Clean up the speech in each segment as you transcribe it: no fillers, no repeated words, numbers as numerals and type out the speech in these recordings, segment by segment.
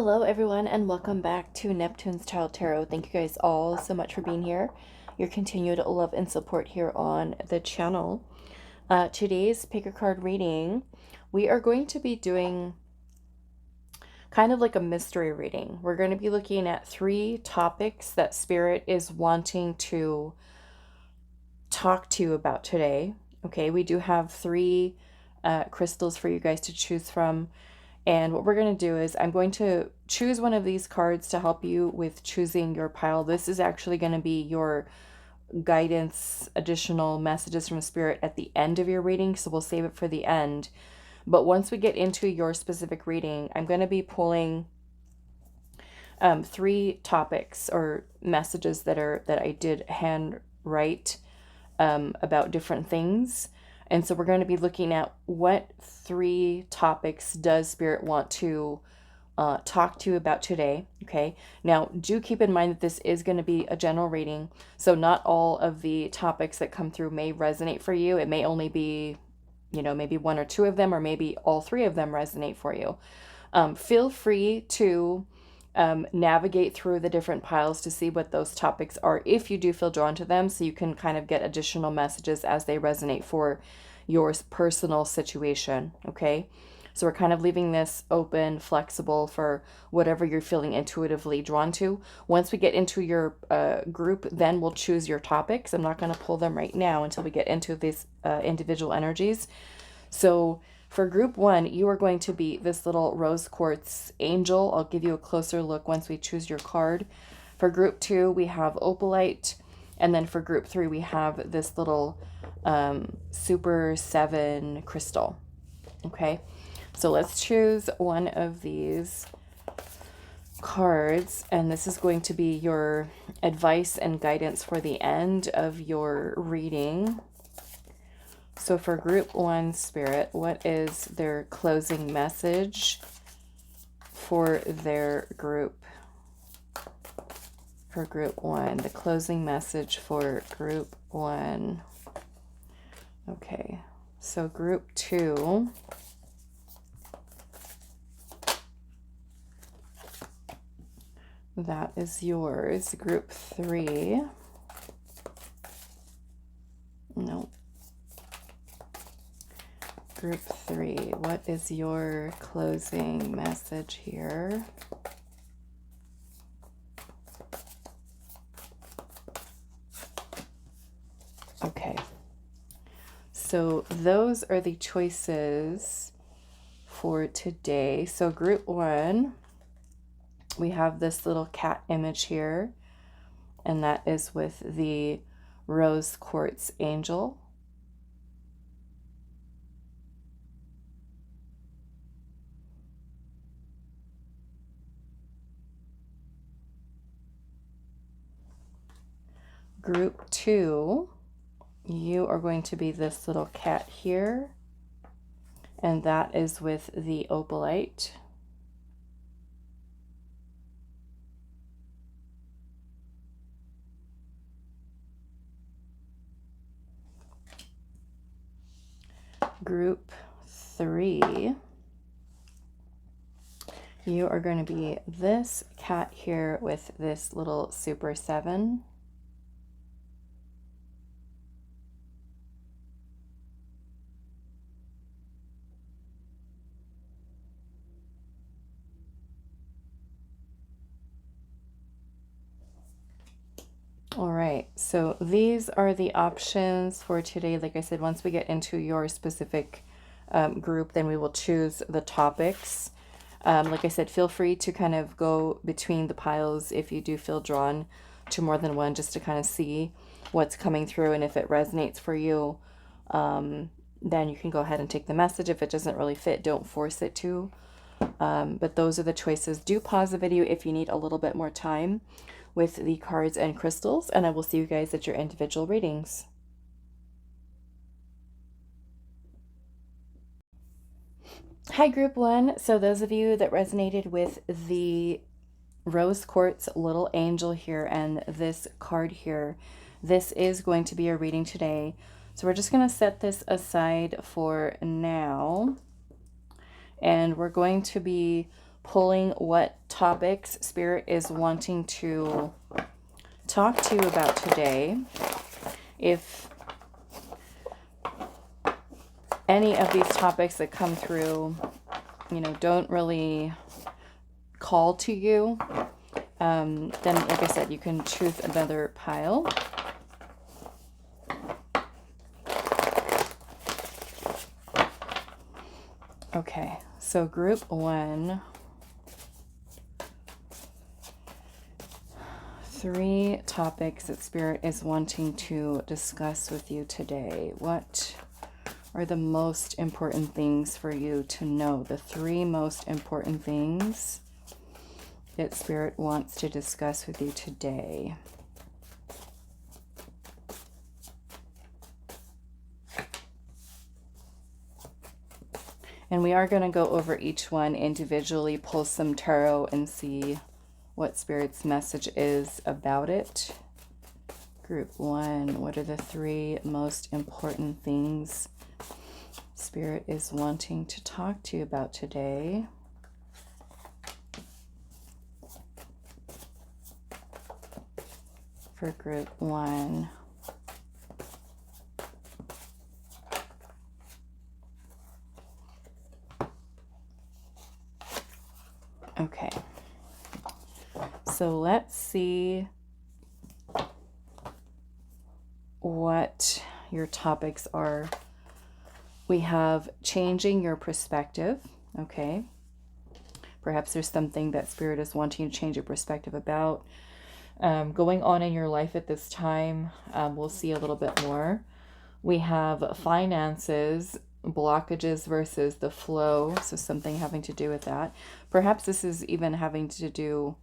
Hello, everyone, and welcome back to Neptune's Child Tarot. Thank you guys all so much for being here. Your continued love and support here on the channel. Today's pick a card reading, we are going to be doing kind of like a mystery reading. We're going to be looking at 3 topics that Spirit is wanting to talk to you about today. Okay, we do have 3 crystals for you guys to choose from. And what we're going to do is I'm going to choose one of these cards to help you with choosing your pile. This is actually going to be your guidance, additional messages from Spirit at the end of your reading. So we'll save it for the end. But once we get into your specific reading, I'm going to be pulling 3 topics or messages that I did handwrite about different things. And so we're going to be looking at what 3 topics does Spirit want to talk to you about today. Okay. Now, do keep in mind that this is going to be a general reading. So not all of the topics that come through may resonate for you. It may only be, maybe 1 or 2 of them, or maybe all 3 of them resonate for you. Feel free to navigate through the different piles to see what those topics are if you do feel drawn to them, so you can kind of get additional messages as they resonate for your personal situation. Okay, so we're kind of leaving this open, flexible for whatever you're feeling intuitively drawn to. Once we get into your group, then we'll choose your topics. I'm not going to pull them right now until we get into these individual energies. So for group 1, you are going to be this little rose quartz angel. I'll give you a closer look once we choose your card. For group 2, we have opalite. And then for group 3, we have this little super 7 crystal. Okay, so let's choose one of these cards. And this is going to be your advice and guidance for the end of your reading. So for group 1, Spirit, what is their closing message for their group? For group 1, the closing message for group 1. Okay, so group 2. That is yours. Group 3. Nope. Group 3, what is your closing message here? Okay, so those are the choices for today. So group 1, we have this little cat image here, and that is with the rose quartz angel. Group 2, you are going to be this little cat here, and that is with the opalite. Group 3, you are going to be this cat here with this little super 7. All right, so these are the options for today. Like I said, once we get into your specific group, then we will choose the topics. Like I said, feel free to kind of go between the piles if you do feel drawn to more than one, just to kind of see what's coming through. And if it resonates for you, then you can go ahead and take the message. If it doesn't really fit, don't force it to. But those are the choices. Do pause the video if you need a little bit more time with the cards and crystals, and I will see you guys at your individual readings. Hi, group 1. So those of you that resonated with the rose quartz little angel here and this card here, this is going to be a reading today. So we're just going to set this aside for now. And we're going to be pulling what topics Spirit is wanting to talk to you about today. If any of these topics that come through, you know, don't really call to you, then, like I said, you can choose another pile. Okay, so group 1, 3 topics that Spirit is wanting to discuss with you today. What are the most important things for you to know? The 3 most important things that Spirit wants to discuss with you today. And we are going to go over each one individually, pull some tarot, and see what Spirit's message is about it. Group 1, what are the 3 most important things Spirit is wanting to talk to you about today? For group 1. Okay, so let's see what your topics are. We have changing your perspective, okay? Perhaps there's something that Spirit is wanting you to change your perspective about. Going on in your life at this time, we'll see a little bit more. We have finances, blockages versus the flow, so something having to do with that. Perhaps this is even having to do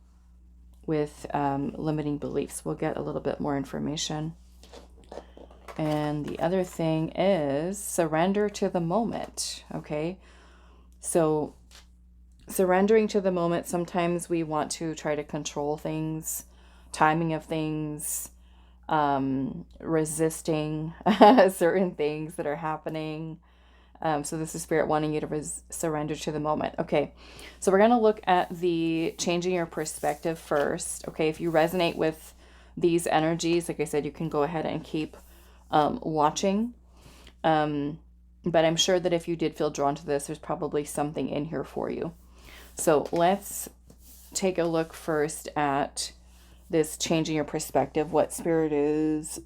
with limiting beliefs. We'll get a little bit more information. And the other thing is surrender to the moment, okay? So surrendering to the moment, sometimes we want to try to control things, timing of things, resisting certain things that are happening. So this is Spirit wanting you to surrender to the moment. Okay, so we're going to look at the changing your perspective first. Okay, if you resonate with these energies, like I said, you can go ahead and keep watching. But I'm sure that if you did feel drawn to this, there's probably something in here for you. So let's take a look first at this changing your perspective, what Spirit is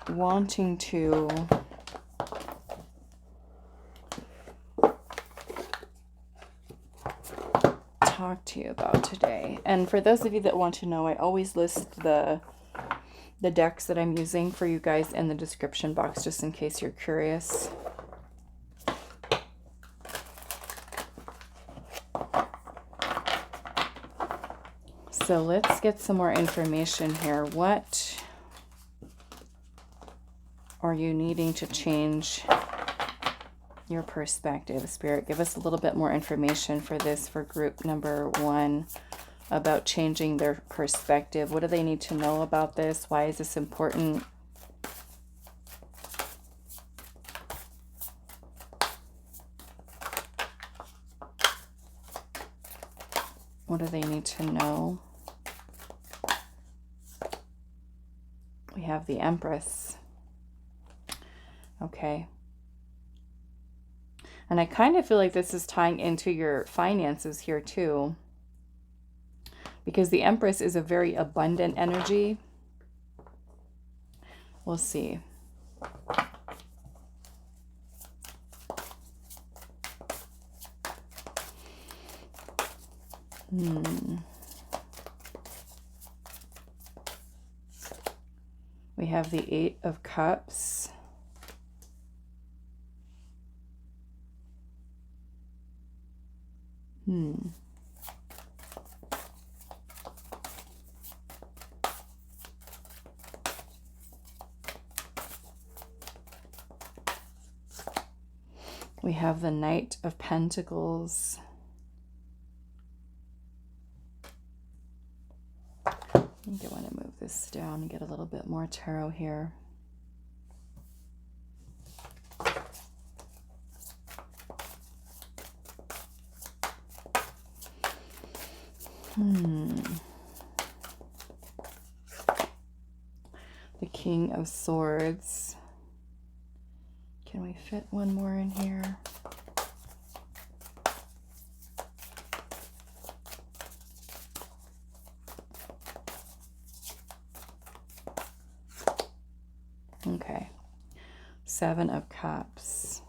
wanting to talk to you about today. And for those of you that want to know, I always list the decks that I'm using for you guys in the description box, just in case you're curious. So let's get some more information here. What are you needing to change your perspective? Spirit, give us a little bit more information for this, for group number 1, about changing their perspective. What do they need to know about this? Why is this important? What do they need to know? We have the Empress. Okay. And I kind of feel like this is tying into your finances here too, because the Empress is a very abundant energy. We'll see. We have the 8 of Cups. We have the Knight of Pentacles. I think I want to move this down and get a little bit more tarot here. The King of Swords. Can we fit one more in here? Okay. 7 of Cups.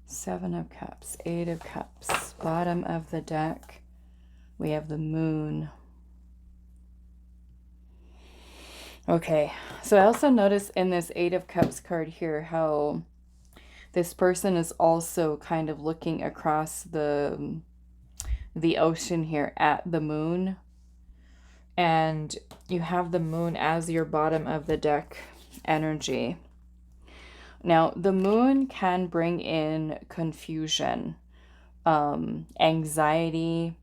7 of Cups. 8 of Cups. Bottom of the deck, we have the Moon. Okay, so I also noticed in this 8 of Cups card here how this person is also kind of looking across the ocean here at the moon. And you have the moon as your bottom of the deck energy. Now, the moon can bring in confusion, anxiety,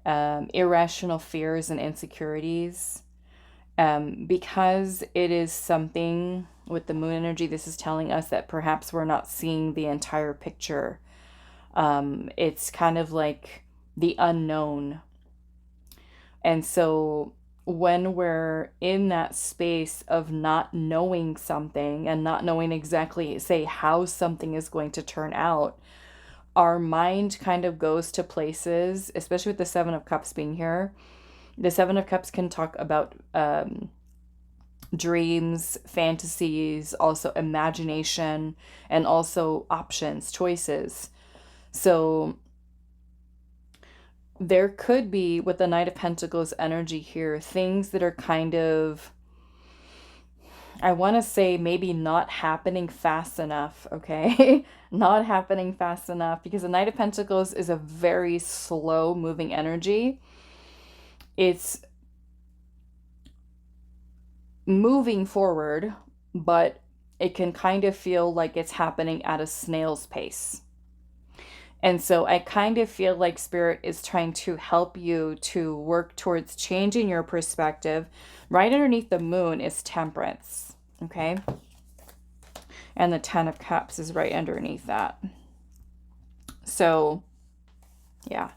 irrational fears and insecurities. Because it is something with the moon energy, this is telling us that perhaps we're not seeing the entire picture. It's kind of like the unknown. And so when we're in that space of not knowing something and not knowing exactly, say, how something is going to turn out, our mind kind of goes to places, especially with the 7 of Cups being here. The 7 of Cups can talk about dreams, fantasies, also imagination, and also options, choices. So there could be, with the Knight of Pentacles energy here, things that are kind of, I want to say, maybe not happening fast enough, okay? Not happening fast enough, because the Knight of Pentacles is a very slow moving energy. It's moving forward, but it can kind of feel like it's happening at a snail's pace. And so I kind of feel like Spirit is trying to help you to work towards changing your perspective. Right underneath the moon is Temperance, okay? And the 10 of Cups is right underneath that. So, yeah,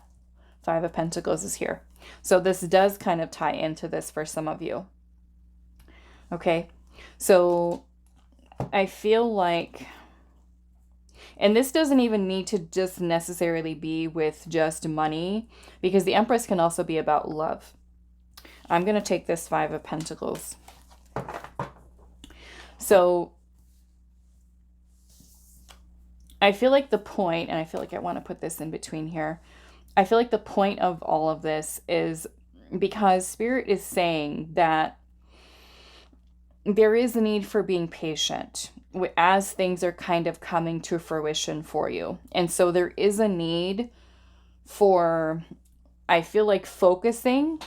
5 of Pentacles is here. So this does kind of tie into this for some of you. Okay, so I feel like, and this doesn't even need to just necessarily be with just money, because the Empress can also be about love. I'm going to take this 5 of Pentacles. So I feel like the point, and I feel like I want to put this in between here, I feel like the point of all of this is because Spirit is saying that there is a need for being patient as things are kind of coming to fruition for you. And so there is a need for, I feel like, focusing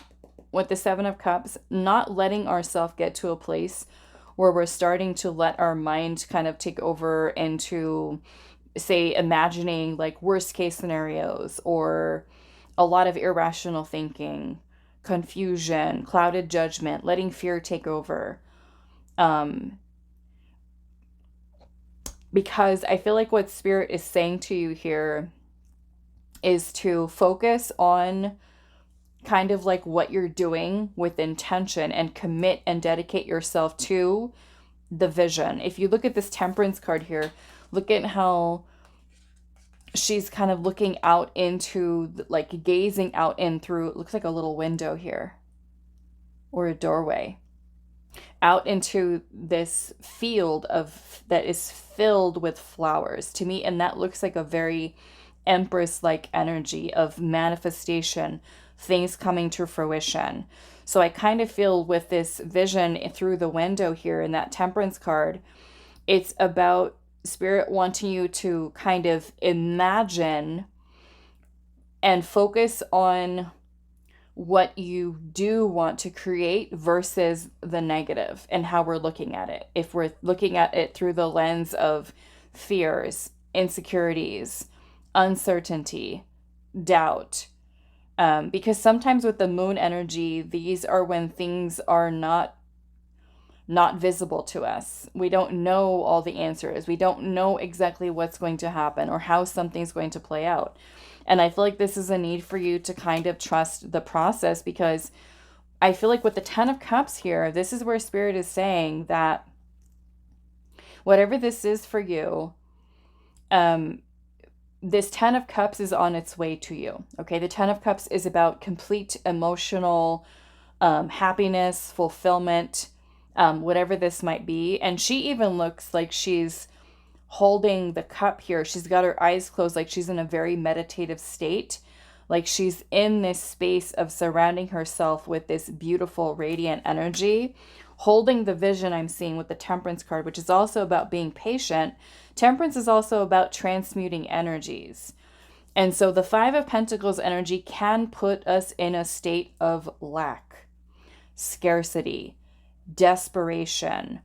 with the 7 of Cups, not letting ourselves get to a place where we're starting to let our mind kind of take over into, say, imagining like worst case scenarios, or a lot of irrational thinking, confusion, clouded judgment, letting fear take over. Because I feel like what Spirit is saying to you here is to focus on kind of like what you're doing with intention and commit and dedicate yourself to the vision. If you look at this Temperance card here, look at how she's kind of looking out into, like gazing out in through, it looks like a little window here or a doorway, out into this field of that is filled with flowers to me. And that looks like a very Empress-like energy of manifestation, things coming to fruition. So I kind of feel with this vision through the window here in that Temperance card, it's about Spirit wanting you to kind of imagine and focus on what you do want to create versus the negative and how we're looking at it. If we're looking at it through the lens of fears, insecurities, uncertainty, doubt, because sometimes with the moon energy, these are when things are not not visible to us. We don't know all the answers. We don't know exactly what's going to happen or how something's going to play out. And I feel like this is a need for you to kind of trust the process, because I feel like with the Ten of Cups here, this is where Spirit is saying that whatever this is for you, this Ten of Cups is on its way to you. Okay, the Ten of Cups is about complete emotional happiness, fulfillment, whatever this might be. And she even looks like she's holding the cup here. She's got her eyes closed, like she's in a very meditative state. Like she's in this space of surrounding herself with this beautiful, radiant energy, holding the vision I'm seeing with the Temperance card, which is also about being patient. Temperance is also about transmuting energies. And so the Five of Pentacles energy can put us in a state of lack, scarcity, desperation,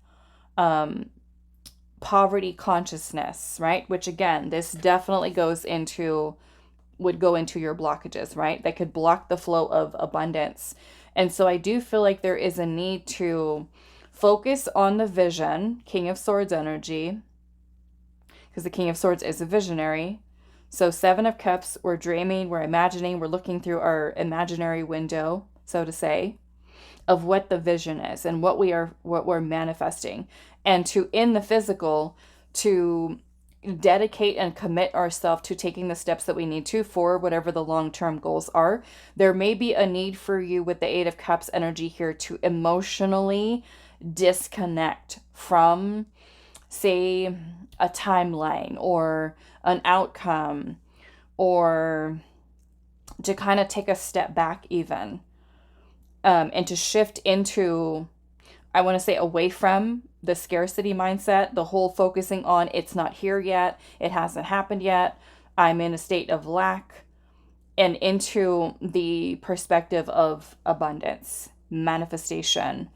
poverty consciousness, right? Which again, this definitely would go into your blockages, right? That could block the flow of abundance. And so I do feel like there is a need to focus on the vision, King of Swords energy, because the King of Swords is a visionary. So Seven of Cups, we're dreaming, we're imagining, we're looking through our imaginary window, so to say, of what the vision is and what we're manifesting. And to, in the physical, to dedicate and commit ourselves to taking the steps that we need to for whatever the long-term goals are. There may be a need for you with the Eight of Cups energy here to emotionally disconnect from, say, a timeline or an outcome, or to kind of take a step back even, and to shift into, I want to say, away from the scarcity mindset, the whole focusing on it's not here yet, it hasn't happened yet, I'm in a state of lack, and into the perspective of abundance, manifestation,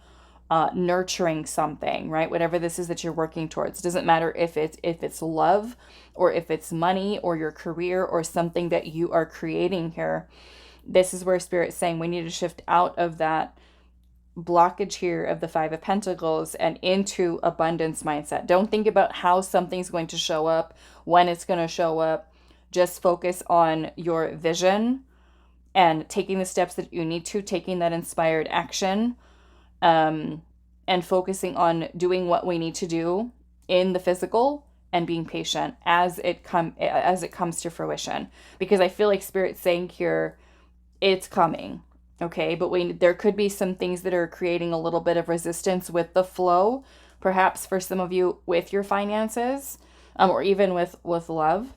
nurturing something, right? Whatever this is that you're working towards. It doesn't matter if it's love or if it's money or your career or something that you are creating here. This is where Spirit's saying we need to shift out of that blockage here of the Five of Pentacles and into abundance mindset. Don't think about how something's going to show up, when it's going to show up. Just focus on your vision and taking the steps that you need to, taking that inspired action, and focusing on doing what we need to do in the physical and being patient as it comes to fruition. Because I feel like Spirit's saying here, it's coming. Okay, but there could be some things that are creating a little bit of resistance with the flow, perhaps for some of you with your finances, or even with love.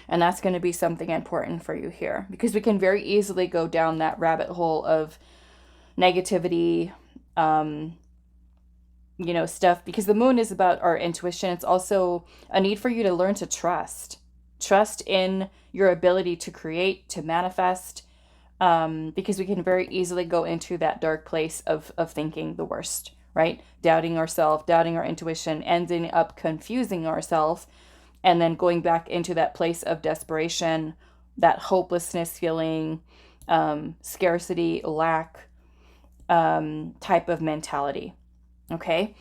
And that's going to be something important for you here, because we can very easily go down that rabbit hole of negativity, stuff, because the moon is about our intuition. It's also a need for you to learn to trust in your ability to create, to manifest, because we can very easily go into that dark place of thinking the worst, right? Doubting ourselves, doubting our intuition, ending up confusing ourselves, and then going back into that place of desperation, that hopelessness feeling, scarcity, lack, type of mentality. Okay,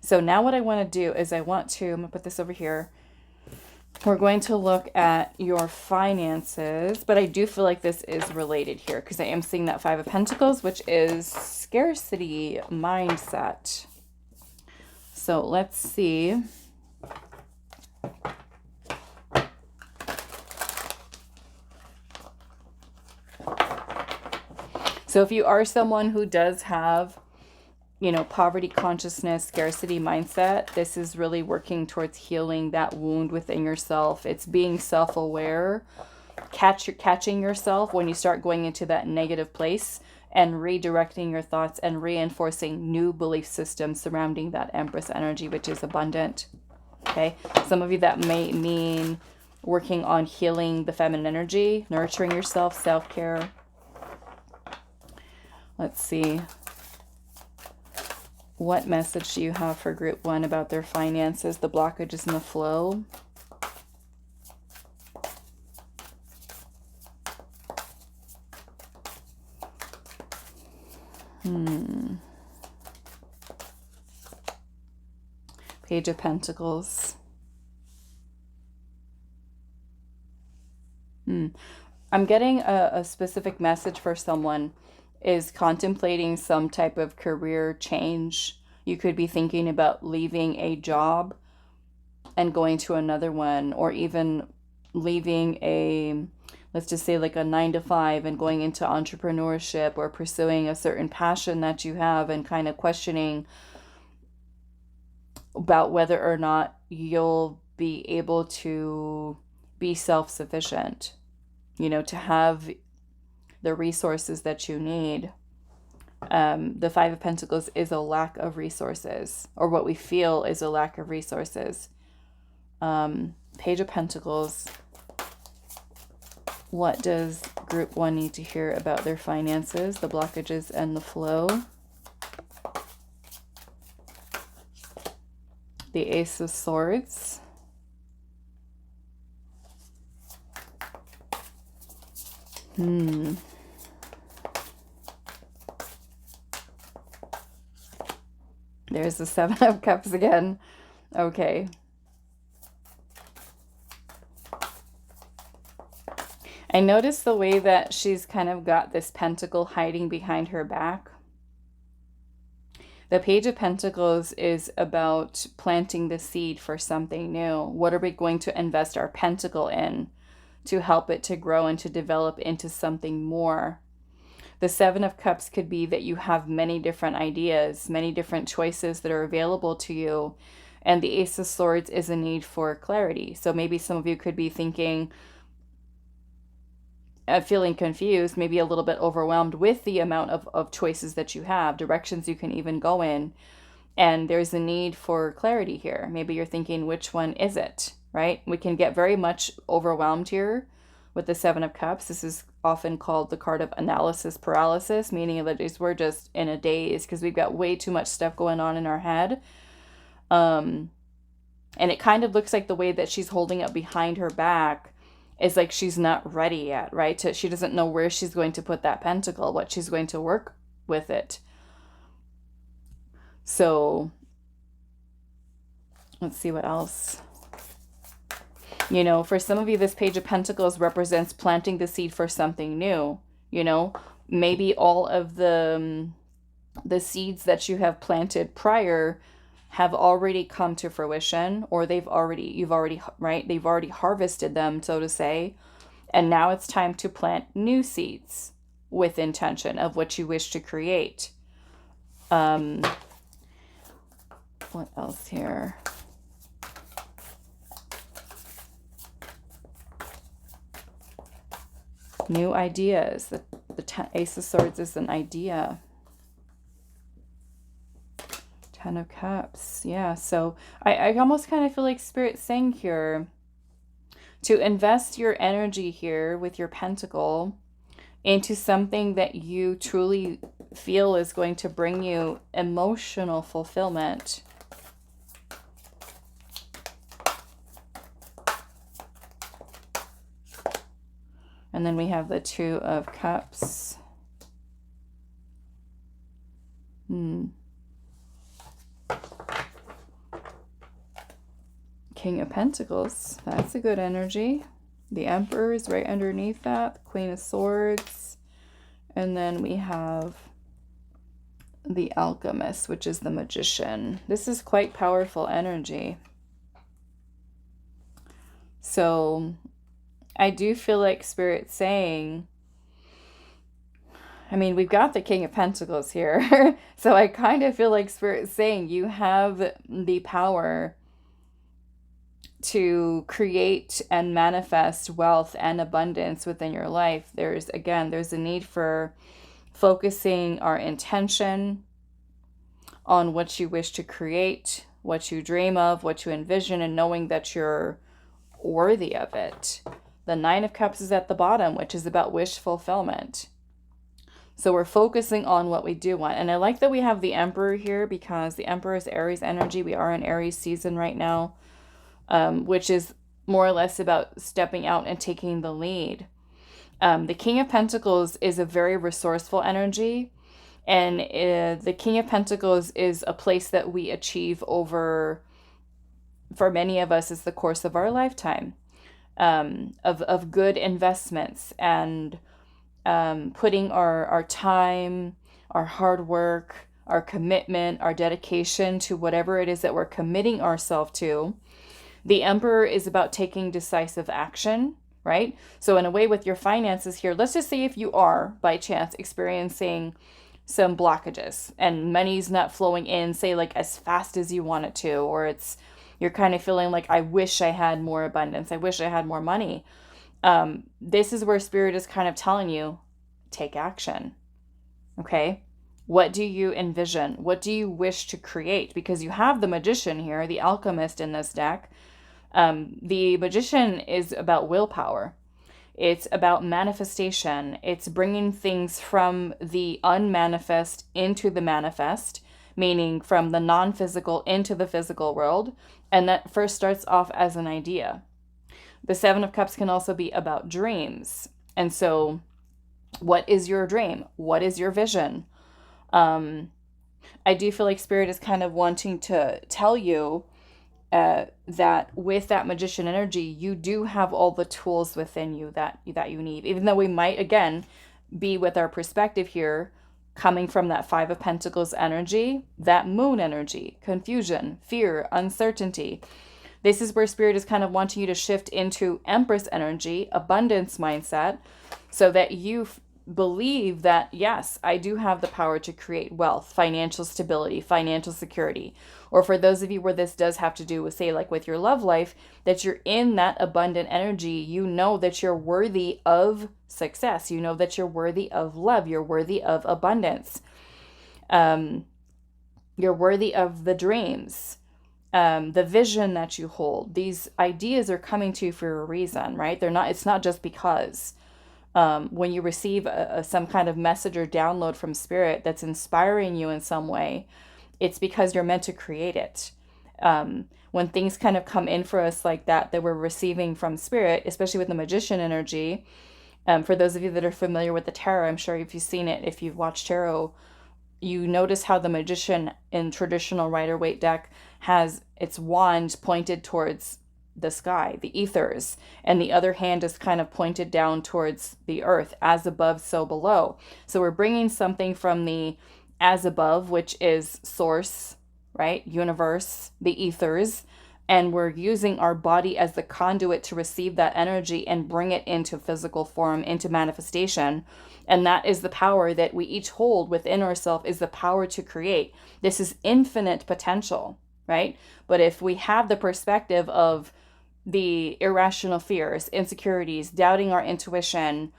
so now what I want to do is I'm going to put this over here. We're going to look at your finances, but I do feel like this is related here because I am seeing that Five of Pentacles, which is scarcity mindset. So let's see. So if you are someone who does have, poverty consciousness, scarcity mindset, this is really working towards healing that wound within yourself. It's being self-aware, catching yourself when you start going into that negative place, and redirecting your thoughts and reinforcing new belief systems surrounding that Empress energy, which is abundant. Okay, some of you that may mean working on healing the feminine energy, nurturing yourself, self-care. Let's see. What message do you have for group 1 about their finances, the blockages in the flow? Page of Pentacles. I'm getting a specific message for someone is contemplating some type of career change. You could be thinking about leaving a job and going to another one, or even leaving a, let's just say like a 9 to 5 and going into entrepreneurship, or pursuing a certain passion that you have and kind of questioning about whether or not you'll be able to be self-sufficient, you know, to have the resources that you need. The Five of Pentacles is a lack of resources, or what we feel is a lack of resources. Page of Pentacles. What does group 1 need to hear about their finances, the blockages, and the flow? The Ace of Swords. There's the Seven of Cups again. Okay. I notice the way that she's kind of got this pentacle hiding behind her back. The Page of Pentacles is about planting the seed for something new. What are we going to invest our pentacle in to help it to grow and to develop into something more? The Seven of Cups could be that you have many different ideas, many different choices that are available to you. And the Ace of Swords is a need for clarity. So maybe some of you could be thinking, feeling confused, maybe a little bit overwhelmed with the amount of choices that you have, directions you can even go in. And there's a need for clarity here. Maybe you're thinking, which one is it, right? We can get very much overwhelmed here with the Seven of Cups. This is often called the card of analysis paralysis, meaning that we're just in a daze because we've got way too much stuff going on in our head. And it kind of looks like the way that she's holding it behind her back is like she's not ready yet, right? She doesn't know where she's going to put that pentacle, what she's going to work with it. So let's see what else. You know, for some of you, this Page of Pentacles represents planting the seed for something new. You know, maybe all of the seeds that you have planted prior have already come to fruition, or they've already harvested them, so to say. And now it's time to plant new seeds with intention of what you wish to create. What else here? New ideas. The Ace of Swords is an idea. 10 of Cups. Yeah, so I almost kind of feel like Spirit's saying here to invest your energy here with your pentacle into something that you truly feel is going to bring you emotional fulfillment. And then we have the Two of Cups. King of Pentacles. That's a good energy. The Emperor is right underneath that. The Queen of Swords. And then we have the Alchemist, which is the Magician. This is quite powerful energy. So I do feel like Spirit's saying, I mean, we've got the King of Pentacles here. So I kind of feel like Spirit's saying you have the power to create and manifest wealth and abundance within your life. There's a need for focusing our intention on what you wish to create, what you dream of, what you envision, and knowing that you're worthy of it. The Nine of Cups is at the bottom, which is about wish fulfillment. So we're focusing on what we do want. And I like that we have the Emperor here because the Emperor is Aries energy. We are in Aries season right now. Which is more or less about stepping out and taking the lead. The King of Pentacles is a very resourceful energy. And the King of Pentacles is a place that we achieve over for many of us is the course of our lifetime, of good investments and putting our time, our hard work, our commitment, our dedication to whatever it is that we're committing ourselves to. The Emperor is about taking decisive action, right? So in a way with your finances here, let's just say if you are by chance experiencing some blockages and money's not flowing in, say like as fast as you want it to, or you're kind of feeling like, I wish I had more abundance, I wish I had more money. This is where Spirit is kind of telling you, take action. Okay? What do you envision? What do you wish to create? Because you have the Magician here, the Alchemist in this deck. The Magician is about willpower. It's about manifestation. It's bringing things from the unmanifest into the manifest, meaning from the non-physical into the physical world. And that first starts off as an idea. The Seven of Cups can also be about dreams. And so, what is your dream? What is your vision? I do feel like Spirit is kind of wanting to tell you that with that Magician energy, you do have all the tools within you that you need. Even though we might, again, be with our perspective here, coming from that Five of Pentacles energy, that Moon energy, confusion, fear, uncertainty. This is where Spirit is kind of wanting you to shift into Empress energy, abundance mindset, so that you believe that, yes, I do have the power to create wealth, financial stability, financial security. Or for those of you where this does have to do with, say, like with your love life, that you're in that abundant energy, you know that you're worthy of success. You know that you're worthy of love. You're worthy of abundance. You're worthy of the dreams, the vision that you hold. These ideas are coming to you for a reason, right? It's not just because. When you receive some kind of message or download from Spirit that's inspiring you in some way, it's because you're meant to create it. When things kind of come in for us like that we're receiving from Spirit, especially with the Magician energy, for those of you that are familiar with the tarot, I'm sure if you've seen it, if you've watched tarot, you notice how the Magician in traditional Rider-Waite deck has its wand pointed towards the sky, the ethers, and the other hand is kind of pointed down towards the earth, as above, so below. So we're bringing something from the as above, which is source, right? Universe, the ethers, and we're using our body as the conduit to receive that energy and bring it into physical form, into manifestation. And that is the power that we each hold within ourselves, is the power to create. This is infinite potential, right? But if we have the perspective of the irrational fears, insecurities, doubting our intuition,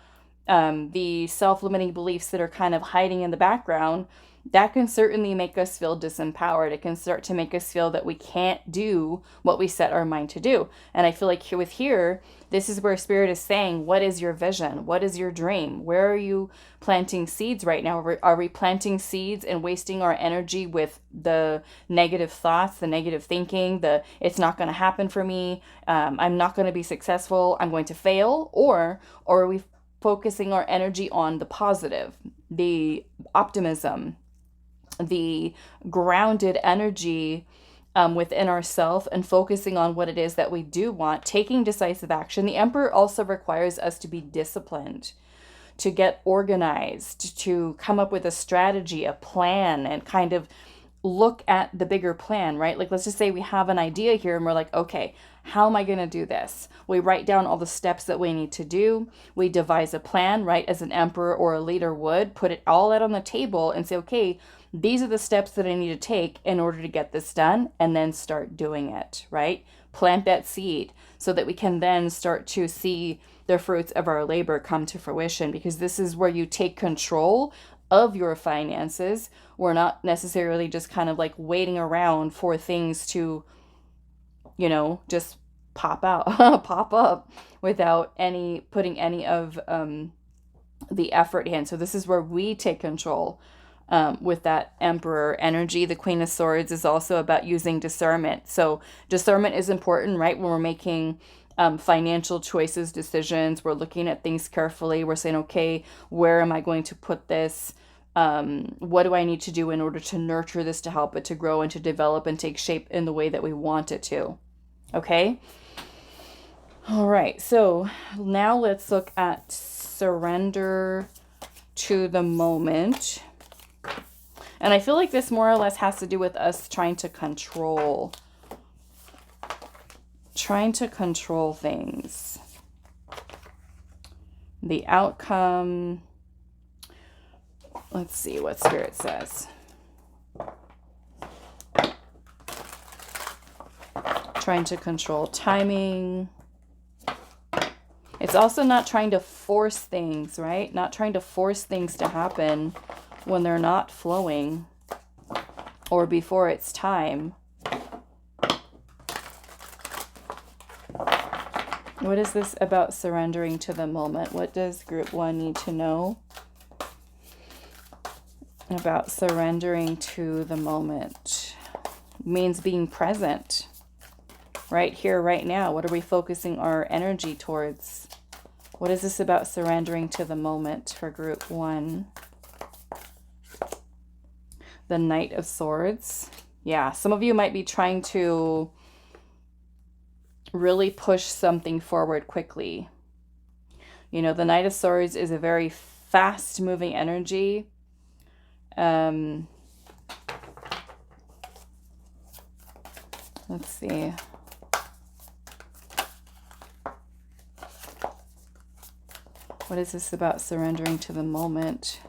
the self-limiting beliefs that are kind of hiding in the background, that can certainly make us feel disempowered. It can start to make us feel that we can't do what we set our mind to do. And I feel like here, this is where Spirit is saying, what is your vision? What is your dream? Where are you planting seeds right now? Are we planting seeds and wasting our energy with the negative thoughts, the negative thinking, it's not going to happen for me, I'm not going to be successful, I'm going to fail? Or are we focusing our energy on the positive, the optimism, the grounded energy within ourselves, and focusing on what it is that we do want, taking decisive action? The Emperor also requires us to be disciplined, to get organized, to come up with a strategy, a plan, and kind of look at the bigger plan, right? Like, let's just say we have an idea here and we're like, okay, how am I going to do this? We write down all the steps that we need to do. We devise a plan, right? As an emperor or a leader would, put it all out on the table and say, okay, these are the steps that I need to take in order to get this done, and then start doing it, right? Plant that seed so that we can then start to see the fruits of our labor come to fruition, because this is where you take control of your finances. We're not necessarily just kind of like waiting around for things to, just pop up without putting any of the effort in. So this is where we take control with that Emperor energy. The Queen of Swords is also about using discernment. So discernment is important, right? When we're making financial choices, decisions, we're looking at things carefully. We're saying, okay, where am I going to put this? What do I need to do in order to nurture this, to help it to grow and to develop and take shape in the way that we want it to? Okay. All right. So now let's look at surrender to the moment. And I feel like this more or less has to do with us trying to control things. The outcome. Let's see what Spirit says. Trying to control timing. It's also not trying to force things, right? Not trying to force things to happen when they're not flowing or before it's time. What is this about surrendering to the moment? What does group 1 need to know about surrendering to the moment? It means being present right here, right now. What are we focusing our energy towards? What is this about surrendering to the moment for group 1? The Knight of Swords. Yeah, some of you might be trying to really push something forward quickly. You know, the Knight of Swords is a very fast moving energy. Let's see. What is this about surrendering to the moment?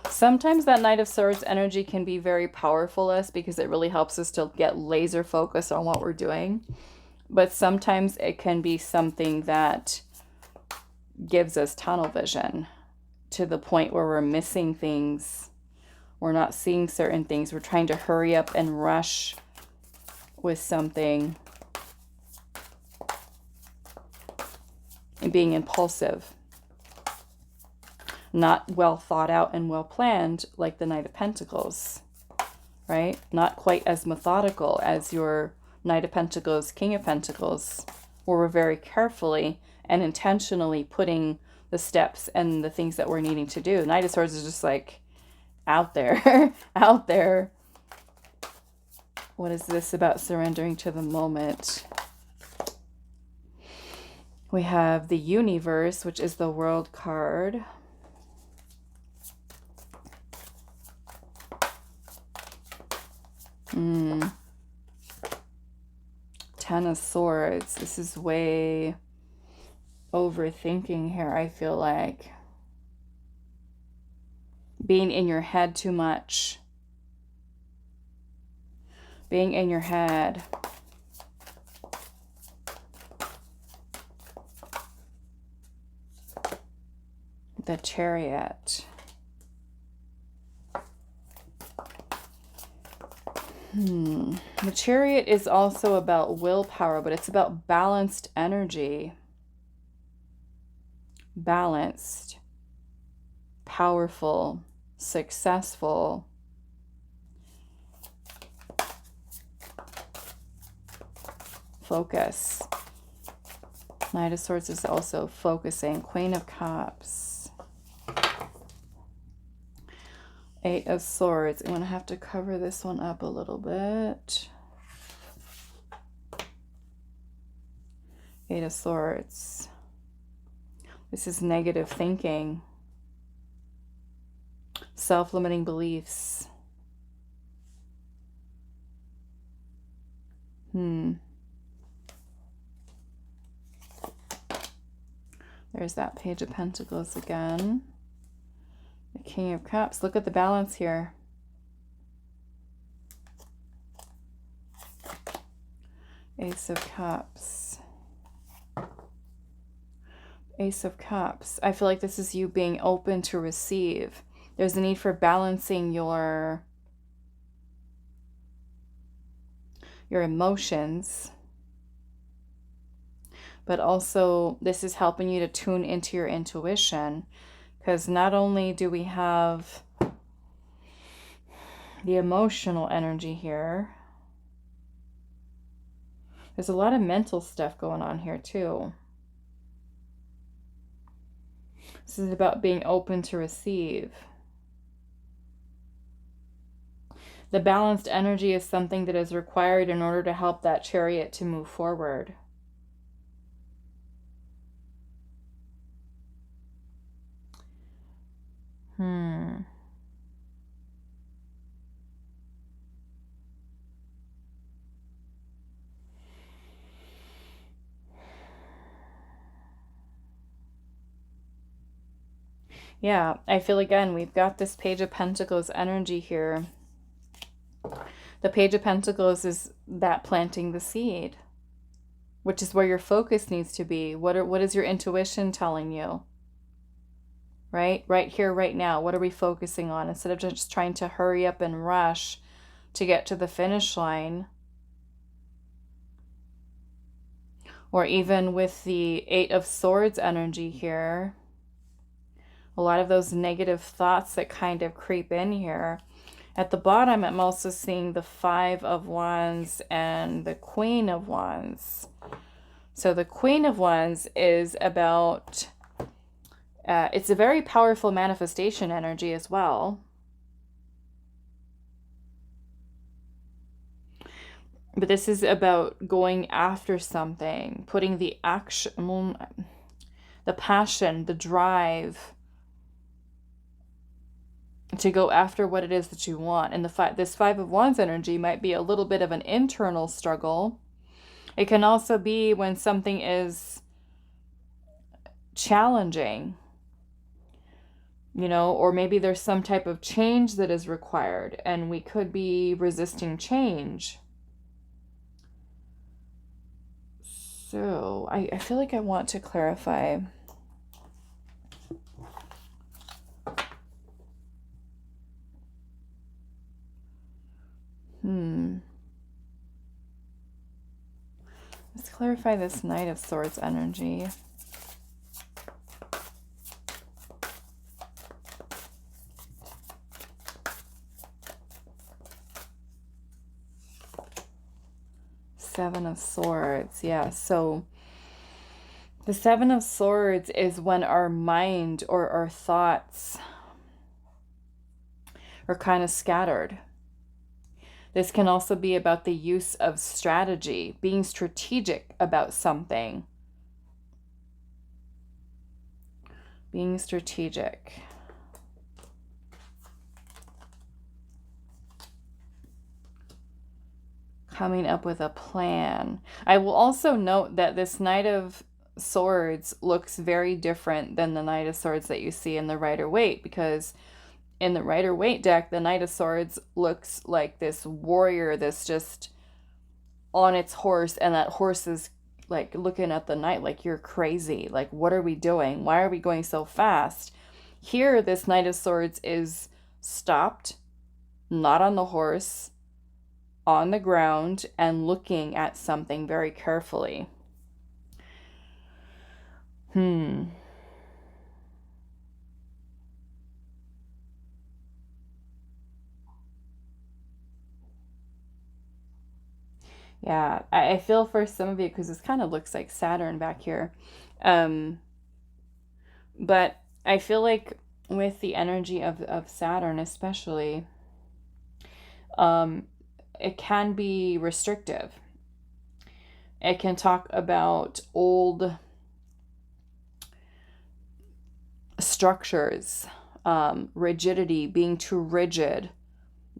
Sometimes that Knight of Swords energy can be very powerful us because it really helps us to get laser focused on what we're doing. But sometimes it can be something that gives us tunnel vision to the point where we're missing things. We're not seeing certain things. We're trying to hurry up and rush with something and being impulsive. Not well thought out and well planned like the Knight of Pentacles, right? Not quite as methodical as your Knight of Pentacles, King of Pentacles, where we're very carefully and intentionally putting the steps and the things that we're needing to do. Knight of Swords is just like out there, out there. What is this about surrendering to the moment? We have the Universe, which is the World card. Ten of Swords. This is way overthinking here, I feel like. Being in your head too much. Being in your head. The Chariot. The Chariot is also about willpower, but it's about balanced energy. Balanced, powerful, successful. Focus. Knight of Swords is also focusing. Queen of Cups. Eight of Swords. I'm going to have to cover this one up a little bit. Eight of Swords. This is negative thinking. Self-limiting beliefs. There's that Page of Pentacles again. The King of Cups. Look at the balance here. Ace of Cups. Ace of Cups. I feel like this is you being open to receive. There's a need for balancing your emotions. But also this is helping you to tune into your intuition. Because not only do we have the emotional energy here, there's a lot of mental stuff going on here too. This is about being open to receive. The balanced energy is something that is required in order to help that chariot to move forward. Yeah, I feel again, we've got this Page of Pentacles energy here. The Page of Pentacles is that planting the seed, which is where your focus needs to be. What is your intuition telling you? Right here, right now. What are we focusing on? Instead of just trying to hurry up and rush to get to the finish line. Or even with the Eight of Swords energy here, a lot of those negative thoughts that kind of creep in here. At the bottom, I'm also seeing the Five of Wands and the Queen of Wands. So the Queen of Wands is about, it's a very powerful manifestation energy as well. But this is about going after something, putting the action, the passion, the drive to go after what it is that you want. And this Five of Wands energy might be a little bit of an internal struggle. It can also be when something is challenging, you know, or maybe there's some type of change that is required and we could be resisting change. So I feel like I want to clarify. Let's clarify this Knight of Swords energy. Seven of Swords, yeah. So the Seven of Swords is when our mind or our thoughts are kind of scattered. This can also be about the use of strategy, being strategic about something. Being strategic. Coming up with a plan. I will also note that this Knight of Swords looks very different than the Knight of Swords that you see in the Rider-Waite, because in the Rider-Waite deck, the Knight of Swords looks like this warrior that's just on its horse, and that horse is like looking at the knight like, you're crazy. Like, what are we doing? Why are we going so fast? Here, this Knight of Swords is stopped, not on the horse, on the ground, and looking at something very carefully. Yeah, I feel for some of you, because this kind of looks like Saturn back here. But I feel like with the energy of Saturn especially, it can be restrictive. It can talk about old structures, rigidity, being too rigid,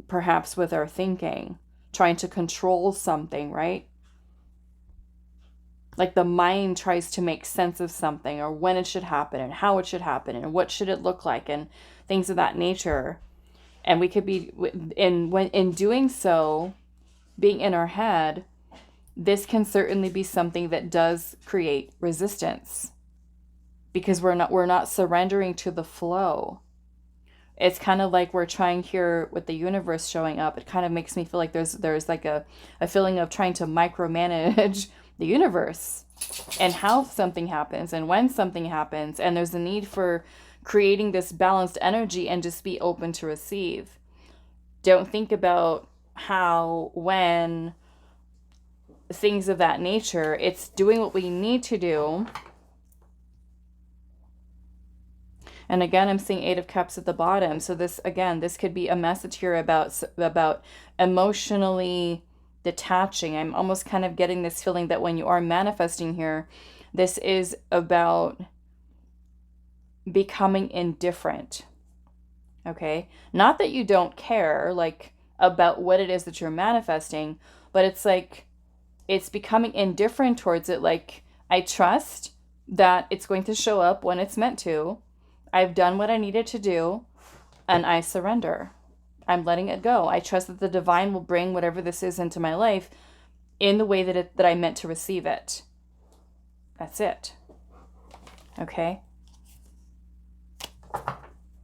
perhaps with our thinking, trying to control something, right? Like the mind tries to make sense of something, or when it should happen and how it should happen and what should it look like and things of that nature. And we could be in doing so, being in our head, this can certainly be something that does create resistance, because we're not surrendering to the flow. It's kind of like we're trying here with the universe showing up. It kind of makes me feel like there's like a feeling of trying to micromanage the universe and how something happens and when something happens. And there's a need for creating this balanced energy and just be open to receive. Don't think about how, when, things of that nature. It's doing what we need to do And again, I'm seeing Eight of Cups at the bottom. So this, again, this could be a message here about emotionally detaching. I'm almost kind of getting this feeling that when you are manifesting here, this is about becoming indifferent. Okay? Not that you don't care, like, about what it is that you're manifesting, but it's like, it's becoming indifferent towards it. Like, I trust that it's going to show up when it's meant to. I've done what I needed to do, and I surrender. I'm letting it go. I trust that the divine will bring whatever this is into my life in the way that I meant to receive it. That's it. Okay?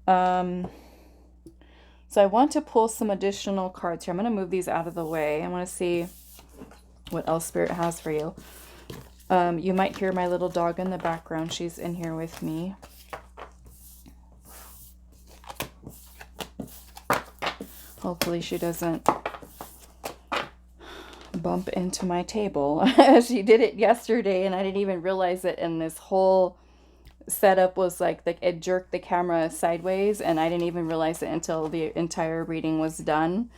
So I want to pull some additional cards here. I'm going to move these out of the way. I want to see what else Spirit has for you. You might hear my little dog in the background. She's in here with me. Hopefully she doesn't bump into my table. She did it yesterday and I didn't even realize it, and this whole setup was like it jerked the camera sideways, and I didn't even realize it until the entire reading was done.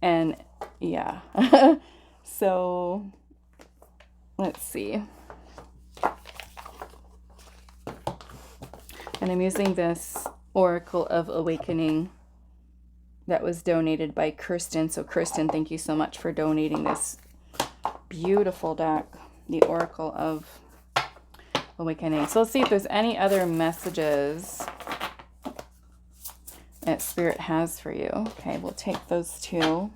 And yeah. So let's see. And I'm using this Oracle of Awakening that was donated by Kirsten. So Kirsten, thank you so much for donating this beautiful deck, the Oracle of Awakening. So let's see if there's any other messages that Spirit has for you. Okay, we'll take those two.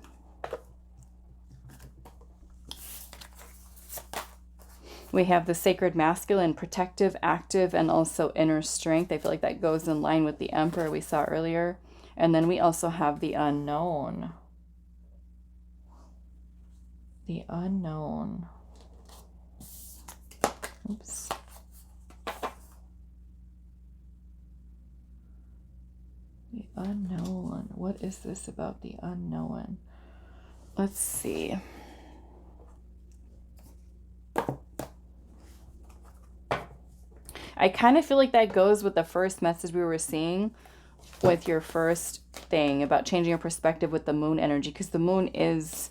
We have the Sacred Masculine, protective, active, and also inner strength. I feel like that goes in line with the Emperor we saw earlier. And then we also have the Unknown. The Unknown. Oops. The Unknown. What is this about the Unknown? Let's see. I kind of feel like that goes with the first message we were seeing with your first thing about changing your perspective with the moon energy, because the moon is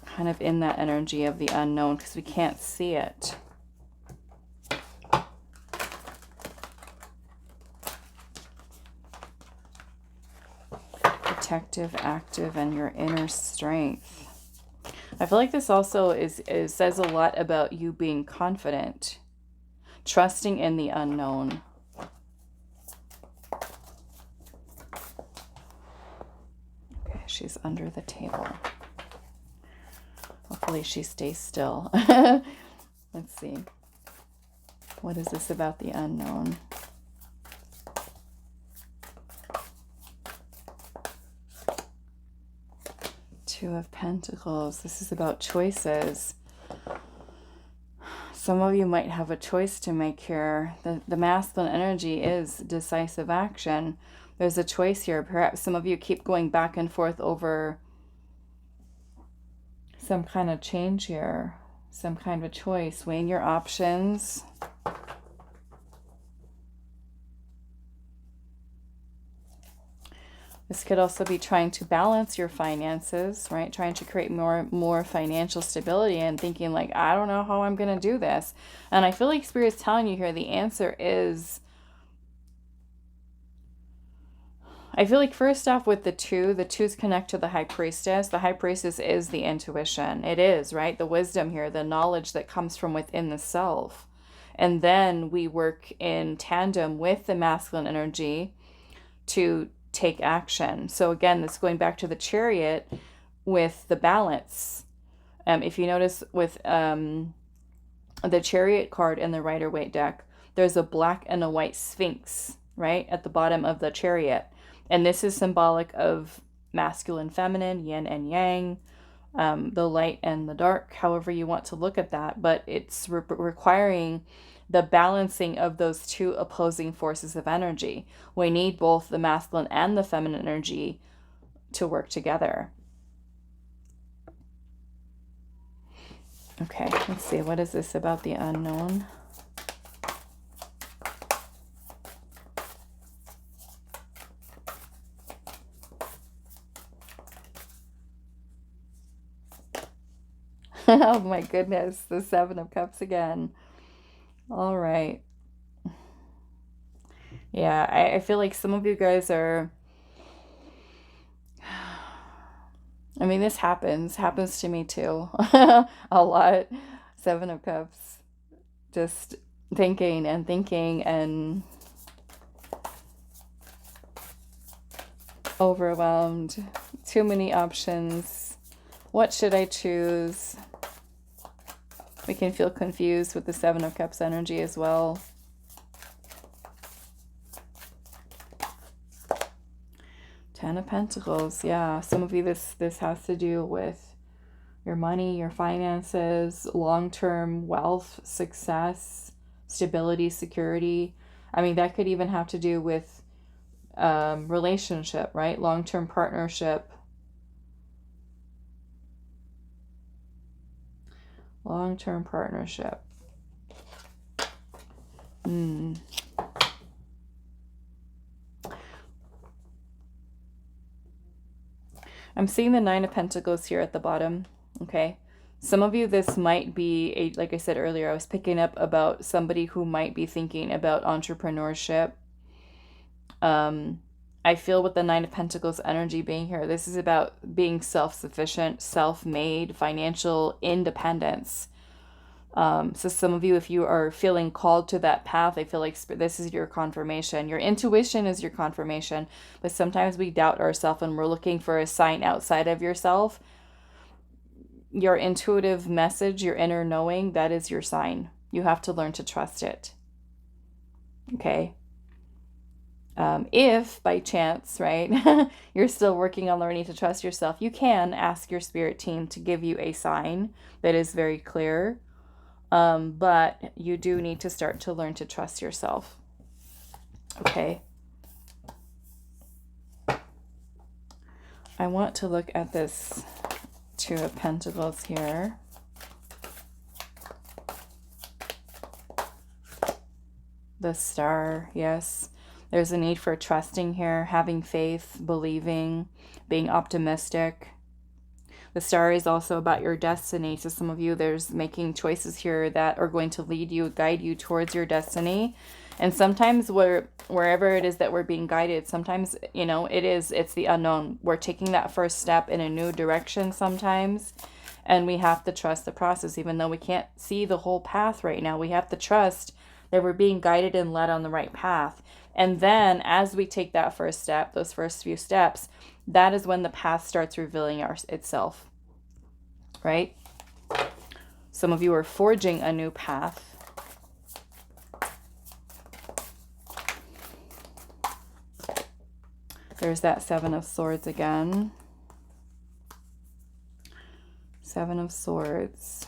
kind of in that energy of the unknown because we can't see it. Protective, active, and your inner strength. I feel like this also says a lot about you being confident, trusting in the unknown. Okay, she's under the table. Hopefully she stays still. Let's see. What is this about the unknown? Two of Pentacles. This is about choices. Some of you might have a choice to make here. The masculine energy is decisive action. There's a choice here. Perhaps some of you keep going back and forth over some kind of change here, some kind of choice. Weighing your options. This could also be trying to balance your finances, right? Trying to create more financial stability and thinking like, I don't know how I'm going to do this. And I feel like Spirit's telling you here, the answer is, I feel like first off with the twos connect to the High Priestess. The High Priestess is the intuition. It is, right? The wisdom here, the knowledge that comes from within the self. And then we work in tandem with the masculine energy to take action. So again, this going back to the Chariot with the balance. If you notice with the Chariot card in the Rider-Waite deck, there's a black and a white Sphinx, right, at the bottom of the Chariot. And this is symbolic of masculine, feminine, yin and yang, the light and the dark, however you want to look at that. But it's requiring the balancing of those two opposing forces of energy. We need both the masculine and the feminine energy to work together. Okay, let's see. What is this about the unknown? Oh my goodness, the Seven of Cups again. All right. Yeah, I feel like some of you guys are, I mean, this happens to me too. A lot. Seven of Cups. Just thinking and thinking and overwhelmed. Too many options. What should I choose? We can feel confused with the Seven of Cups energy as well. Ten of Pentacles. Yeah, some of you, this has to do with your money, your finances, long-term wealth, success, stability, security. I mean, that could even have to do with relationship, right? Long-term partnership. Long-term partnership. I'm seeing the Nine of Pentacles here at the bottom. Okay. Some of you, this might be, like I said earlier, I was picking up about somebody who might be thinking about entrepreneurship. I feel with the Nine of Pentacles energy being here, this is about being self-sufficient, self-made, financial independence. So some of you, if you are feeling called to that path, I feel like this is your confirmation. Your intuition is your confirmation, but sometimes we doubt ourselves and we're looking for a sign outside of yourself. Your intuitive message, your inner knowing, that is your sign. You have to learn to trust it. Okay? If by chance, right, you're still working on learning to trust yourself, you can ask your spirit team to give you a sign that is very clear. But you do need to start to learn to trust yourself. Okay. I want to look at this Two of Pentacles here. The Star, yes. There's a need for trusting here, having faith, believing, being optimistic. The Star is also about your destiny. So some of you, there's making choices here that are going to lead you, guide you towards your destiny. And sometimes wherever it is that we're being guided, sometimes, you know, it's the unknown. We're taking that first step in a new direction sometimes. And we have to trust the process, even though we can't see the whole path right now. We have to trust that we're being guided and led on the right path. And then as we take that first step, those first few steps, that is when the path starts revealing itself, right? Some of you are forging a new path. There's that Seven of Swords again. Seven of Swords.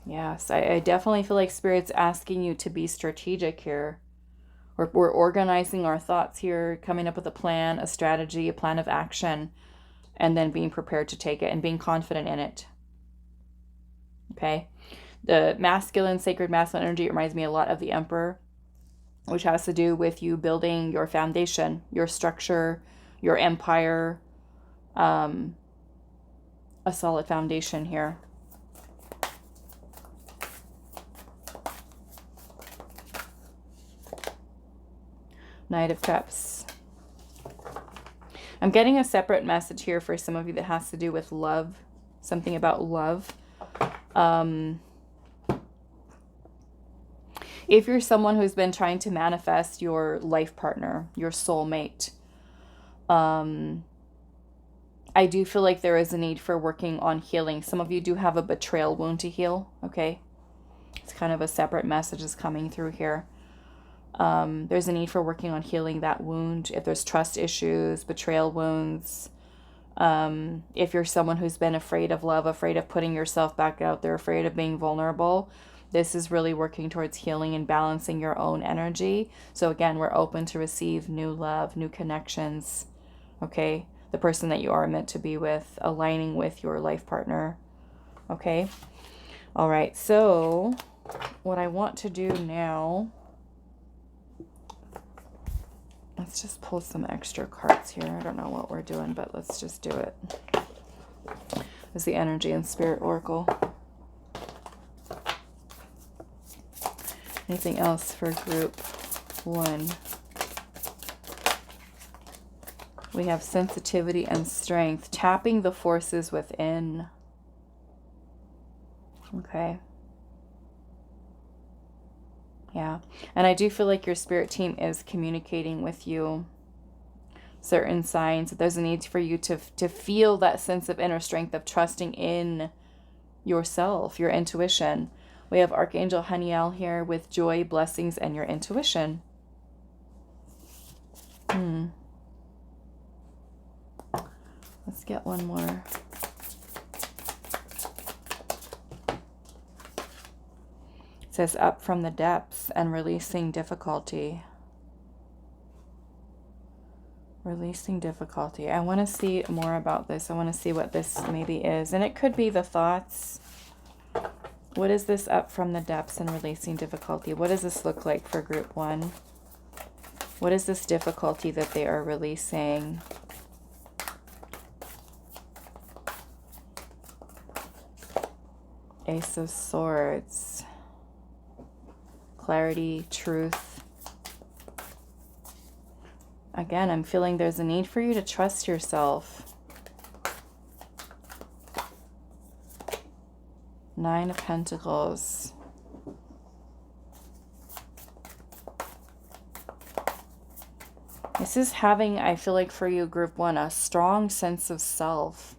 Yes, I definitely feel like Spirit's asking you to be strategic here. We're organizing our thoughts here, coming up with a plan, a strategy, a plan of action, and then being prepared to take it and being confident in it. Okay? The masculine, sacred masculine energy reminds me a lot of the Emperor, which has to do with you building your foundation, your structure, your empire, a solid foundation here. Knight of Cups. I'm getting a separate message here for some of you that has to do with love. Something about love. If you're someone who's been trying to manifest your life partner, your soulmate, I do feel like there is a need for working on healing. Some of you do have a betrayal wound to heal, okay? It's kind of a separate message is coming through here. There's a need for working on healing that wound. If there's trust issues, betrayal wounds, if you're someone who's been afraid of love, afraid of putting yourself back out there, afraid of being vulnerable, this is really working towards healing and balancing your own energy. So again, we're open to receive new love, new connections, okay? The person that you are meant to be with, aligning with your life partner, okay? All right, so what I want to do now, let's just pull some extra cards here. I don't know what we're doing, but let's just do it. is the energy and spirit oracle. Anything else for group 1? We have sensitivity and strength, tapping the forces within. Okay. Yeah. And I do feel like your spirit team is communicating with you certain signs. There's a need for you to feel that sense of inner strength, of trusting in yourself, your intuition. We have Archangel Haniel here with joy, blessings, and your intuition. Let's get one more. It says up from the depths and releasing difficulty. Releasing difficulty. I want to see more about this. I want to see what this maybe is. And it could be the thoughts. What is this up from the depths and releasing difficulty? What does this look like for group 1? What is this difficulty that they are releasing? Ace of Swords. Clarity, truth. Again, I'm feeling there's a need for you to trust yourself. 9 of Pentacles. This is having, I feel like for you, group 1, a strong sense of self.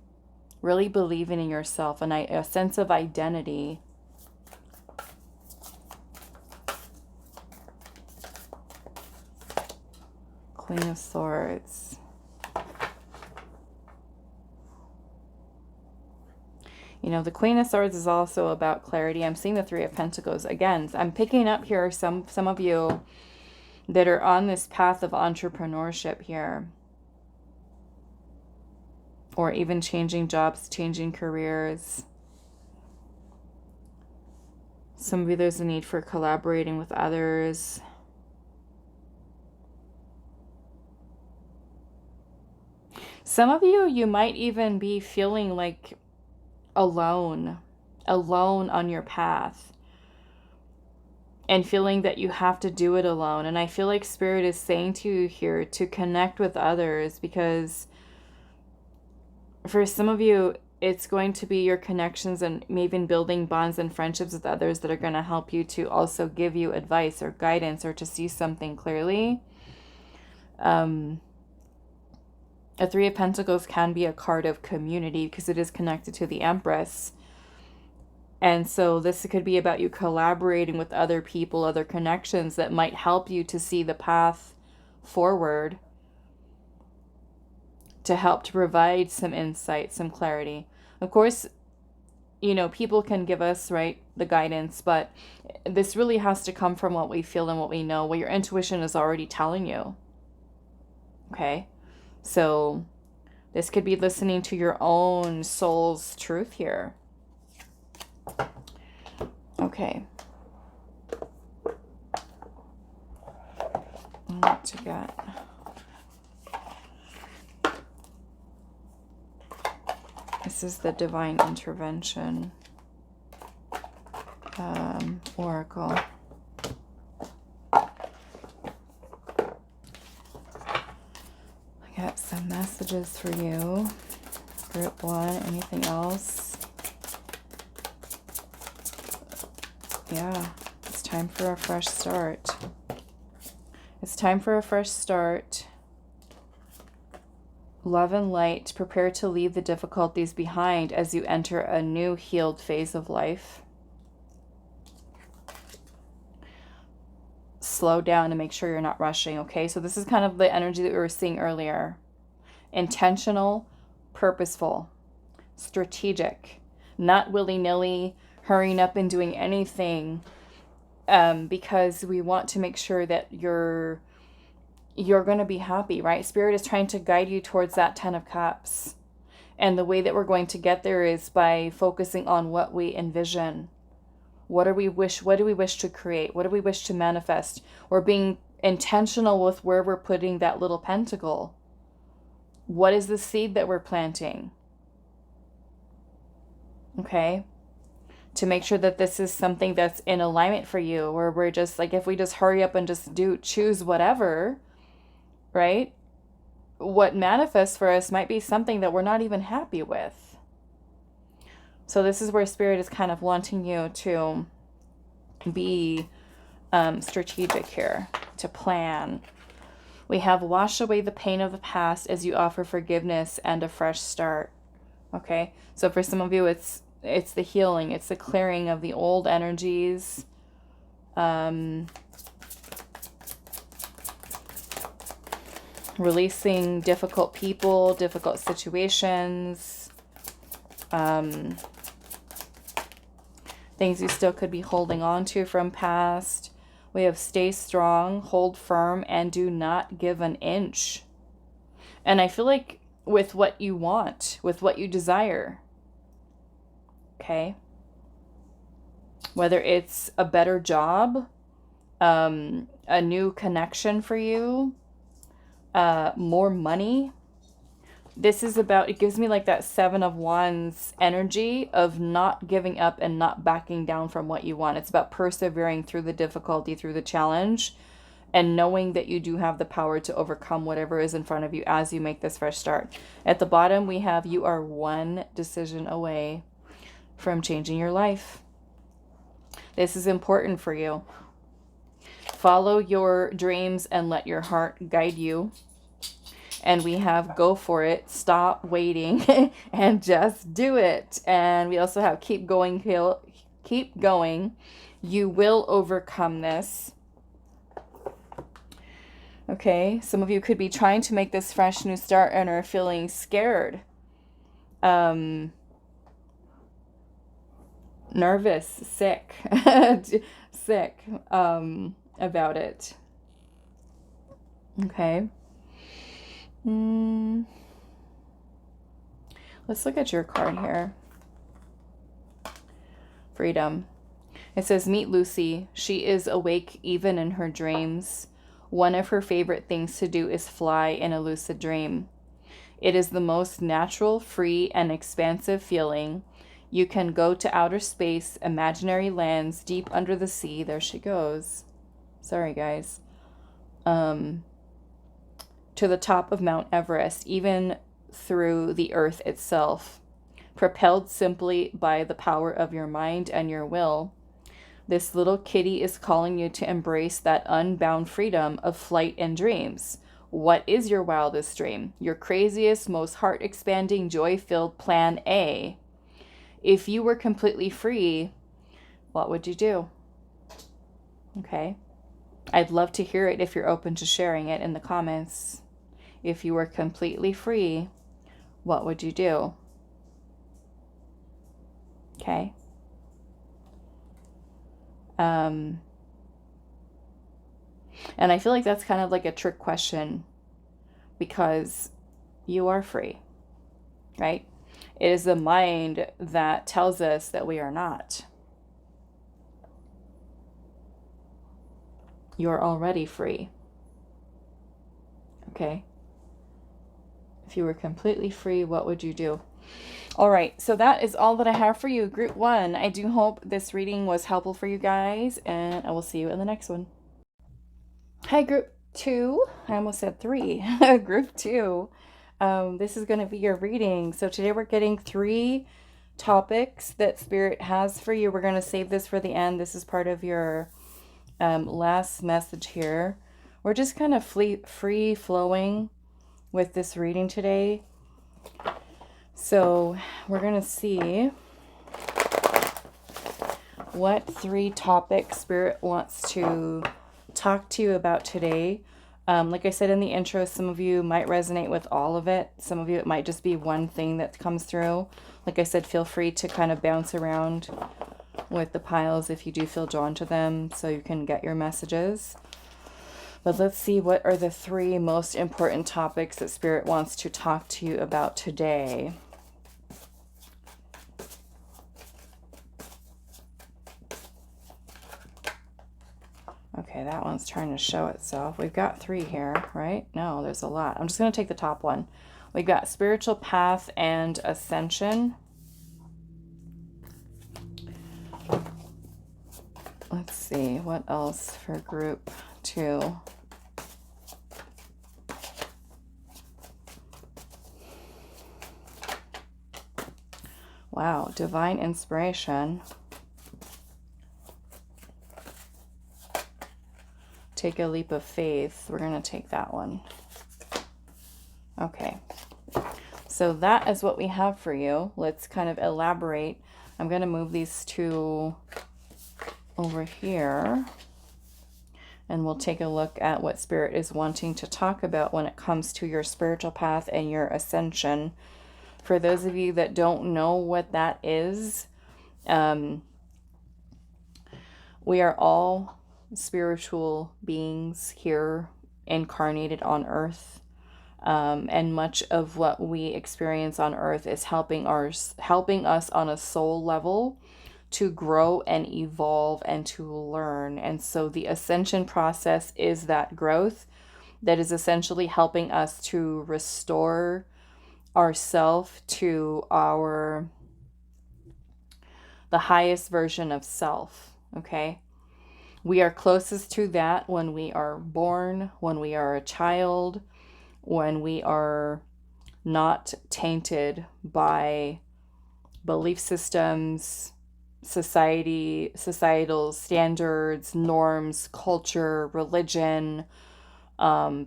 Really believing in yourself and a sense of identity. Queen of Swords. You know, the Queen of Swords is also about clarity. I'm seeing the 3 of Pentacles. Again, I'm picking up here some of you that are on this path of entrepreneurship here. Or even changing jobs, changing careers. Some of you, there's a need for collaborating with others. Some of you, you might even be feeling like alone on your path. And feeling that you have to do it alone. And I feel like Spirit is saying to you here to connect with others, because for some of you, it's going to be your connections and maybe building bonds and friendships with others that are going to help you to also give you advice or guidance or to see something clearly. A 3 of Pentacles can be a card of community because it is connected to the Empress. And so this could be about you collaborating with other people, other connections that might help you to see the path forward, to help to provide some insight, some clarity. Of course, you know, people can give us, right, the guidance, but this really has to come from what we feel and what we know, what your intuition is already telling you. Okay? So this could be listening to your own soul's truth here. Okay. What you got? This is the Divine Intervention Oracle. I got some messages for you. Group 1, anything else? Yeah, it's time for a fresh start. It's time for a fresh start. Love and light, prepare to leave the difficulties behind as you enter a new healed phase of life. Slow down and make sure you're not rushing, okay? So this is kind of the energy that we were seeing earlier. Intentional, purposeful, strategic, not willy-nilly, hurrying up and doing anything, because we want to make sure that you're going to be happy, right? Spirit is trying to guide you towards that 10 of Cups. And the way that we're going to get there is by focusing on what we envision. What do we wish to create? What do we wish to manifest? Or being intentional with where we're putting that little pentacle. What is the seed that we're planting? Okay? To make sure that this is something that's in alignment for you, where we're just like, if we just hurry up and just choose whatever, right? What manifests for us might be something that we're not even happy with. So this is where Spirit is kind of wanting you to be strategic here, to plan. We have wash away the pain of the past as you offer forgiveness and a fresh start. Okay, so for some of you, it's the healing, it's the clearing of the old energies. Releasing difficult people, difficult situations, things you still could be holding on to from past. We have stay strong, hold firm, and do not give an inch. And I feel like with what you want, with what you desire, okay? Whether it's a better job, a new connection for you, more money. This is about, it gives me like that Seven of Wands energy of not giving up and not backing down from what you want. It's about persevering through the difficulty, through the challenge, and knowing that you do have the power to overcome whatever is in front of you as you make this fresh start. At the bottom, we have you are one decision away from changing your life. This is important for you. Follow your dreams and let your heart guide you. And we have go for it, stop waiting, and just do it. And we also have keep going, keep going. You will overcome this. Okay, some of you could be trying to make this fresh new start and are feeling scared. Nervous, sick, sick about it. Okay. Let's look at your card here. Freedom. It says, meet Lucy. She is awake even in her dreams. One of her favorite things to do is fly in a lucid dream. It is the most natural, free, and expansive feeling. You can go to outer space, imaginary lands, deep under the sea. There she goes. Sorry, guys. To the top of Mount Everest, even through the earth itself, propelled simply by the power of your mind and your will. This little kitty is calling you to embrace that unbound freedom of flight and dreams. What is your wildest dream? Your craziest, most heart-expanding, joy-filled plan A. If you were completely free, what would you do? Okay. I'd love to hear it if you're open to sharing it in the comments. If you were completely free, what would you do? Okay. And I feel like that's kind of like a trick question because you are free, right? It is the mind that tells us that we are not. You're already free. Okay. If you were completely free, what would you do? All right, so that is all that I have for you, Group 1. I do hope this reading was helpful for you guys, and I will see you in the next one. Hi, Group 2. I almost said 3. Group 2. This is going to be your reading. So today we're getting 3 topics that Spirit has for you. We're going to save this for the end. This is part of your last message here. We're just kind of free flowing with this reading today. So we're going to see what 3 topics Spirit wants to talk to you about today. Like I said in the intro, some of you might resonate with all of it. Some of you, it might just be one thing that comes through. Like I said, feel free to kind of bounce around with the piles if you do feel drawn to them so you can get your messages. But let's see, what are the 3 most important topics that Spirit wants to talk to you about today? Okay, that one's trying to show itself. We've got 3 here, right? No, there's a lot. I'm just going to take the top one. We've got spiritual path and ascension. Let's see, what else for group 2? Wow, divine inspiration. Take a leap of faith. We're going to take that one. Okay. So that is what we have for you. Let's kind of elaborate. I'm going to move these two over here. And we'll take a look at what Spirit is wanting to talk about when it comes to your spiritual path and your ascension. For those of you that don't know what that is, we are all spiritual beings here incarnated on earth. And much of what we experience on earth is helping us on a soul level to grow and evolve and to learn. And so the ascension process is that growth that is essentially helping us to restore ourself to the highest version of self. Okay. We are closest to that when we are born, when we are a child, when we are not tainted by belief systems, societal standards, norms, culture, religion,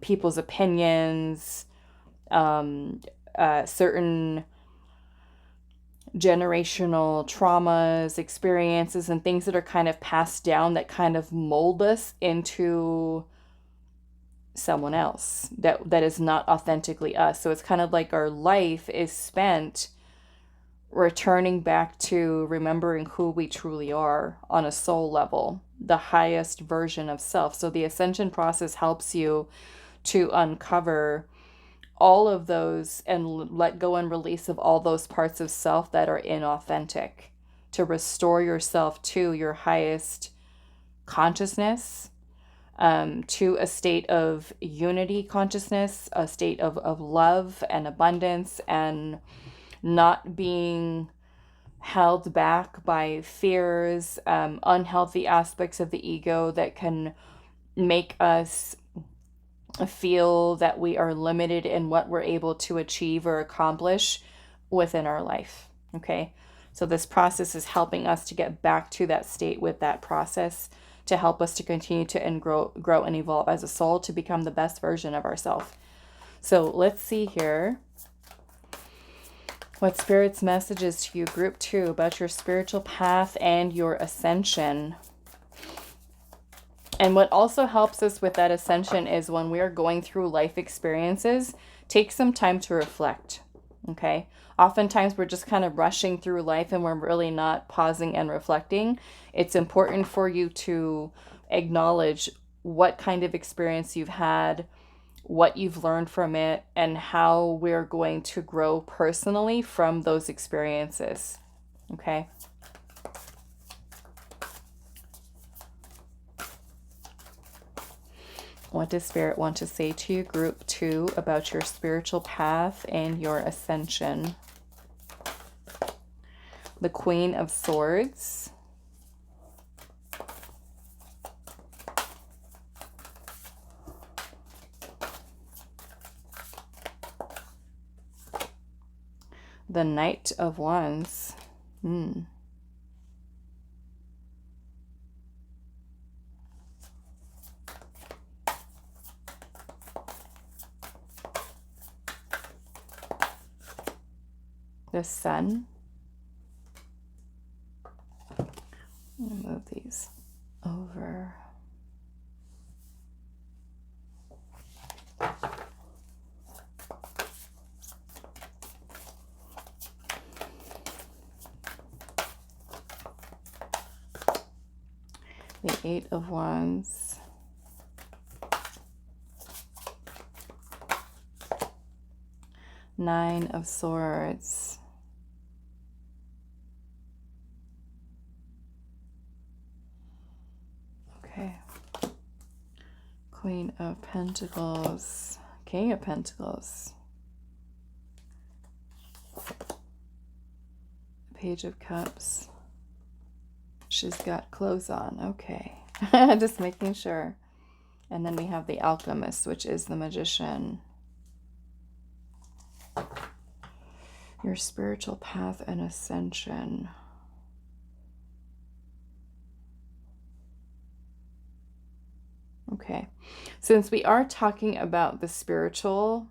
people's opinions, certain generational traumas, experiences, and things that are kind of passed down that kind of mold us into someone else that is not authentically us. So it's kind of like our life is spent returning back to remembering who we truly are on a soul level, the highest version of self. So the ascension process helps you to uncover all of those and let go and release of all those parts of self that are inauthentic, to restore yourself to your highest consciousness, to a state of unity consciousness, a state of love and abundance, and not being held back by fears, unhealthy aspects of the ego that can make us feel that we are limited in what we're able to achieve or accomplish within our life. Okay. So this process is helping us to get back to that state with that process to help us to continue to grow and evolve as a soul to become the best version of ourselves. So let's see here what Spirit's message is to you, group 2, about your spiritual path and your ascension. And what also helps us with that ascension is when we are going through life experiences, take some time to reflect, okay? Oftentimes we're just kind of rushing through life and we're really not pausing and reflecting. It's important for you to acknowledge what kind of experience you've had, what you've learned from it, and how we're going to grow personally from those experiences, okay? What does Spirit want to say to you, group 2, about your spiritual path and your ascension? The Queen of Swords. The Knight of Wands. The Sun. I'm going to move these over. The Eight of Wands. Nine of Swords. Okay. Queen of Pentacles. King of Pentacles. Page of Cups. She's got clothes on. Okay. Just making sure. And then we have the Alchemist, which is the Magician. Your spiritual path and ascension. Okay. Since we are talking about the spiritual,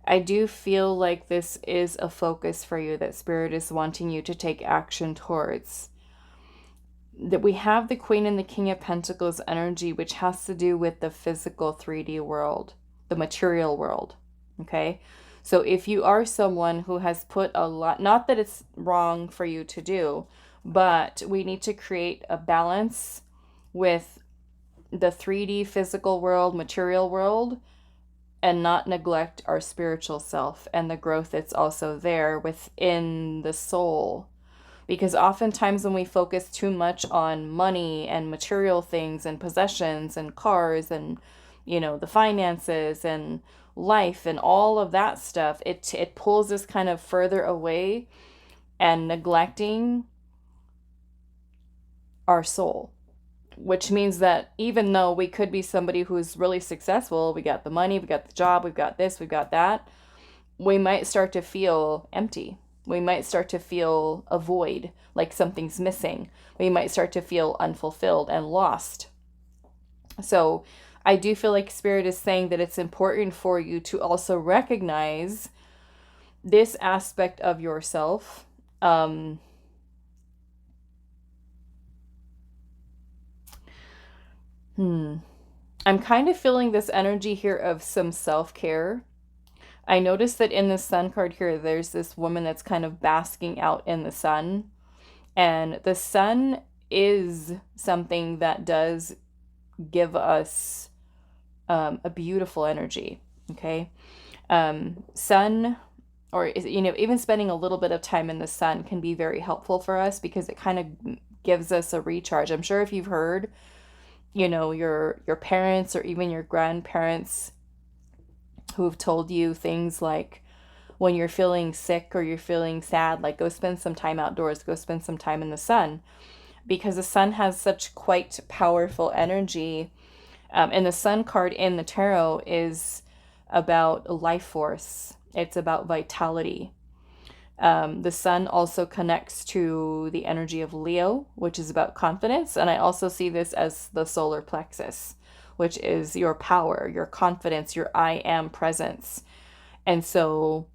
I do feel like this is a focus for you that Spirit is wanting you to take action towards. That we have the Queen and the King of Pentacles energy, which has to do with the physical 3D world, the material world. Okay. So if you are someone who has put a lot, not that it's wrong for you to do, but we need to create a balance with the 3D physical world, material world, and not neglect our spiritual self and the growth that's also there within the soul. Because oftentimes when we focus too much on money and material things and possessions and cars and, you know, the finances and life and all of that stuff, it pulls us kind of further away and neglecting our soul. Which means that even though we could be somebody who's really successful, we got the money, we got the job, we've got this, we've got that, we might start to feel empty. We might start to feel a void, like something's missing. We might start to feel unfulfilled and lost. So I do feel like Spirit is saying that it's important for you to also recognize this aspect of yourself. I'm kind of feeling this energy here of some self-care. I noticed that in the Sun card here, there's this woman that's kind of basking out in the sun. And the sun is something that does give us a beautiful energy, okay? Sun, or, you know, even spending a little bit of time in the sun can be very helpful for us because it kind of gives us a recharge. I'm sure if you've heard, you know, your parents or even your grandparents who've told you things like when you're feeling sick or you're feeling sad, like go spend some time outdoors, go spend some time in the sun, because the sun has such quite powerful energy. And the Sun card in the tarot is about life force. It's about vitality. The sun also connects to the energy of Leo, which is about confidence. And I also see this as the solar plexus, which is your power, your confidence, your I am presence. And so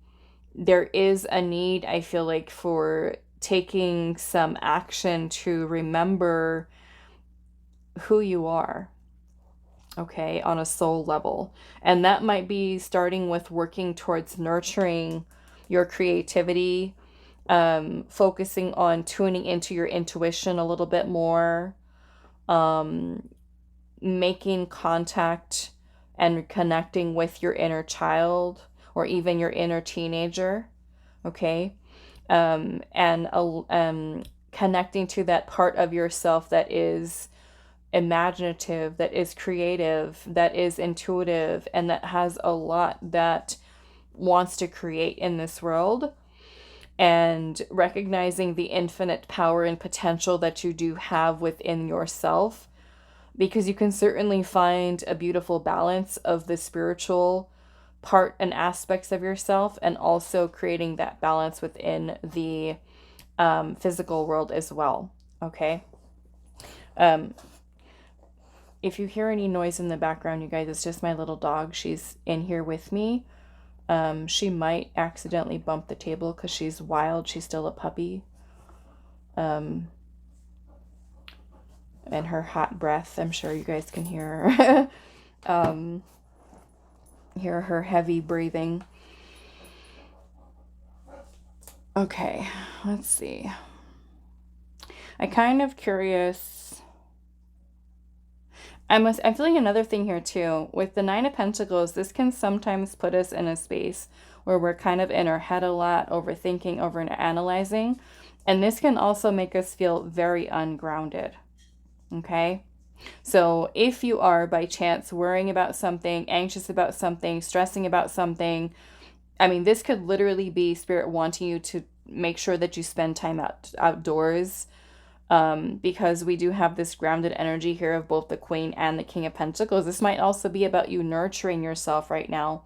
there is a need, I feel like, for taking some action to remember who you are, okay, on a soul level. And that might be starting with working towards nurturing your creativity, focusing on tuning into your intuition a little bit more, making contact and connecting with your inner child or even your inner teenager, okay? And connecting to that part of yourself that is imaginative, that is creative, that is intuitive, and that has a lot that wants to create in this world, and recognizing the infinite power and potential that you do have within yourself, because you can certainly find a beautiful balance of the spiritual part and aspects of yourself, and also creating that balance within the physical world as well, okay? If you hear any noise in the background, you guys, it's just my little dog. She's in here with me. She might accidentally bump the table because she's wild. She's still a puppy. And her hot breath, I'm sure you guys can hear her. Hear her heavy breathing. Okay, let's see. I'm kind of curious. I'm feeling another thing here too. With the Nine of Pentacles, this can sometimes put us in a space where we're kind of in our head a lot, overthinking, overanalyzing. And this can also make us feel very ungrounded. Okay? So if you are by chance worrying about something, anxious about something, stressing about something, I mean, this could literally be Spirit wanting you to make sure that you spend time outdoors, because we do have this grounded energy here of both the Queen and the King of Pentacles. This might also be about you nurturing yourself right now,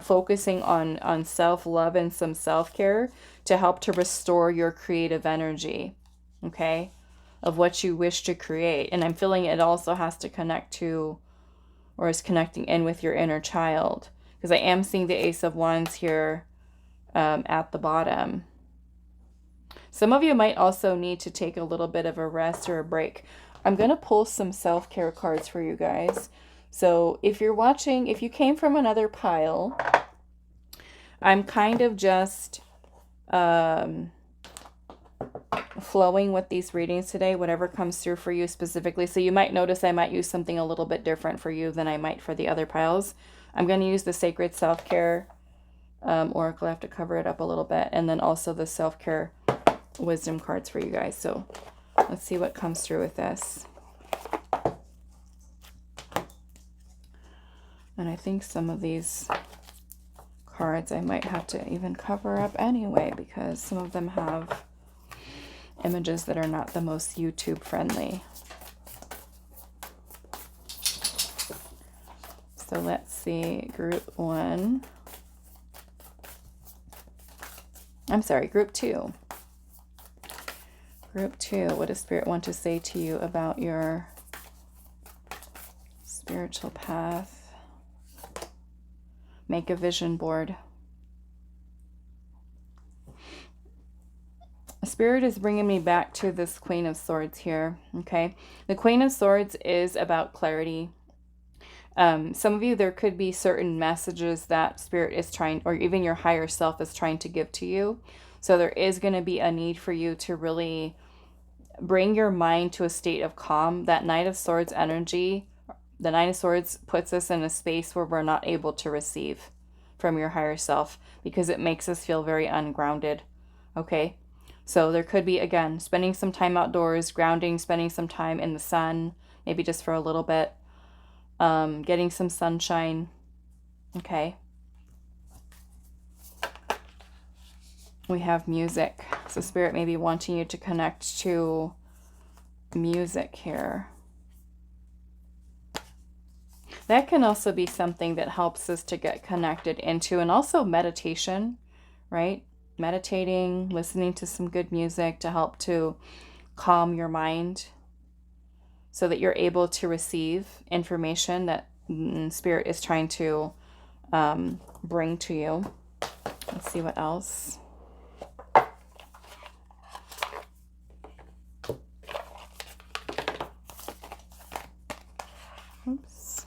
focusing on self-love and some self-care to help to restore your creative energy, okay, of what you wish to create. And I'm feeling it also has to connect to, or is connecting in with your inner child, because I am seeing the Ace of Wands here at the bottom. Some of you might also need to take a little bit of a rest or a break. I'm going to pull some self-care cards for you guys. So if you're watching, if you came from another pile, I'm kind of just flowing with these readings today, whatever comes through for you specifically. So you might notice I might use something a little bit different for you than I might for the other piles. I'm going to use the Sacred Self-Care Oracle. I have to cover it up a little bit. And then also the Self-Care Wisdom cards for you guys. So let's see what comes through with this. And I think some of these cards I might have to even cover up anyway, because some of them have images that are not the most YouTube friendly. So let's see, group 1. I'm sorry, group 2. Group 2, what does Spirit want to say to you about your spiritual path? Make a vision board. Spirit is bringing me back to this Queen of Swords here, okay? The Queen of Swords is about clarity. Some of you, there could be certain messages that Spirit is trying, or even your higher self is trying to give to you. So there is going to be a need for you to really bring your mind to a state of calm. That Knight of Swords energy, the Knight of Swords puts us in a space where we're not able to receive from your higher self because it makes us feel very ungrounded, okay? So there could be, again, spending some time outdoors, grounding, spending some time in the sun, maybe just for a little bit, getting some sunshine, okay? We have music. So Spirit may be wanting you to connect to music here. That can also be something that helps us to get connected into, and also meditation, right? Meditating, listening to some good music to help to calm your mind so that you're able to receive information that Spirit is trying to bring to you. Let's see what else. Oops.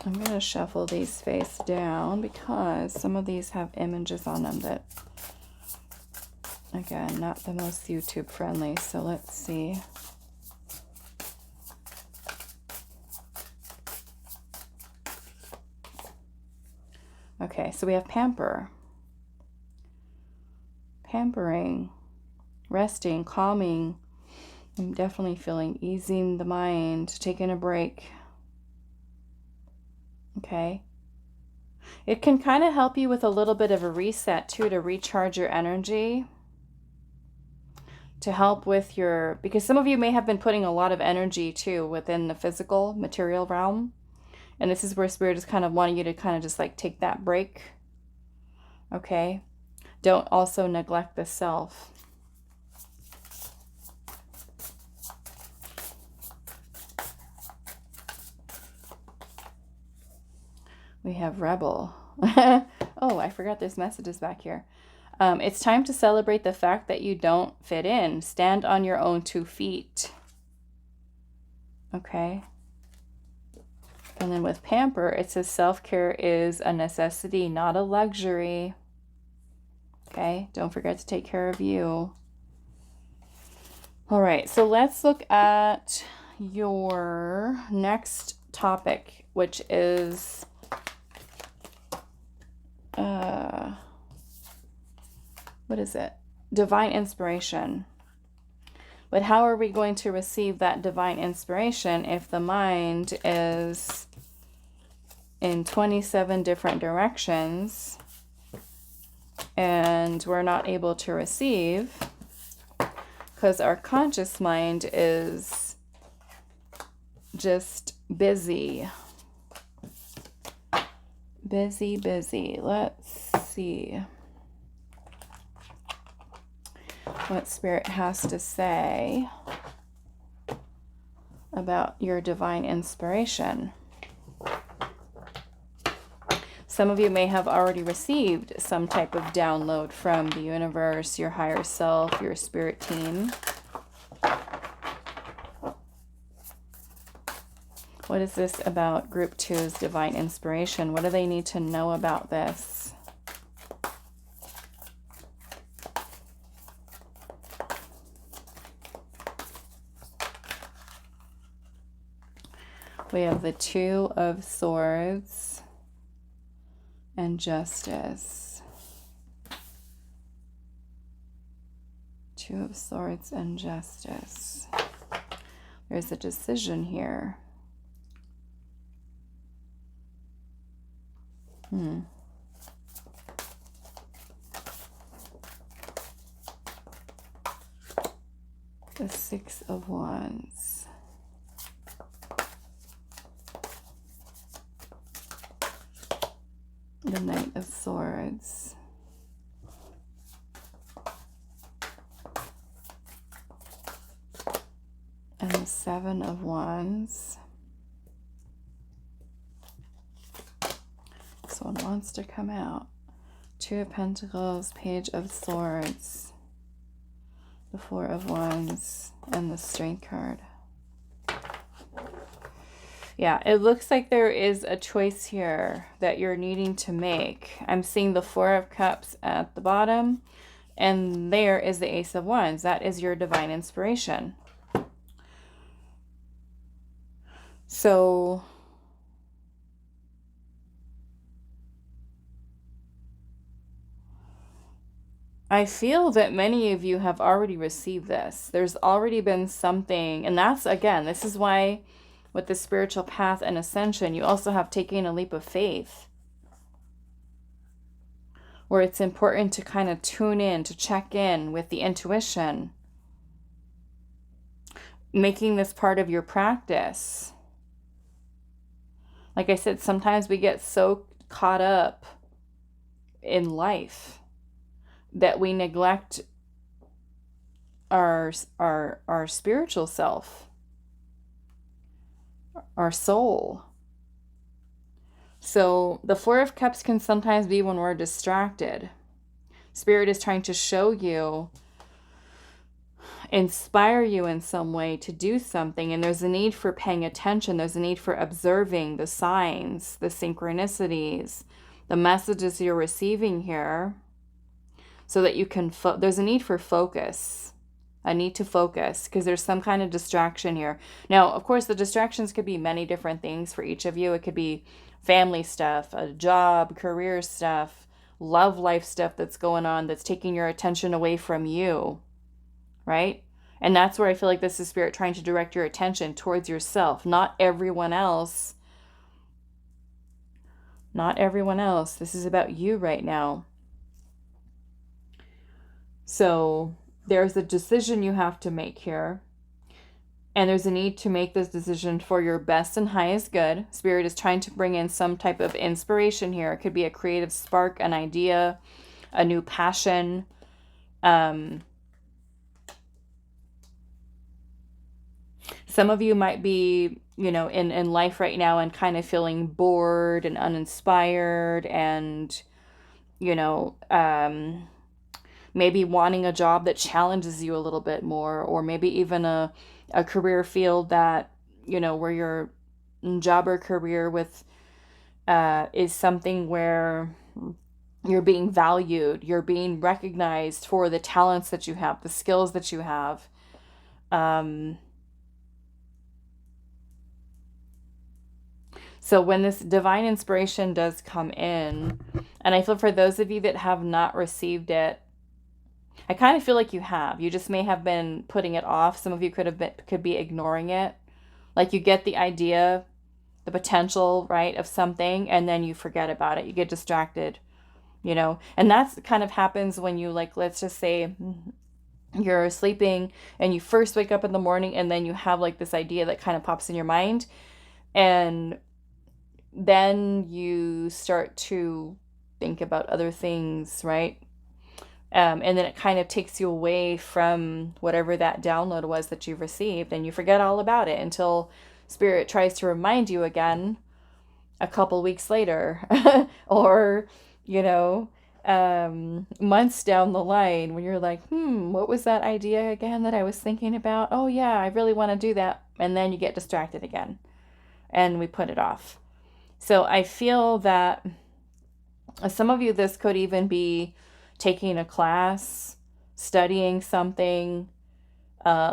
I'm going to shuffle these face down because some of these have images on them that, again, not the most YouTube friendly. So let's see. Okay, so we have pamper. Pampering, resting, calming. I'm definitely feeling easing the mind, taking a break. Okay. It can kind of help you with a little bit of a reset too, to recharge your energy, to help with your, because some of you may have been putting a lot of energy too within the physical material realm. And this is where Spirit is kind of wanting you to kind of just like take that break. Okay. Don't also neglect the self. We have rebel. Oh, I forgot there's messages back here. It's time to celebrate the fact that you don't fit in. Stand on your own 2 feet. Okay. And then with pamper, it says self-care is a necessity, not a luxury. Okay. Don't forget to take care of you. All right. So let's look at your next topic, which is what is it? Divine inspiration. But how are we going to receive that divine inspiration if the mind is in 27 different directions and and we're not able to receive because our conscious mind is just busy. Busy. Let's see what Spirit has to say about your divine inspiration. Some of you may have already received some type of download from the universe, your higher self, your spirit team. What is this about Group 2's divine inspiration? What do they need to know about this? We have the Two of Swords and Justice. Two of Swords and Justice. There's a decision here. The Six of Wands. The Knight of Swords. And the Seven of Wands. This one wants to come out. Two of Pentacles, Page of Swords, the Four of Wands, and the Strength card. Yeah, it looks like there is a choice here that you're needing to make. I'm seeing the Four of Cups at the bottom, and there is the Ace of Wands. That is your divine inspiration. So I feel that many of you have already received this. There's already been something, and that's, again, this is why with the spiritual path and ascension, you also have taken a leap of faith, where it's important to kind of tune in, to check in with the intuition, making this part of your practice. Like I said, sometimes we get so caught up in life that we neglect our spiritual self, our soul. So the Four of Cups can sometimes be when we're distracted. Spirit is trying to show you, inspire you in some way to do something, and there's a need for paying attention. There's a need for observing the signs, the synchronicities, the messages you're receiving here, so that you can there's a need for focus, a need to focus, because there's some kind of distraction here. Now, of course, the distractions could be many different things for each of you. It could be family stuff, a job, career stuff, love life stuff that's going on that's taking your attention away from you, right? And that's where I feel like this is Spirit trying to direct your attention towards yourself, not everyone else. Not everyone else. This is about you right now. So there's a decision you have to make here. And there's a need to make this decision for your best and highest good. Spirit is trying to bring in some type of inspiration here. It could be a creative spark, an idea, a new passion. Some of you might be, in life right now and kind of feeling bored and uninspired and, maybe wanting a job that challenges you a little bit more, or maybe even a career field that, where your job or career with is something where you're being valued, you're being recognized for the talents that you have, the skills that you have. So when this divine inspiration does come in, and I feel for those of you that have not received it, I kind of feel like you have. You just may have been putting it off. Some of you could be ignoring it. Like you get the idea, the potential, right, of something, and then you forget about it. You get distracted. you know? And that's kind of happens when you, like, let's just say you're sleeping and you first wake up in the morning, and then you have like this idea that kind of pops in your mind, and then you start to think about other things, right? And then it kind of takes you away from whatever that download was that you received, and you forget all about it until Spirit tries to remind you again a couple weeks later, or, you know, months down the line when you're like, what was that idea again that I was thinking about? Oh, yeah, I really want to do that. And then you get distracted again, and we put it off. So I feel that some of you, this could even be taking a class, studying something,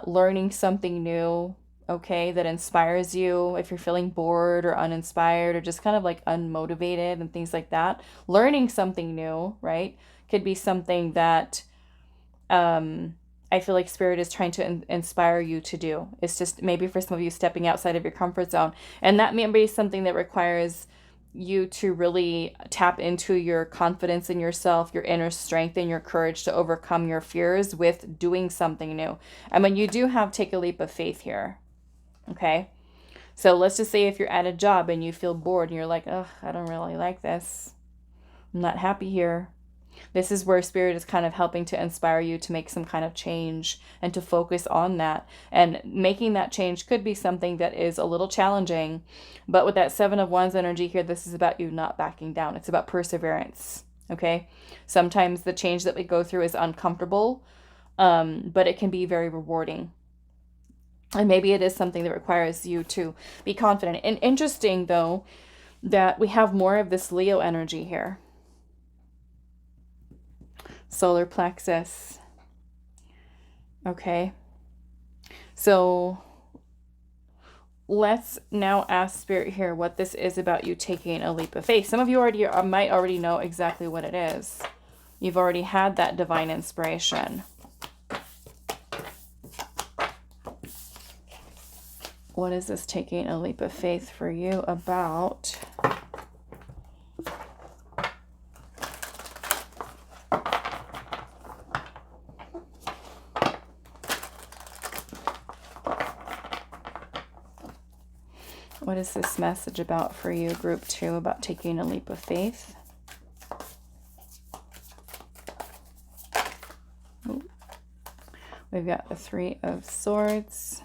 learning something new, okay, that inspires you. If you're feeling bored or uninspired or just kind of like unmotivated and things like that, learning something new, right, could be something that I feel like Spirit is trying to inspire you to do. It's just maybe for some of you stepping outside of your comfort zone. And that may be something that requires you to really tap into your confidence in yourself, your inner strength, and your courage to overcome your fears with doing something new. I mean, you do have take a leap of faith here. Okay. So let's just say if you're at a job and you feel bored and you're like, oh, I don't really like this. I'm not happy here. This is where Spirit is kind of helping to inspire you to make some kind of change and to focus on that. And making that change could be something that is a little challenging. But with that Seven of Wands energy here, this is about you not backing down. It's about perseverance. Okay? Sometimes the change that we go through is uncomfortable, but it can be very rewarding. And maybe it is something that requires you to be confident. And interesting, though, that we have more of this Leo energy here. Solar plexus. Okay. So let's now ask Spirit here what this is about you taking a leap of faith. Some of you might already know exactly what it is. You've already had that divine inspiration. What is this taking a leap of faith for you about? What is this message about for you, group 2, about taking a leap of faith? Ooh. We've got the 3 of Swords,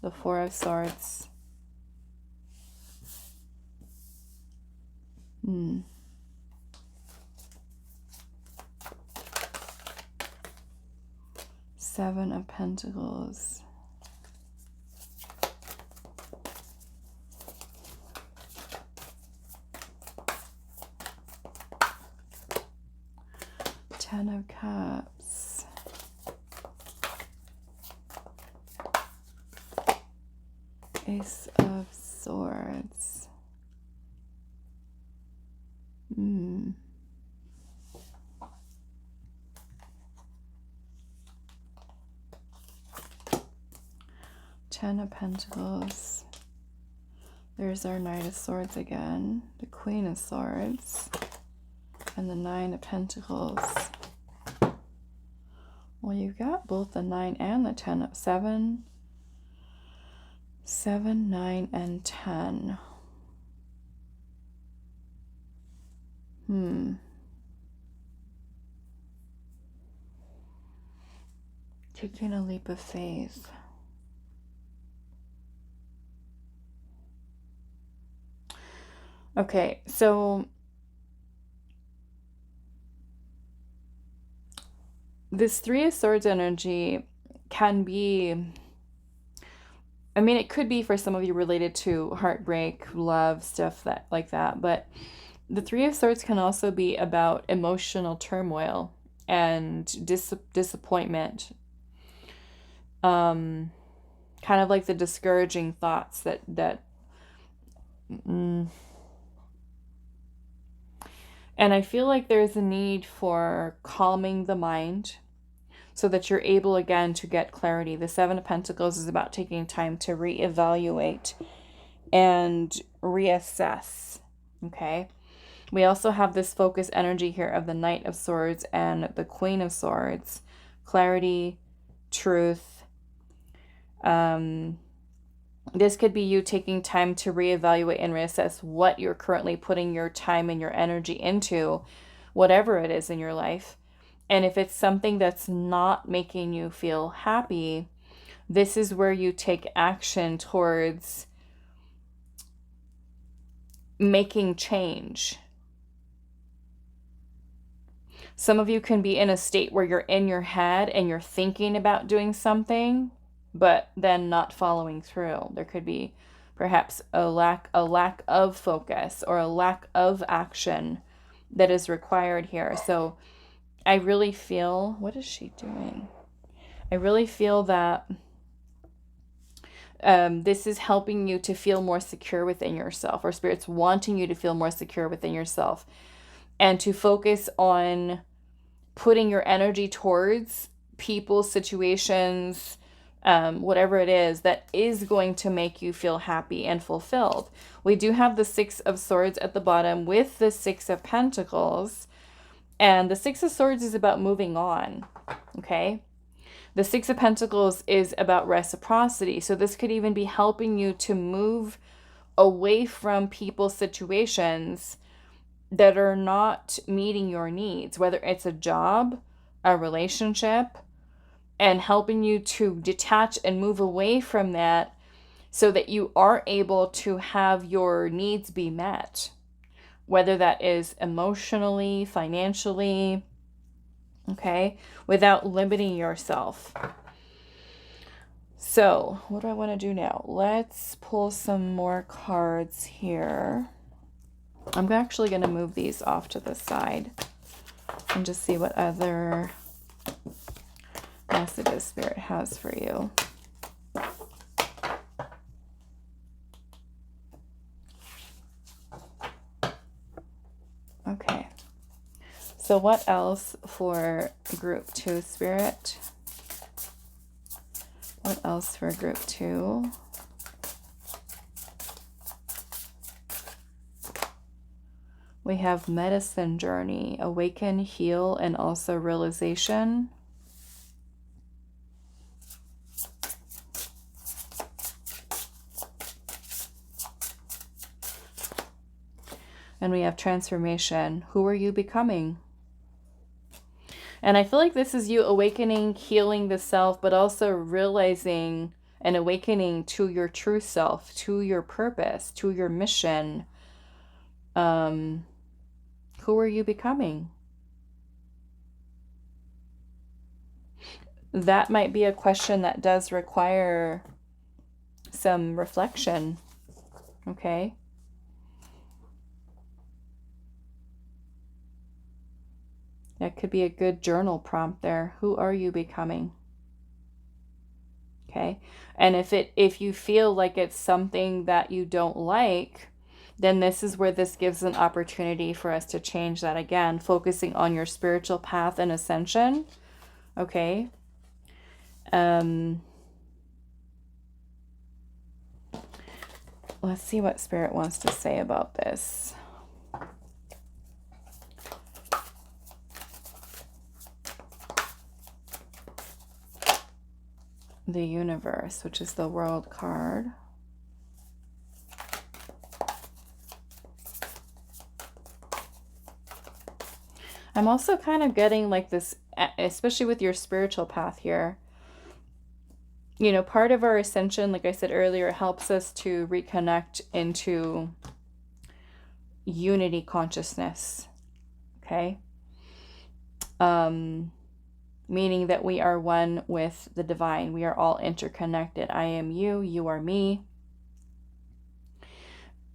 the 4 of Swords. Seven of Pentacles. Ten of Cups. Ace of Swords. Ten of Pentacles. There's our Knight of Swords again. The Queen of Swords. And the 9 of Pentacles. Well, you've got both the 9 and the 10 of 7. 7, 9, and 10. Taking a leap of faith. Okay, so this 3 of Swords energy can be, I mean, it could be for some of you related to heartbreak, love, stuff like that. But the 3 of Swords can also be about emotional turmoil and disappointment. Kind of like the discouraging thoughts that and I feel like there's a need for calming the mind so that you're able again to get clarity. The 7 of Pentacles is about taking time to reevaluate and reassess. Okay. We also have this focus energy here of the Knight of Swords and the Queen of Swords. Clarity, truth. This could be you taking time to reevaluate and reassess what you're currently putting your time and your energy into, whatever it is in your life. And if it's something that's not making you feel happy, this is where you take action towards making change. Some of you can be in a state where you're in your head and you're thinking about doing something, but then not following through. There could be perhaps a lack of focus or a lack of action that is required here. So I really feel, what is she doing? I really feel that this is helping you to feel more secure within yourself, or Spirit's wanting you to feel more secure within yourself, and to focus on putting your energy towards people, situations, whatever it is that is going to make you feel happy and fulfilled. We do have the Six of Swords at the bottom with the Six of Pentacles, and the Six of Swords is about moving on, okay? The Six of Pentacles is about reciprocity, so this could even be helping you to move away from people, situations that are not meeting your needs, whether it's a job, a relationship, and helping you to detach and move away from that so that you are able to have your needs be met, whether that is emotionally, financially, okay, without limiting yourself. So what do I want to do now? Let's pull some more cards here. I'm actually going to move these off to the side and just see what other messages Spirit has for you. Okay. So what else for group 2, Spirit? What else for group 2? We have medicine journey, awaken, heal, and also realization. And we have transformation. Who are you becoming? And I feel like this is you awakening, healing the self, but also realizing and awakening to your true self, to your purpose, to your mission. Who are you becoming? That might be a question that does require some reflection, okay? That could be a good journal prompt there. Who are you becoming? Okay. And if you feel like it's something that you don't like, then this is where this gives an opportunity for us to change that again, focusing on your spiritual path and ascension. Okay. Let's see what Spirit wants to say about this. The Universe, which is the World card. I'm also kind of getting like this, especially with your spiritual path here. You know, part of our ascension, like I said earlier, helps us to reconnect into unity consciousness. Okay? Meaning that we are one with the divine. We are all interconnected. I am you, you are me.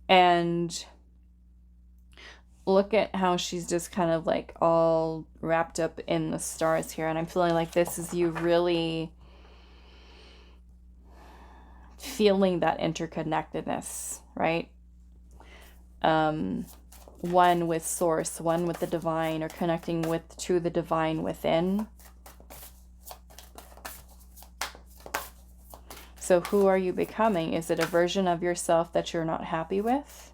And look at how she's just kind of like all wrapped up in the stars here. And I'm feeling like this is you really feeling that interconnectedness, right? One with source, one with the divine, or connecting to the divine within. So who are you becoming? Is it a version of yourself that you're not happy with?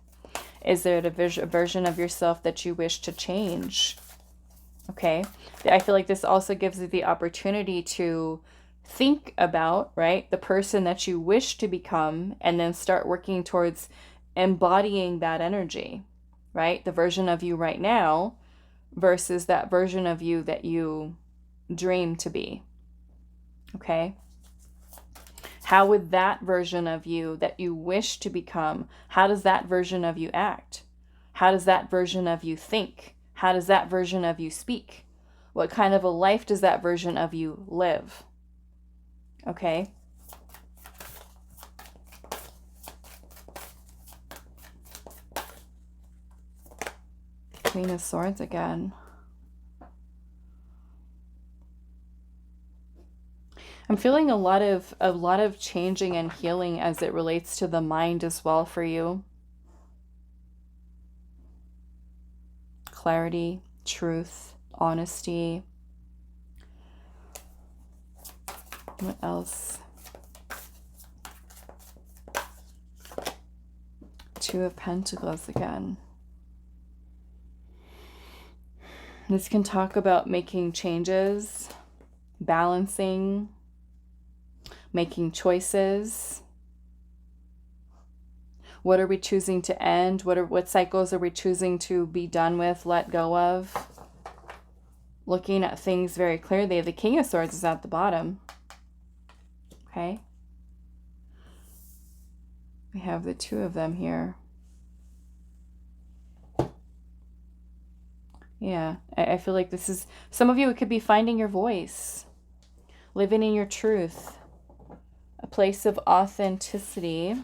Is there a version of yourself that you wish to change? Okay. I feel like this also gives you the opportunity to think about, right, the person that you wish to become, and then start working towards embodying that energy, right? The version of you right now versus that version of you that you dream to be. Okay. How would that version of you that you wish to become, how does that version of you act? How does that version of you think? How does that version of you speak? What kind of a life does that version of you live? Okay. Queen of Swords again. I'm feeling a lot of changing and healing as it relates to the mind as well for you. Clarity, truth, honesty. What else? Two of Pentacles again. This can talk about making changes, balancing, making choices. What are we choosing to end? What cycles are we choosing to be done with, let go of? Looking at things very clearly. The King of Swords is at the bottom. Okay. We have the two of them here. Yeah, I feel like this is, some of you, it could be finding your voice, living in your truth, a place of authenticity.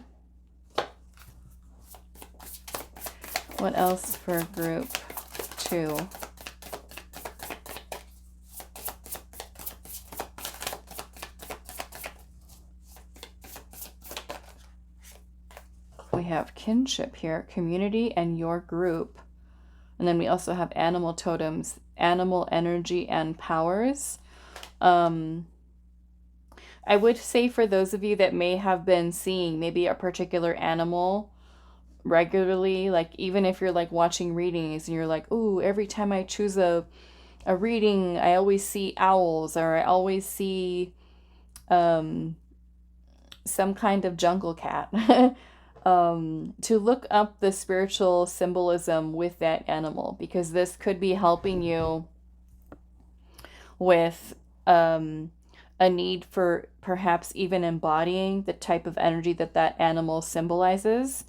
What else for group 2? We have kinship here, community and your group. And then we also have animal totems, animal energy and powers. I would say for those of you that may have been seeing maybe a particular animal regularly, like even if you're like watching readings and you're like, ooh, every time I choose a reading, I always see owls, or I always see some kind of jungle cat. To look up the spiritual symbolism with that animal, because this could be helping you with a need for perhaps even embodying the type of energy that that animal symbolizes.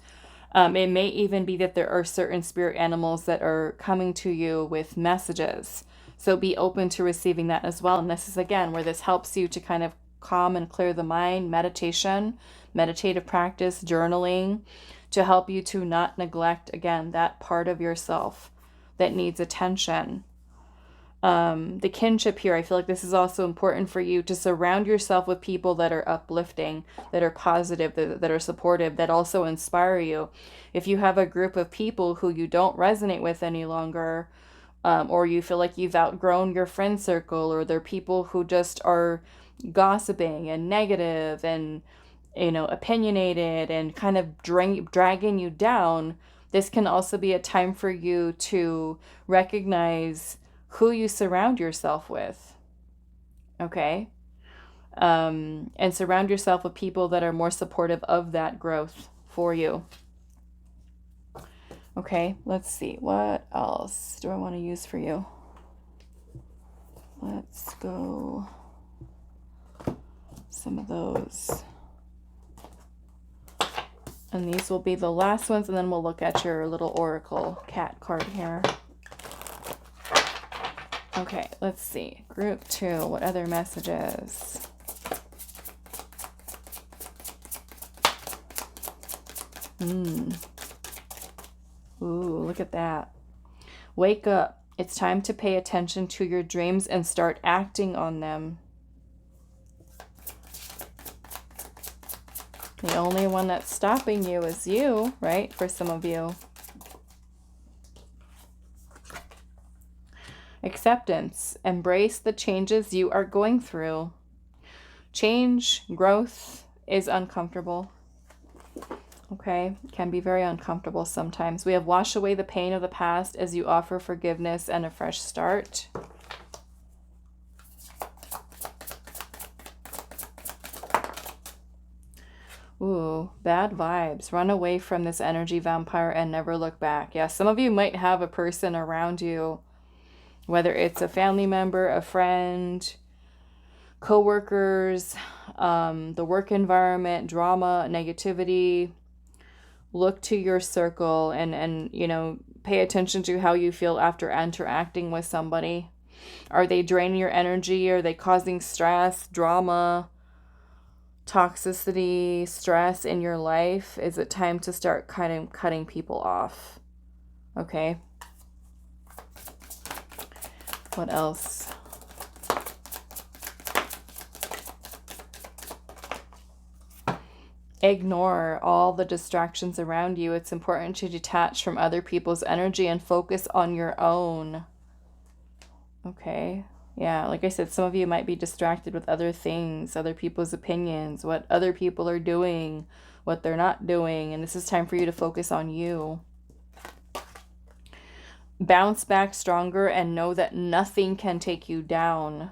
It may even be that there are certain spirit animals that are coming to you with messages. So be open to receiving that as well. And this is, again, where this helps you to kind of calm and clear the mind, meditation, meditative practice, journaling, to help you to not neglect, again, that part of yourself that needs attention. The kinship here, I feel like this is also important for you to surround yourself with people that are uplifting, that are positive, that are supportive, that also inspire you. If you have a group of people who you don't resonate with any longer, or you feel like you've outgrown your friend circle, or they're people who just are gossiping and negative and, you know, opinionated and kind of dragging you down, this can also be a time for you to recognize who you surround yourself with. Okay? And surround yourself with people that are more supportive of that growth for you. Okay, let's see. What else do I want to use for you? Let's go some of those. And these will be the last ones, and then we'll look at your little oracle cat card here. Okay, let's see. Group 2, what other messages? Ooh, look at that. Wake up. It's time to pay attention to your dreams and start acting on them. The only one that's stopping you is you, right? For some of you. Acceptance. Embrace the changes you are going through. Change, growth is uncomfortable. Okay, can be very uncomfortable sometimes. We have wash away the pain of the past as you offer forgiveness and a fresh start. Ooh, bad vibes. Run away from this energy vampire and never look back. Yeah, some of you might have a person around you, whether it's a family member, a friend, co-workers, the work environment, drama, negativity. Look to your circle and you know, pay attention to how you feel after interacting with somebody. Are they draining your energy? Are they causing stress, drama, toxicity, stress in your life? Is it time to start cutting people off? Okay. What else? Ignore all the distractions around you. It's important to detach from other people's energy and focus on your own. Okay. Yeah, like I said, some of you might be distracted with other things, other people's opinions, what other people are doing, what they're not doing, and this is time for you to focus on you. Bounce back stronger and know that nothing can take you down.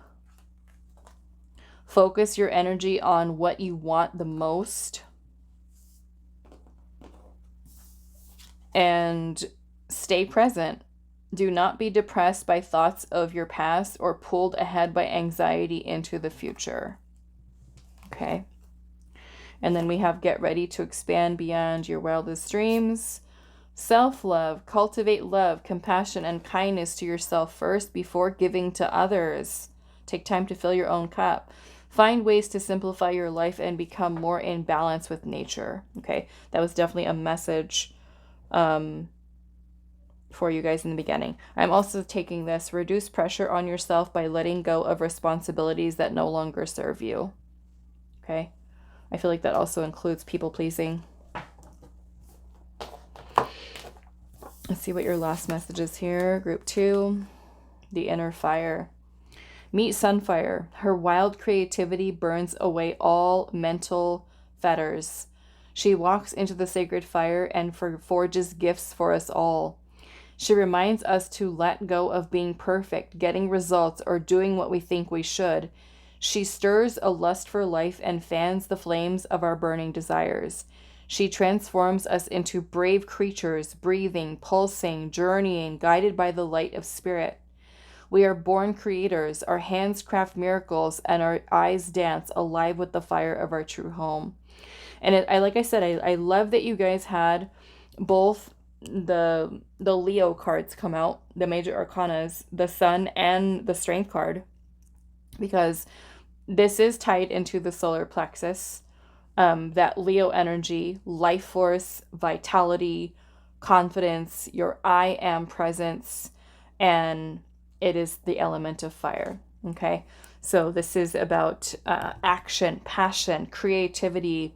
Focus your energy on what you want the most. And stay present. Do not be depressed by thoughts of your past or pulled ahead by anxiety into the future. Okay. And then we have get ready to expand beyond your wildest dreams. Self-love. Cultivate love, compassion, and kindness to yourself first before giving to others. Take time to fill your own cup. Find ways to simplify your life and become more in balance with nature. Okay. That was definitely a message for you guys in the beginning. I'm also taking this, reduce pressure on yourself by letting go of responsibilities that no longer serve you. Okay. I feel like that also includes people pleasing. Let's see what your last message is here. Group 2, the inner fire. Meet Sunfire. Her wild creativity burns away all mental fetters. She walks into the sacred fire and forges gifts for us all. She reminds us to let go of being perfect, getting results, or doing what we think we should. She stirs a lust for life and fans the flames of our burning desires. She transforms us into brave creatures, breathing, pulsing, journeying, guided by the light of spirit. We are born creators, our hands craft miracles, and our eyes dance alive with the fire of our true home. And like I said, I love that you guys had both the Leo cards come out, the major arcanas, the Sun and the Strength card, because this is tied into the solar plexus, that Leo energy, life force, vitality, confidence, your I am presence, and it is the element of fire. Okay, so this is about action, passion, creativity.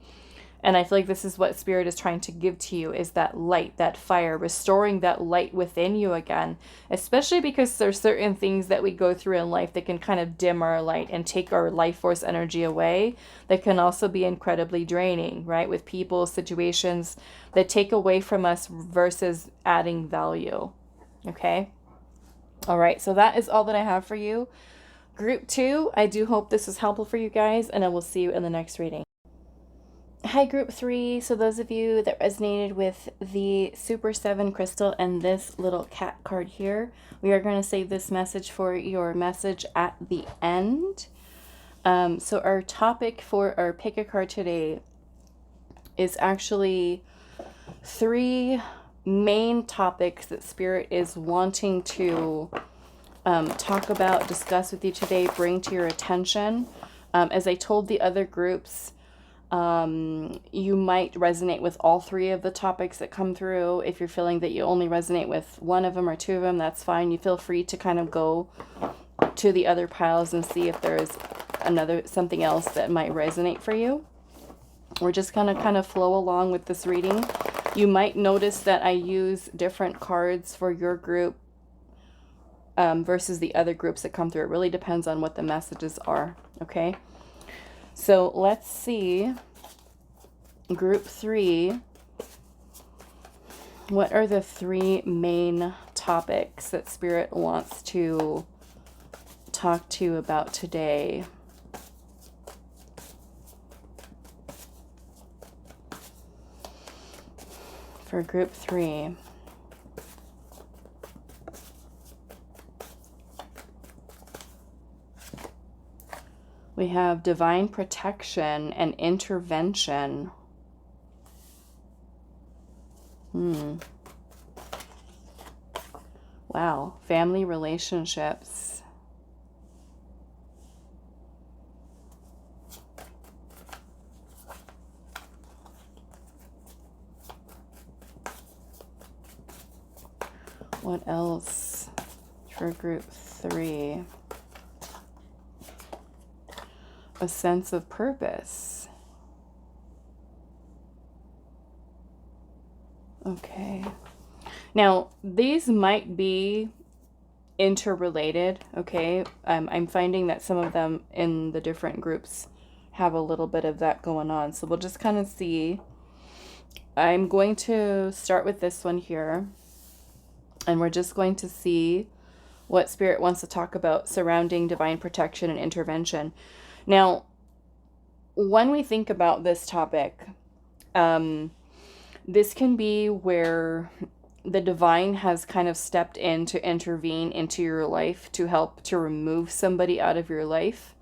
And I feel like this is what Spirit is trying to give to you, is that light, that fire, restoring that light within you again, especially because there's certain things that we go through in life that can kind of dim our light and take our life force energy away, that can also be incredibly draining, right? With people, situations that take away from us versus adding value. Okay? All right, so that is all that I have for you. Group 2, I do hope this was helpful for you guys, and I will see you in the next reading. Hi, Group 3. So those of you that resonated with the Super 7 crystal and this little cat card here, we are going to save this message for your message at the end. So our topic for our pick a card today is actually 3 main topics that Spirit is wanting to talk about, discuss with you today, bring to your attention. As I told the other groups, you might resonate with all 3 of the topics that come through. If you're feeling that you only resonate with one of them or 2 of them, that's fine. You feel free to kind of go to the other piles and see if there's something else that might resonate for you. We're just going to kind of flow along with this reading. You might notice that I use different cards for your group versus the other groups that come through. It really depends on what the messages are, okay? So let's see, Group 3, What are the 3 main topics that Spirit wants to talk to you about today? For group 3. We have divine protection and intervention. Wow. Family relationships. What else for group 3? A sense of purpose. Okay. Now, these might be interrelated, okay? I'm finding that some of them in the different groups have a little bit of that going on. So we'll just kind of see. I'm going to start with this one here. And we're just going to see what Spirit wants to talk about surrounding divine protection and intervention. Now, when we think about this topic, this can be where the divine has kind of stepped in to intervene into your life to help to remove somebody out of your life.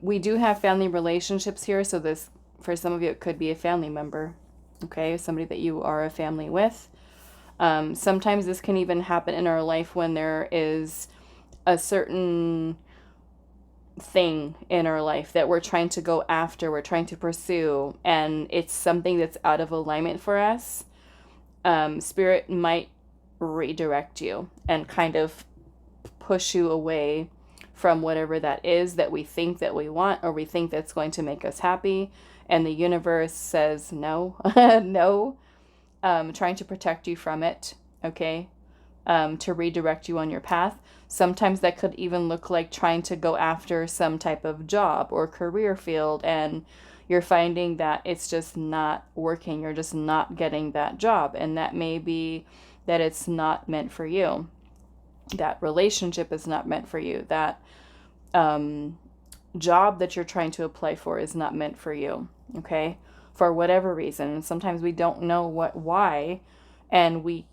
We do have family relationships here, so this, for some of you, it could be a family member, okay? Somebody that you are a family with. Sometimes this can even happen in our life when there is a certain thing in our life that we're trying to go after, we're trying to pursue, and it's something that's out of alignment for us. Spirit might redirect you and kind of push you away from whatever that is that we think that we want, or we think that's going to make us happy, and the universe says no. No. Trying to protect you from it, okay? To redirect you on your path. Sometimes that could even look like trying to go after some type of job or career field, and you're finding that it's just not working. You're just not getting that job, and that may be that it's not meant for you. That relationship is not meant for you. That job that you're trying to apply for is not meant for you, okay? For whatever reason. Sometimes we don't know why, and we,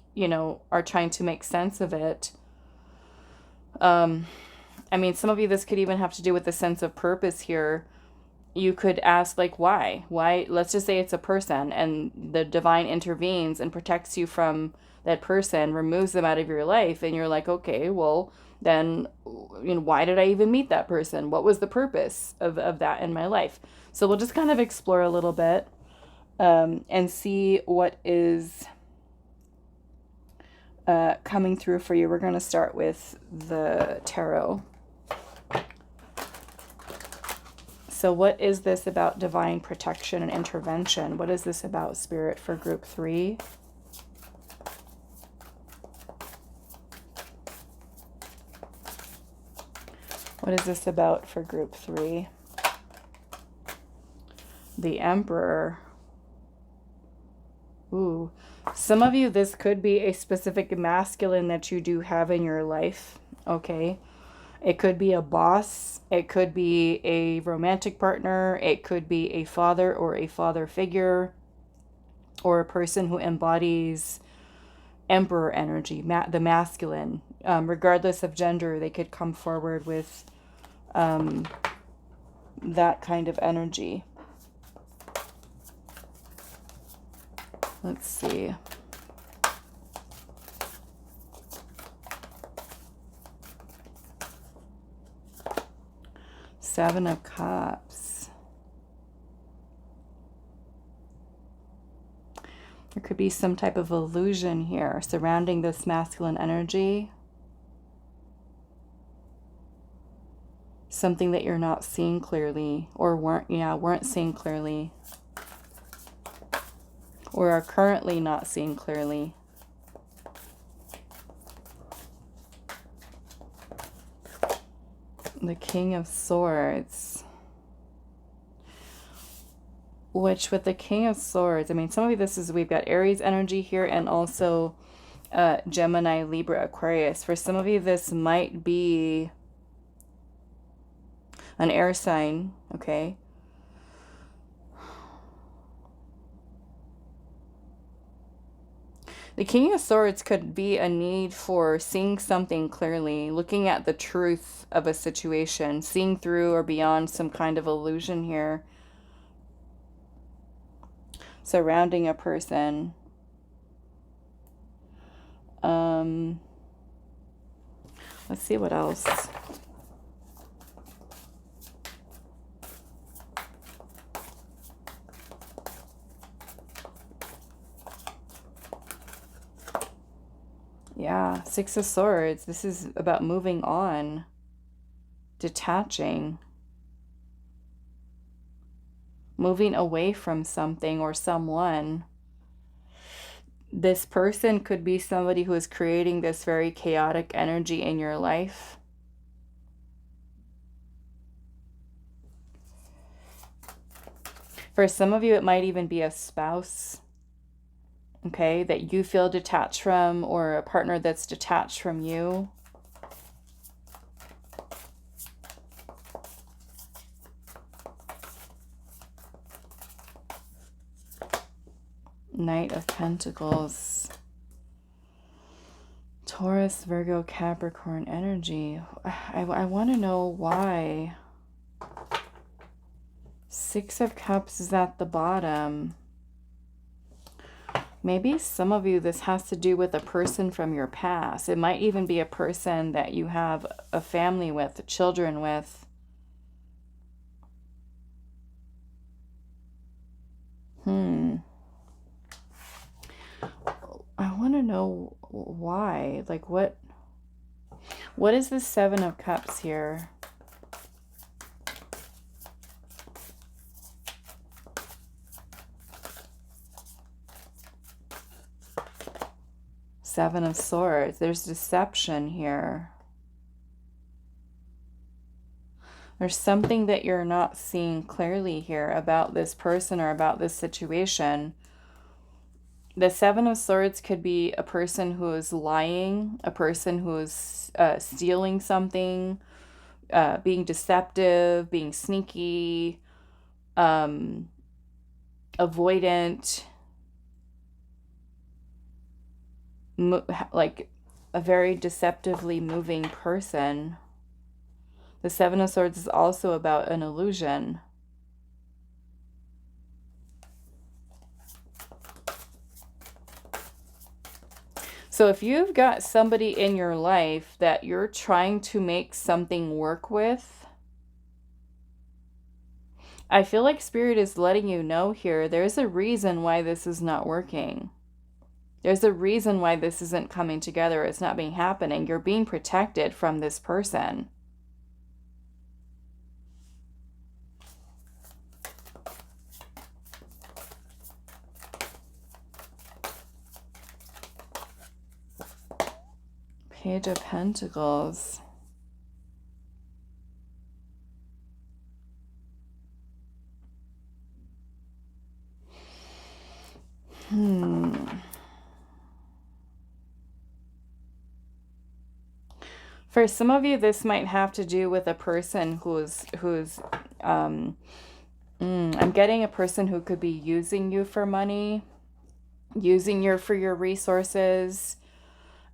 are trying to make sense of it. I mean, some of you, this could even have to do with the sense of purpose here. You could ask, like, why? Why? Let's just say it's a person, and the divine intervenes and protects you from that person, removes them out of your life, and you're like, okay, well, then, why did I even meet that person? What was the purpose of that in my life? So we'll just kind of explore a little bit and see what is coming through for you. We're going to start with the tarot. So what is this about divine protection and intervention? What is this about, Spirit, for group 3? What is this about for group 3? The Emperor. Ooh. Some of you, this could be a specific masculine that you do have in your life, okay? It could be a boss. It could be a romantic partner. It could be a father or a father figure, or a person who embodies Emperor energy, the masculine. Regardless of gender, they could come forward with that kind of energy. Let's see. Seven of Cups. There could be some type of illusion here surrounding this masculine energy. Something that you're not seeing clearly, or weren't seeing clearly, or are currently not seeing clearly. The King of Swords. Which with the King of Swords, I mean, some of you, we've got Aries energy here and also Gemini, Libra, Aquarius. For some of you, this might be an air sign, okay? The King of Swords could be a need for seeing something clearly, looking at the truth of a situation, seeing through or beyond some kind of illusion here, surrounding a person. Let's see what else. Yeah, Six of Swords. This is about moving on, detaching, moving away from something or someone. This person could be somebody who is creating this very chaotic energy in your life. For some of you, it might even be a spouse, okay, that you feel detached from, or a partner that's detached from you. Knight of Pentacles. Taurus, Virgo, Capricorn energy. I want to know why. Six of Cups is at the bottom. Maybe some of you, this has to do with a person from your past. It might even be a person that you have a family with, children with. I want to know why. Like, what is the Seven of Cups here? Seven of Swords. There's deception here. There's something that you're not seeing clearly here about this person or about this situation. The Seven of Swords could be a person who is lying, a person who is stealing something, being deceptive, being sneaky, avoidant, like a very deceptively moving person. The Seven of Swords is also about an illusion. So if you've got somebody in your life that you're trying to make something work with, I feel like Spirit is letting you know here, there's a reason why this is not working. There's a reason why this isn't coming together. It's not being happening. You're being protected from this person. Page of Pentacles. For some of you, this might have to do with a person I'm getting a person who could be using you for money, using you for your resources,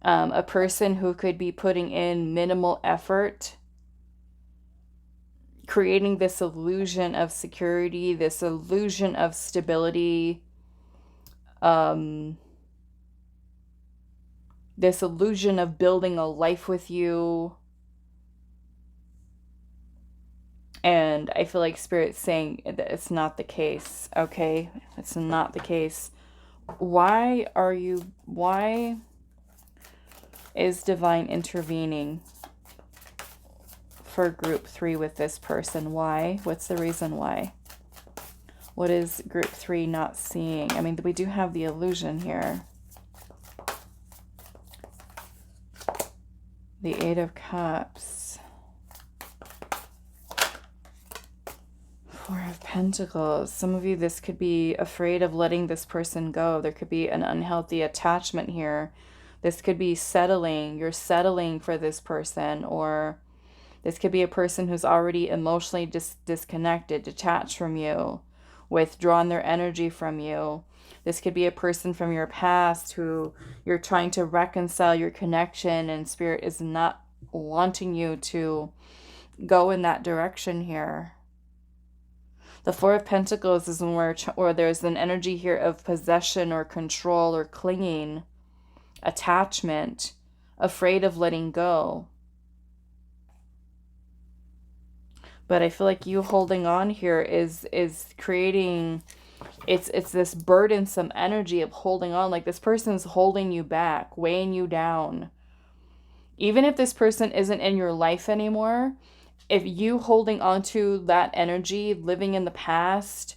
a person who could be putting in minimal effort, creating this illusion of security, this illusion of stability, this illusion of building a life with you. And I feel like Spirit's saying that it's not the case, okay? It's not the case. Why is Divine intervening for group 3 with this person? Why? What's the reason why? What is group 3 not seeing? I mean, we do have the illusion here. The Eight of Cups. Four of Pentacles. Some of you, this could be afraid of letting this person go. There could be an unhealthy attachment here. This could be settling. You're settling for this person, or this could be a person who's already emotionally disconnected, detached from you, withdrawn their energy from you. This could be a person from your past who you're trying to reconcile your connection, and Spirit is not wanting you to go in that direction here. The Four of Pentacles is where there's an energy here of possession or control or clinging, attachment, afraid of letting go. But I feel like you holding on here is creating, it's this burdensome energy of holding on. Like this person's holding you back, weighing you down. Even if this person isn't in your life anymore, if you holding on to that energy, living in the past,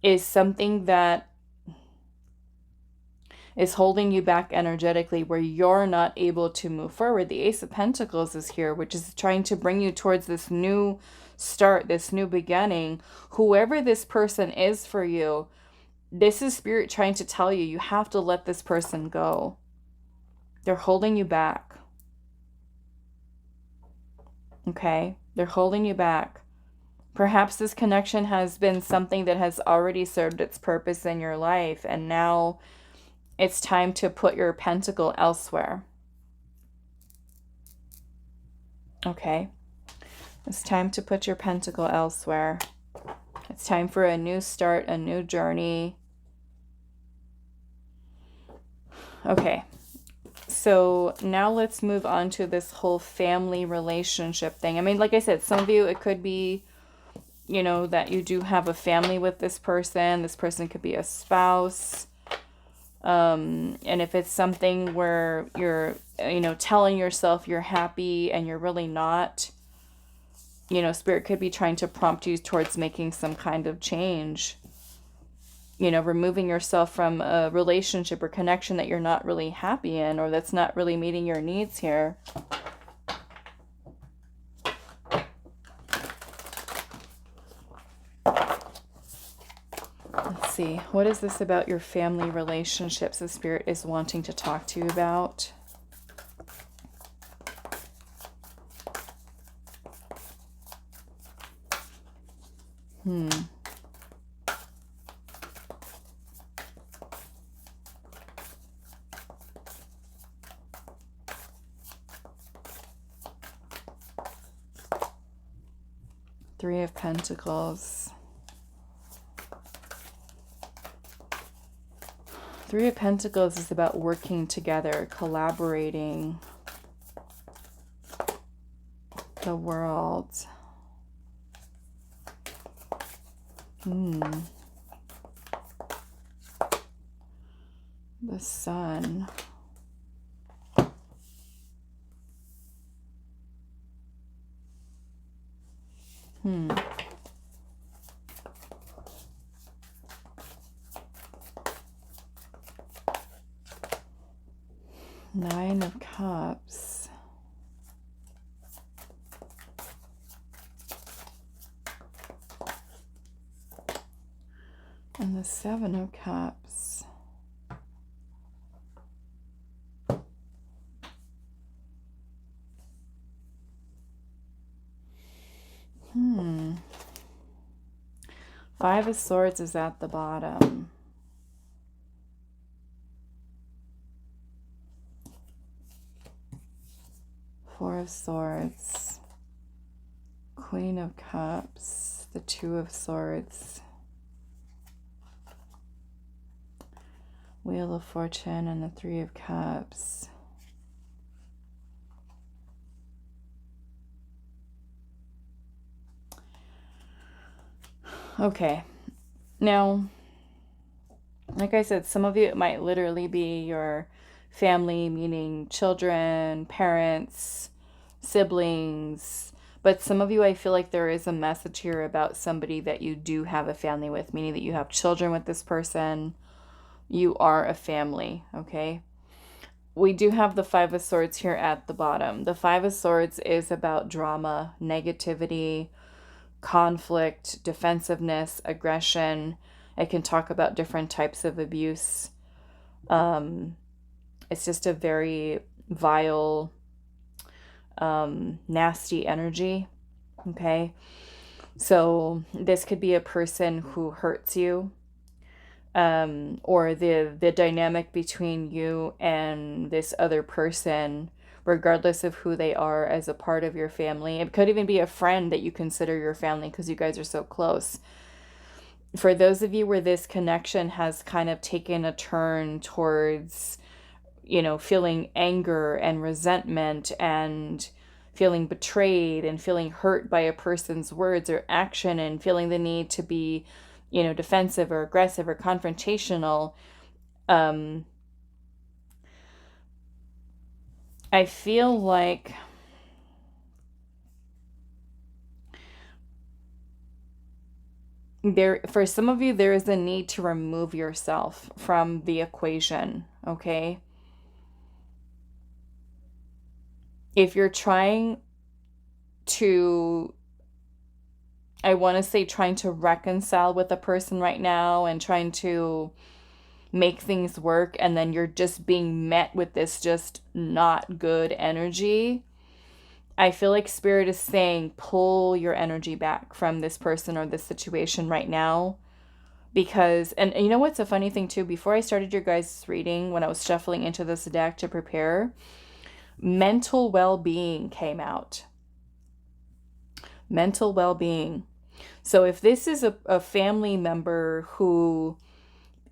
is something that is holding you back energetically, where you're not able to move forward. The Ace of Pentacles is here, which is trying to bring you towards this new start, this new beginning. Whoever this person is for you, this is Spirit trying to tell you, you have to let this person go. They're holding you back. Okay? They're holding you back. Perhaps this connection has been something that has already served its purpose in your life, and now it's time to put your pentacle elsewhere. Okay? It's time to put your pentacle elsewhere. It's time for a new start, a new journey. Okay. So now let's move on to this whole family relationship thing. I mean, like I said, some of you, it could be, you know, that you do have a family with this person. This person could be a spouse. And if it's something where you're, you know, telling yourself you're happy and you're really not, you know, Spirit could be trying to prompt you towards making some kind of change. You know, removing yourself from a relationship or connection that you're not really happy in, or that's not really meeting your needs here. Let's see. What is this about your family relationships the Spirit is wanting to talk to you about? Three of Pentacles. Three of Pentacles is about working together, collaborating. The World. The Sun. Nine of Cups. And the Seven of Cups. Five of Swords is at the bottom. Four of Swords. Queen of Cups. The Two of Swords. Wheel of Fortune and the Three of Cups. Okay, now, like I said, some of you, it might literally be your family, meaning children, parents, siblings, but some of you, I feel like there is a message here about somebody that you do have a family with, meaning that you have children with this person. You are a family, okay? We do have the Five of Swords here at the bottom. The Five of Swords is about drama, negativity, conflict, defensiveness, aggression. It can talk about different types of abuse. It's just a very vile, nasty energy. Okay. So this could be a person who hurts you, or the dynamic between you and this other person, regardless of who they are as a part of your family. It could even be a friend that you consider your family because you guys are so close. For those of you where this connection has kind of taken a turn towards, feeling anger and resentment and feeling betrayed and feeling hurt by a person's words or action and feeling the need to be, defensive or aggressive or confrontational, I feel like for some of you, there is a need to remove yourself from the equation, okay? If you're trying to, I want to say trying to reconcile with a person right now and trying to make things work, and then you're just being met with this just not good energy, I feel like Spirit is saying pull your energy back from this person or this situation right now. Because, and you know what's a funny thing too, before I started your guys' reading, when I was shuffling into this deck to prepare, mental well-being came out. Mental well-being. So if this is a family member who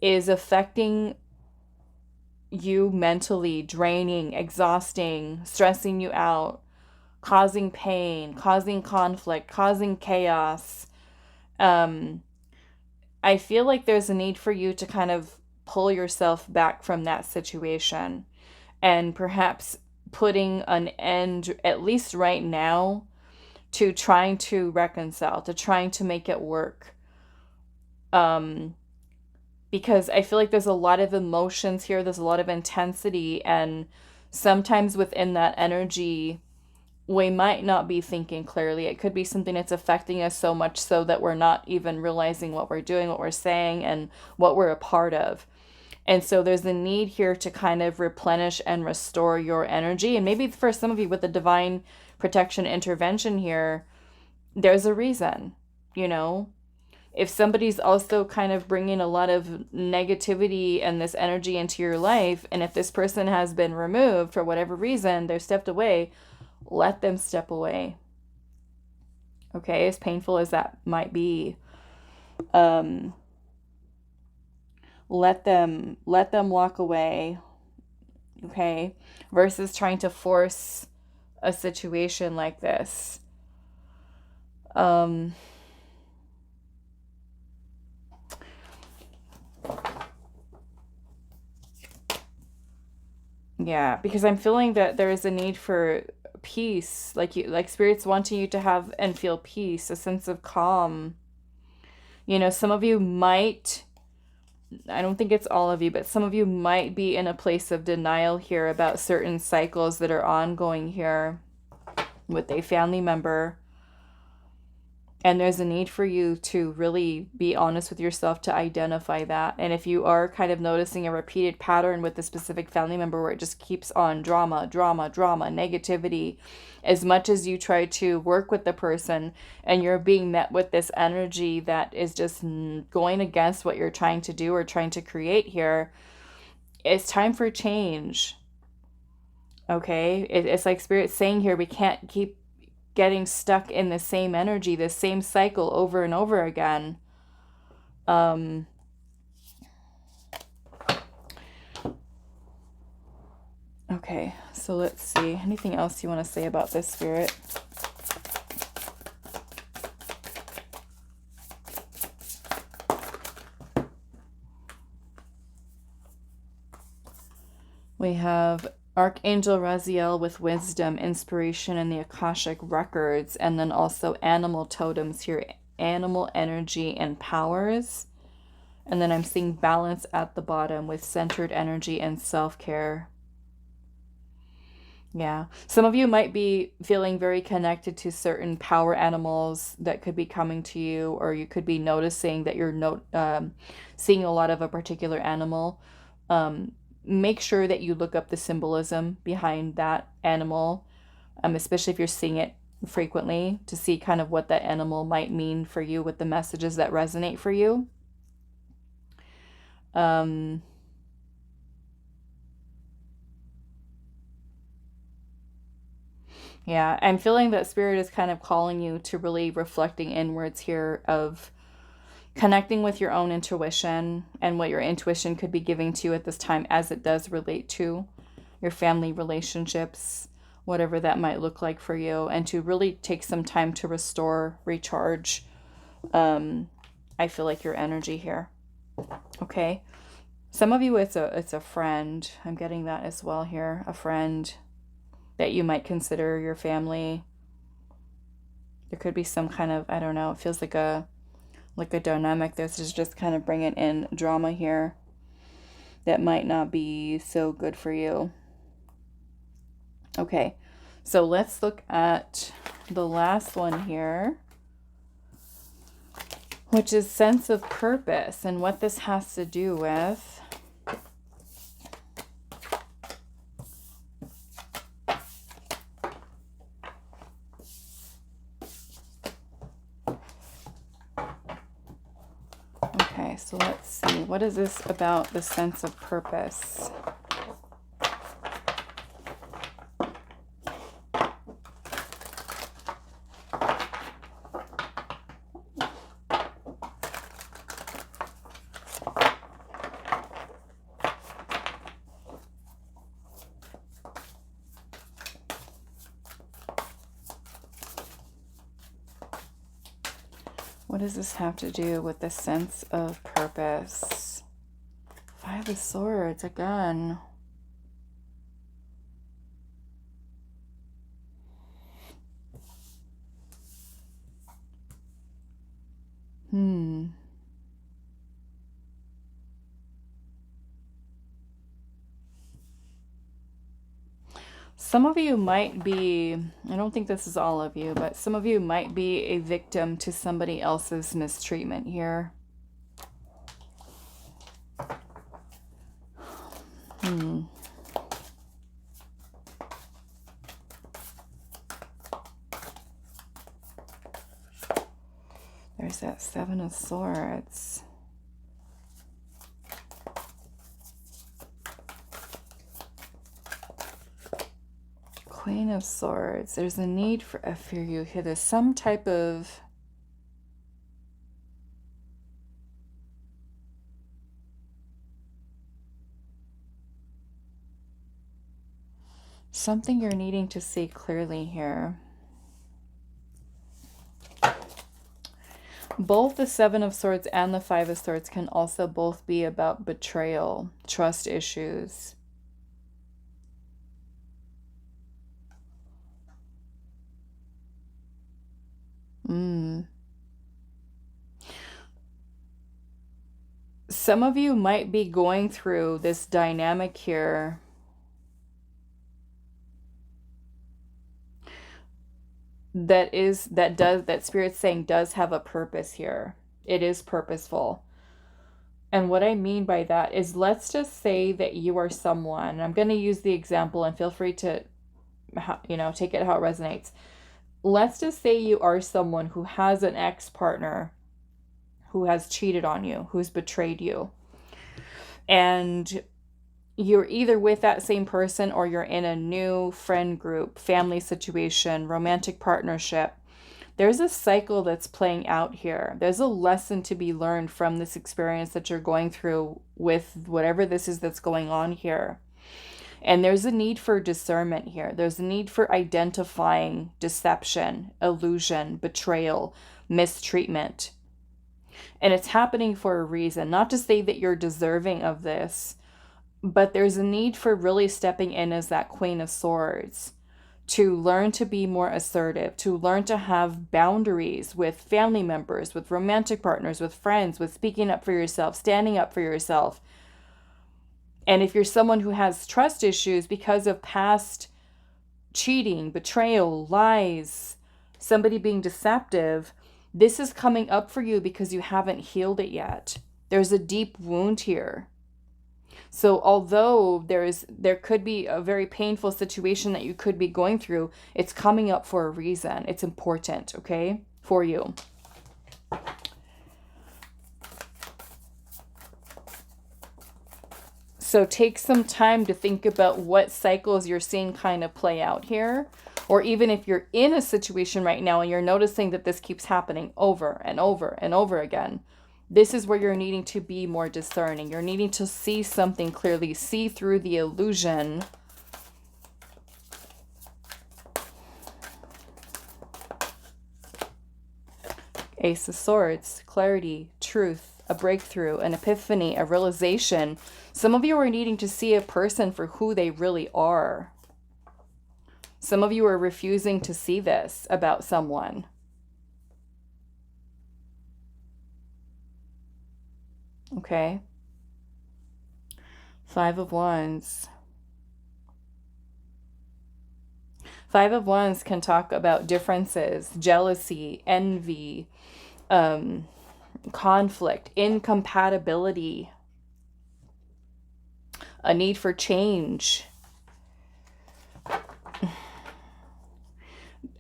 is affecting you mentally, draining, exhausting, stressing you out, causing pain, causing conflict, causing chaos, I feel like there's a need for you to kind of pull yourself back from that situation and perhaps putting an end, at least right now, to trying to reconcile, to trying to make it work. Because I feel like there's a lot of emotions here, there's a lot of intensity, and sometimes within that energy, we might not be thinking clearly. It could be something that's affecting us so much so that we're not even realizing what we're doing, what we're saying, and what we're a part of. And so there's a need here to kind of replenish and restore your energy. And maybe for some of you with the divine protection intervention here, there's a reason, If somebody's also kind of bringing a lot of negativity and this energy into your life, and if this person has been removed for whatever reason, they're stepped away, let them step away. Okay, as painful as that might be. Let them walk away. Okay, versus trying to force a situation like this. Yeah, because I'm feeling that there is a need for peace, like Spirit's wanting you to have and feel peace, a sense of calm. Some of you might, I don't think it's all of you, but some of you might be in a place of denial here about certain cycles that are ongoing here with a family member. And there's a need for you to really be honest with yourself to identify that. And if you are kind of noticing a repeated pattern with a specific family member where it just keeps on drama, negativity, as much as you try to work with the person and you're being met with this energy that is just going against what you're trying to do or trying to create here, it's time for change. Okay? It's like Spirit's saying here, we can't keep getting stuck in the same energy, the same cycle over and over again. Okay, so let's see. Anything else you want to say about this, Spirit? We have Archangel Raziel with wisdom, inspiration, and the Akashic records, and then also animal totems here, animal energy and powers. And then I'm seeing balance at the bottom with centered energy and self-care. Yeah. Some of you might be feeling very connected to certain power animals that could be coming to you, or you could be noticing that you're seeing a lot of a particular animal. Make sure that you look up the symbolism behind that animal, especially if you're seeing it frequently, to see kind of what that animal might mean for you with the messages that resonate for you. Yeah, I'm feeling that spirit is kind of calling you to really reflecting inwards here, of connecting with your own intuition and what your intuition could be giving to you at this time as it does relate to your family relationships, whatever that might look like for you, and to really take some time to restore, recharge. I feel like your energy here. Okay. Some of you, it's a friend. I'm getting that as well here. A friend that you might consider your family. There could be some kind of, I don't know, it feels like a dynamic. This is just kind of bringing in drama here that might not be so good for you. Okay, so let's look at the last one here, which is sense of purpose and what this has to do with. Okay, so let's see. What is this about the sense of purpose? What does this have to do with the sense of purpose? Five of Swords again. Some of you might be, I don't think this is all of you, but some of you might be a victim to somebody else's mistreatment here. There's that Seven of Swords. Queen of Swords. There's a need for you here. There's some type of something you're needing to see clearly here. Both the Seven of Swords and the Five of Swords can also both be about betrayal, trust issues. Some of you might be going through this dynamic here that Spirit's saying does have a purpose here. It is purposeful. And what I mean by that is, let's just say that you are someone, I'm going to use the example and feel free to, take it how it resonates. Let's just say you are someone who has an ex-partner who has cheated on you, who's betrayed you. And you're either with that same person or you're in a new friend group, family situation, romantic partnership. There's a cycle that's playing out here. There's a lesson to be learned from this experience that you're going through with whatever this is that's going on here. And there's a need for discernment here. There's a need for identifying deception, illusion, betrayal, mistreatment. And it's happening for a reason. Not to say that you're deserving of this, but there's a need for really stepping in as that Queen of Swords, to learn to be more assertive, to learn to have boundaries with family members, with romantic partners, with friends, with speaking up for yourself, standing up for yourself. And if you're someone who has trust issues because of past cheating, betrayal, lies, somebody being deceptive, this is coming up for you because you haven't healed it yet. There's a deep wound here. So although there could be a very painful situation that you could be going through, it's coming up for a reason. It's important, okay, for you. So take some time to think about what cycles you're seeing kind of play out here. Or even if you're in a situation right now and you're noticing that this keeps happening over and over and over again, this is where you're needing to be more discerning. You're needing to see something clearly, see through the illusion. Ace of Swords, clarity, truth, a breakthrough, an epiphany, a realization. Some of you are needing to see a person for who they really are. Some of you are refusing to see this about someone. Okay. 5 of Wands. 5 of Wands can talk about differences, jealousy, envy, conflict, incompatibility, a need for change.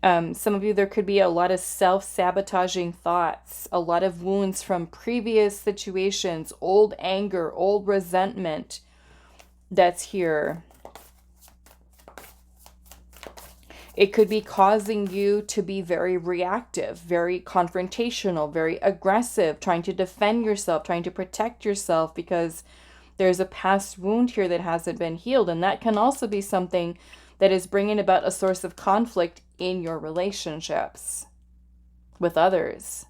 Some of you, there could be a lot of self-sabotaging thoughts, a lot of wounds from previous situations, old anger, old resentment that's here. It could be causing you to be very reactive, very confrontational, very aggressive, trying to defend yourself, trying to protect yourself because there's a past wound here that hasn't been healed. And that can also be something that is bringing about a source of conflict in your relationships with others.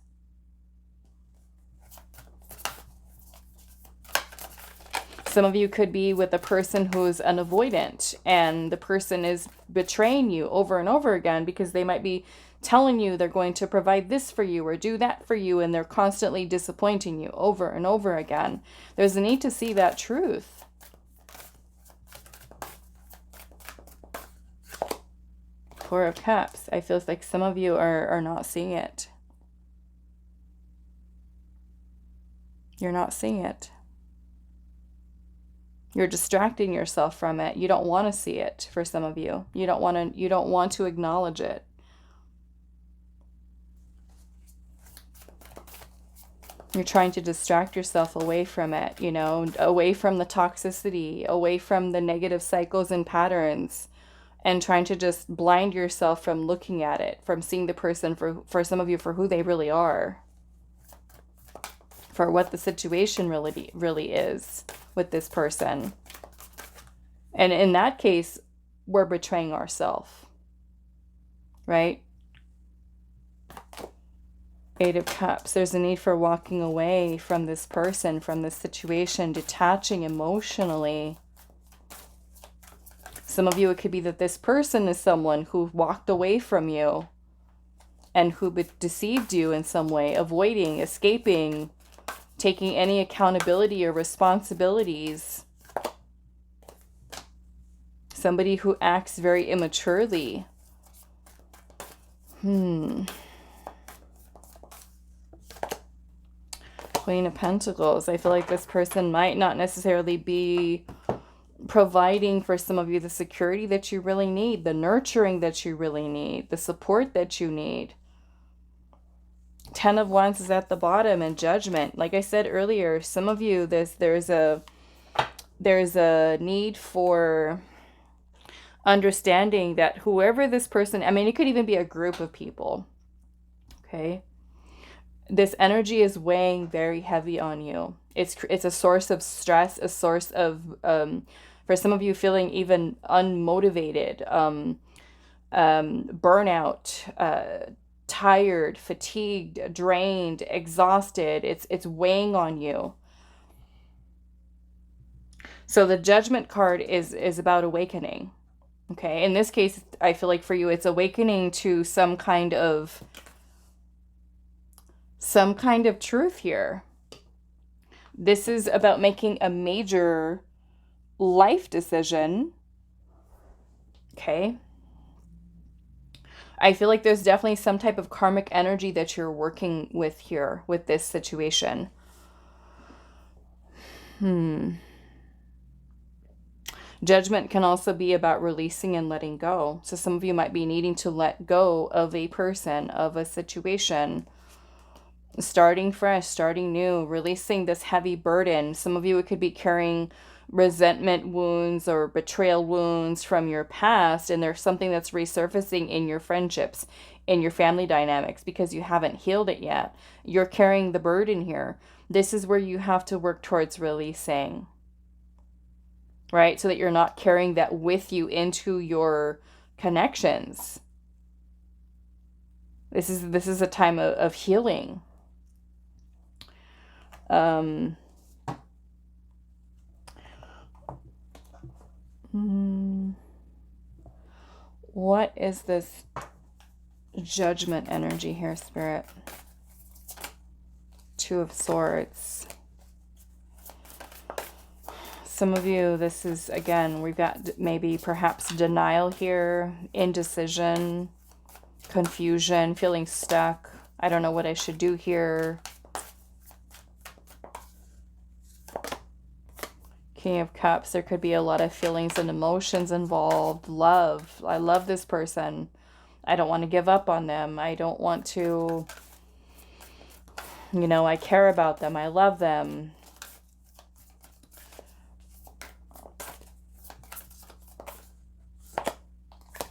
Some of you could be with a person who's an avoidant and the person is betraying you over and over again because they might be telling you they're going to provide this for you or do that for you, and they're constantly disappointing you over and over again. There's a need to see that truth. Four of Cups. I feel like some of you are not seeing it. You're not seeing it. You're distracting yourself from it. You don't want to see it for some of you. You don't want to acknowledge it. You're trying to distract yourself away from it, you know, away from the toxicity, away from the negative cycles and patterns, and trying to just blind yourself from looking at it, from seeing the person for some of you for who they really are, for what the situation really is with this person. And in that case, we're betraying ourselves, right? 8 of Cups. There's a need for walking away from this person, from this situation, detaching emotionally. Some of you, it could be that this person is someone who walked away from you and who deceived you in some way, avoiding, escaping, taking any accountability or responsibilities. Somebody who acts very immaturely. Queen of Pentacles. I feel like this person might not necessarily be providing for some of you the security that you really need, the nurturing that you really need, the support that you need. 10 of Wands is at the bottom, and Judgment. Like I said earlier, some of you, there's a need for understanding that whoever this person, I mean, it could even be a group of people, okay? This energy is weighing very heavy on you. It's a source of stress, a source of, for some of you, feeling even unmotivated, burnout, tired, fatigued, drained, exhausted. It's weighing on you. So the Judgment card is about awakening. Okay, in this case, I feel like for you, it's awakening to some kind of truth here. This is about making a major life decision. Okay, I feel like there's definitely some type of karmic energy that you're working with here with this situation. Judgment can also be about releasing and letting go. So some of you might be needing to let go of a person, of a situation, starting fresh, starting new, releasing this heavy burden. Some of you, it could be carrying resentment wounds or betrayal wounds from your past, and there's something that's resurfacing in your friendships, in your family dynamics, because you haven't healed it yet. You're carrying the burden here. This is where you have to work towards releasing, right? So that you're not carrying that with you into your connections. This is a time of healing. What is this judgment energy here, Spirit? Two of Swords. Some of you, this is, again, we've got maybe perhaps denial here, indecision, confusion, feeling stuck. I don't know what I should do here. King of Cups, there could be a lot of feelings and emotions involved. Love. I love this person. I don't want to give up on them. I don't want to, I care about them. I love them.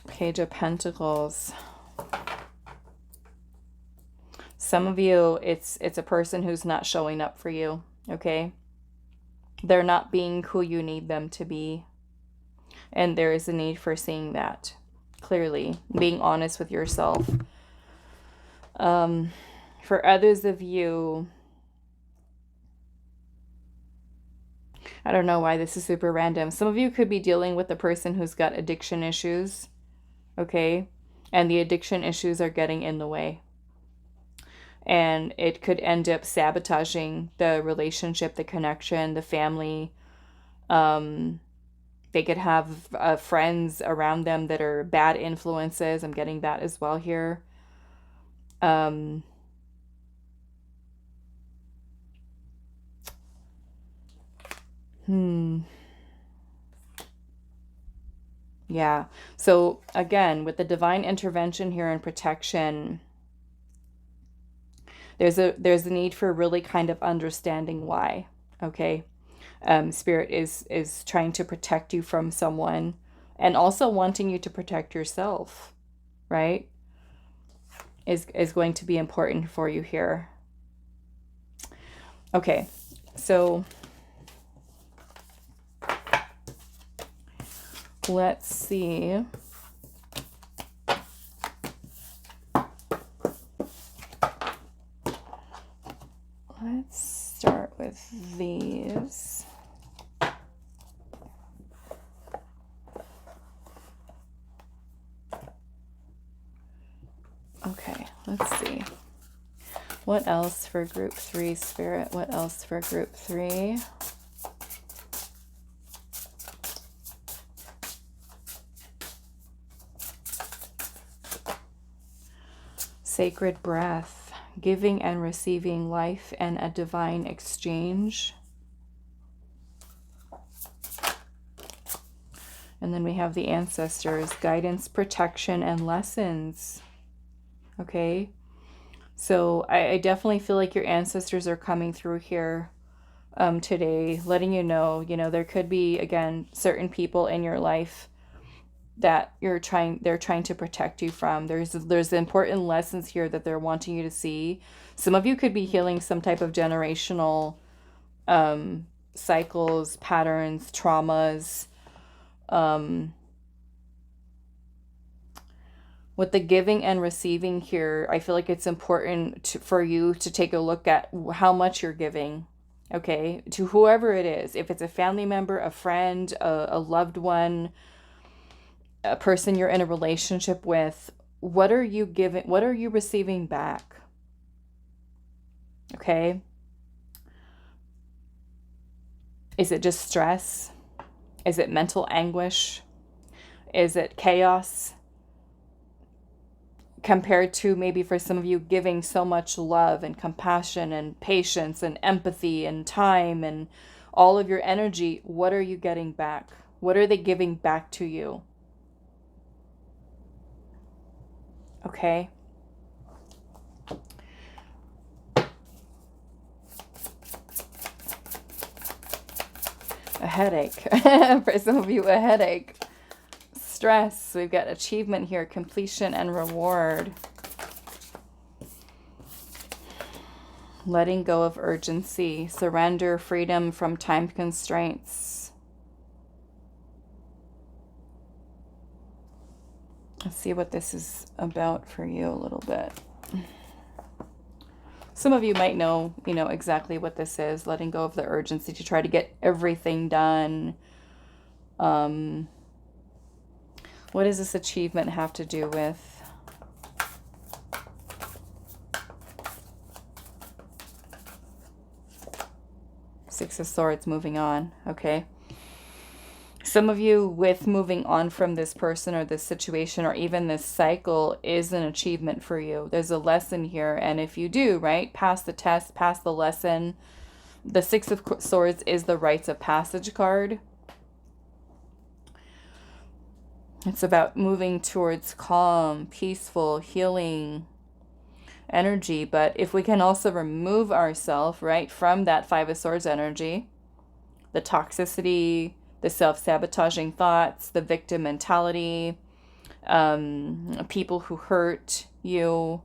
Page of Pentacles. Some of you, it's a person who's not showing up for you, okay? They're not being who you need them to be. And there is a need for seeing that clearly, being honest with yourself. For others of you, I don't know why this is super random. Some of you could be dealing with a person who's got addiction issues, okay? And the addiction issues are getting in the way. And it could end up sabotaging the relationship, the connection, the family. They could have friends around them that are bad influences. I'm getting that as well here. Yeah. So again, with the divine intervention here and protection, there's a need for really kind of understanding why, okay? Spirit is trying to protect you from someone and also wanting you to protect yourself, right? Is going to be important for you here. Okay, so let's see. Let's start with these. Okay, let's see. What else for group 3, Spirit? What else for group 3? Sacred breath, giving and receiving life and a divine exchange. And then we have the ancestors, guidance, protection, and lessons. Okay, so I definitely feel like your ancestors are coming through here today, letting you know, there could be, again, certain people in your life that they're trying to protect you from. There's important lessons here that they're wanting you to see. Some of you could be healing some type of generational cycles, patterns, traumas. With the giving and receiving here, I feel like it's important for you to take a look at how much you're giving, okay, to whoever it is. If it's a family member, a friend, a loved one, a person you're in a relationship with, what are you giving? What are you receiving back? Okay. Is it just stress? Is it mental anguish? Is it chaos? compared to maybe for some of you giving so much love and compassion and patience and empathy and time and all of your energy, what are you getting back? What are they giving back to you? Okay. A headache. For some of you, a headache. Stress. We've got achievement here, completion and reward. Letting go of urgency, surrender, freedom from time constraints. Let's see what this is about for you a little bit. Some of you might know, exactly what this is. Letting go of the urgency to try to get everything done. What does this achievement have to do with? Six of Swords, moving on. Okay. Some of you with moving on from this person or this situation or even this cycle is an achievement for you. There's a lesson here. And if you do, right, pass the test, pass the lesson. The Six of Swords is the rites of passage card. It's about moving towards calm, peaceful, healing energy. But if we can also remove ourselves, right, from that Five of Swords energy, the toxicity, the self-sabotaging thoughts, the victim mentality, people who hurt you,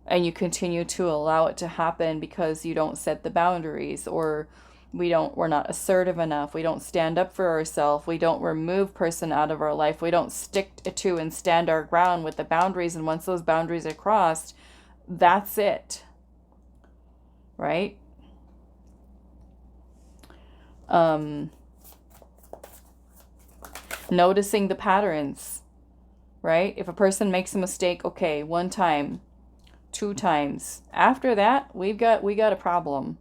and you continue to allow it to happen because you don't set the boundaries, or we're not assertive enough, we don't stand up for ourselves, we don't remove person out of our life, we don't stick to and stand our ground with the boundaries, and once those boundaries are crossed, that's it, right? Noticing the patterns, right? If a person makes a mistake, okay, 1 time, 2 times. After that, we got a problem.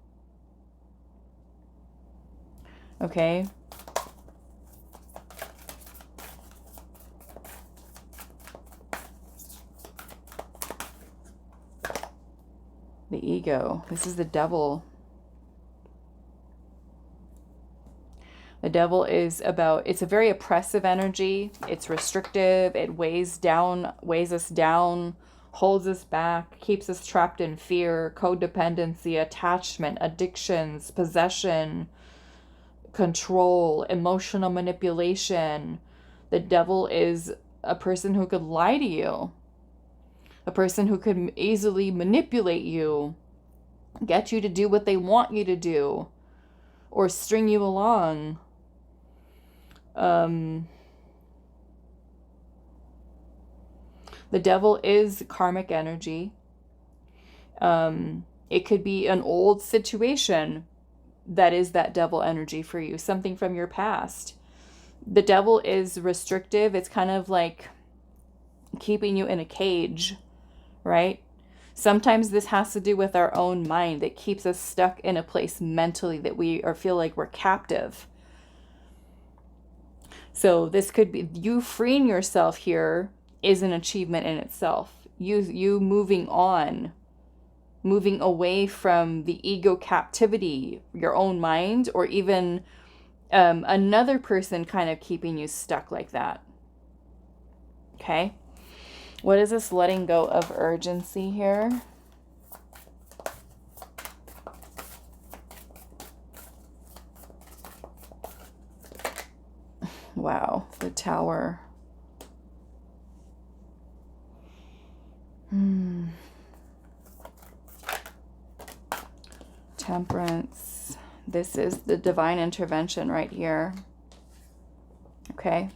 Okay? The ego. This is the devil. The devil is it's a very oppressive energy. It's restrictive. It weighs us down, holds us back, keeps us trapped in fear, codependency, attachment, addictions, possession, control, emotional manipulation. The devil is a person who could lie to you, a person who could easily manipulate you, get you to do what they want you to do, or string you along. The devil is karmic energy. It could be an old situation that is that devil energy for you, something from your past. The devil is restrictive. It's kind of like keeping you in a cage, right? Sometimes this has to do with our own mind that keeps us stuck in a place mentally that we feel like we're captive. So this could be you freeing yourself here is an achievement in itself. You moving on, moving away from the ego captivity, your own mind, or even another person kind of keeping you stuck like that. Okay? What is this letting go of urgency here? Wow, the Tower. Temperance. This is the divine intervention right here. Okay.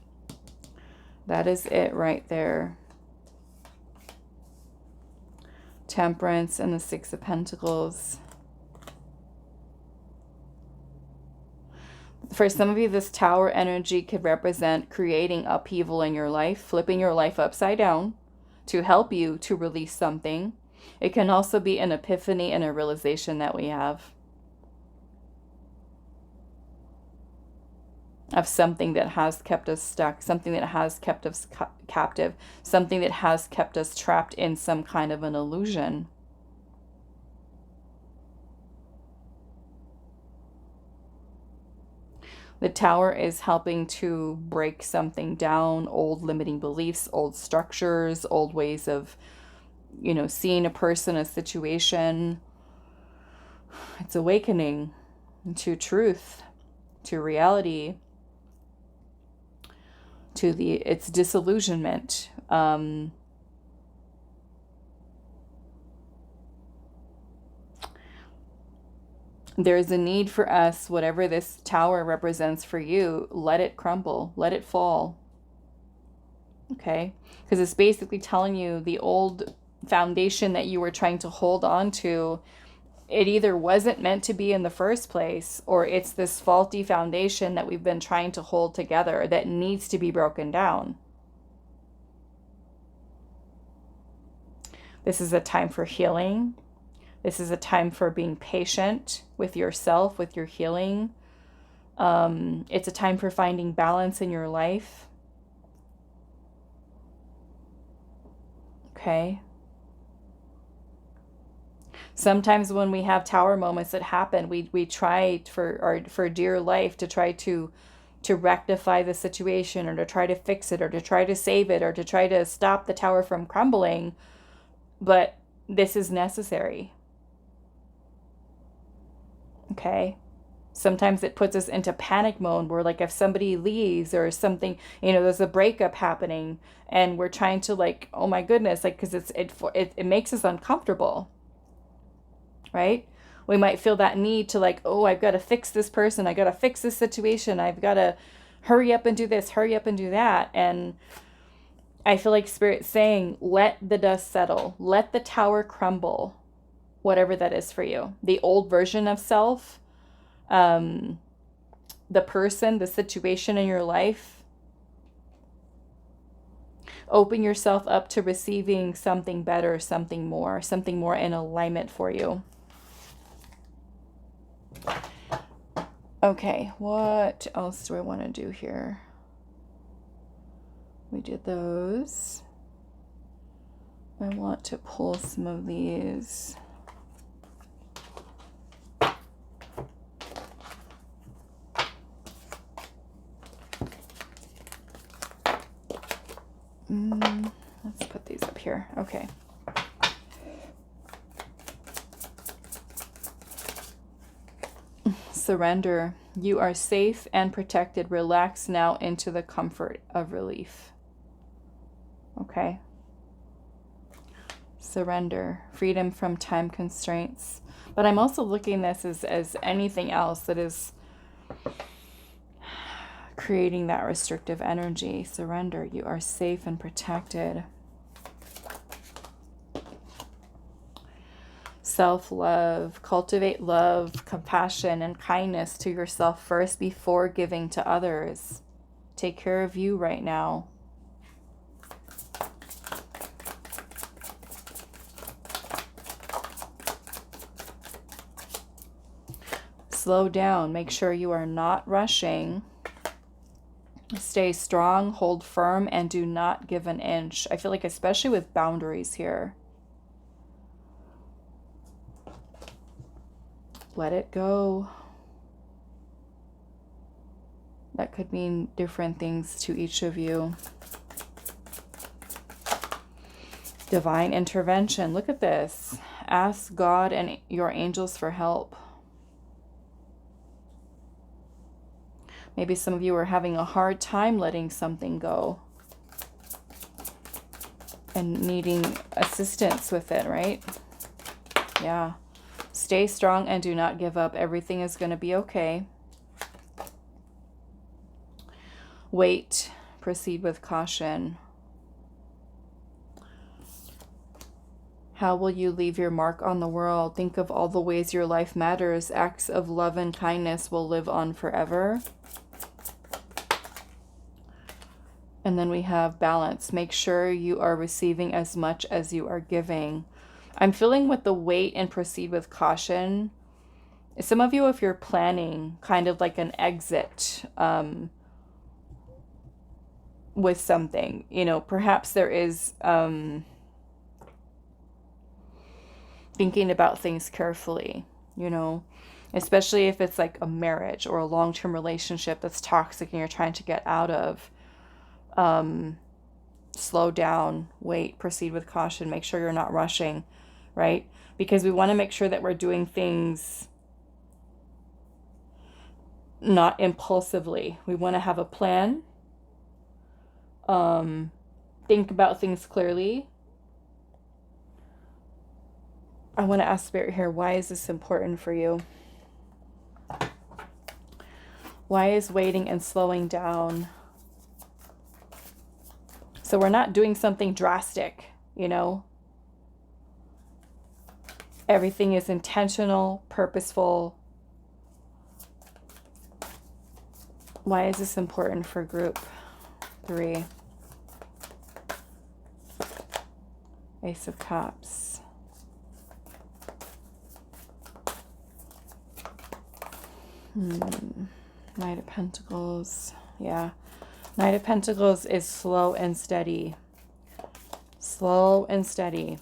That is it right there. Temperance and the Six of Pentacles. For some of you, this Tower energy could represent creating upheaval in your life, flipping your life upside down to help you to release something. It can also be an epiphany and a realization that we have. of something that has kept us stuck, something that has kept us captive, something that has kept us trapped in some kind of an illusion. The Tower is helping to break something down, old limiting beliefs, old structures, old ways of, seeing a person, a situation. It's awakening to truth, to reality, to its disillusionment. There's a need for us, whatever this tower represents for you, let it crumble, let it fall. Okay? Because it's basically telling you the old foundation that you were trying to hold on to, it either wasn't meant to be in the first place, or it's this faulty foundation that we've been trying to hold together that needs to be broken down. This is a time for healing. This is a time for being patient with yourself, with your healing. It's a time for finding balance in your life. Okay. Sometimes when we have tower moments that happen, we try for dear life to try to rectify the situation, or to try to fix it, or to try to save it, or to try to stop the tower from crumbling. But this is necessary. Okay. Sometimes it puts us into panic mode where, like, if somebody leaves or something, there's a breakup happening, and we're trying to, like, oh my goodness, like, because it makes us uncomfortable, right? We might feel that need to, like, oh, I've got to fix this person, I got to fix this situation, I've got to hurry up and do this, hurry up and do that. And I feel like Spirit's saying, let the dust settle, let the tower crumble, whatever that is for you. The old version of self, the person, the situation in your life. Open yourself up to receiving something better, something more in alignment for you. Okay, what else do I want to do here? We did those. I want to pull some of these. Let's put these up here. Okay. Surrender. You are safe and protected. Relax now into the comfort of relief. Okay. Surrender. Freedom from time constraints. But I'm also looking at this as anything else that is creating that restrictive energy. Surrender. You are safe and protected. Self-love. Cultivate love, compassion, and kindness to yourself first before giving to others. Take care of you right now. Slow down. Make sure you are not rushing. Stay strong, hold firm, and do not give an inch. I feel like especially with boundaries here. Let it go. That could mean different things to each of you. Divine intervention. Look at this. Ask God and your angels for help. Maybe some of you are having a hard time letting something go and needing assistance with it, right? Yeah. Stay strong and do not give up. Everything is going to be okay. Wait. Proceed with caution. How will you leave your mark on the world? Think of all the ways your life matters. Acts of love and kindness will live on forever. And then we have balance. Make sure you are receiving as much as you are giving. I'm feeling with the wait and proceed with caution. Some of you, if you're planning kind of like an exit, with something. You know, perhaps there is thinking about things carefully, you know, especially if it's like a marriage or a long-term relationship that's toxic and you're trying to get out of. Slow down, wait, proceed with caution, make sure you're not rushing, right? Because we want to make sure that we're doing things not impulsively. We want to have a plan, think about things clearly. I want to ask Spirit here, why is this important for you? Why is waiting and slowing down? So we're not doing something drastic, you know? Everything is intentional, purposeful. Why is this important for group 3? Ace of Cups. Knight of Pentacles. Yeah. Knight of Pentacles is slow and steady. Slow and steady.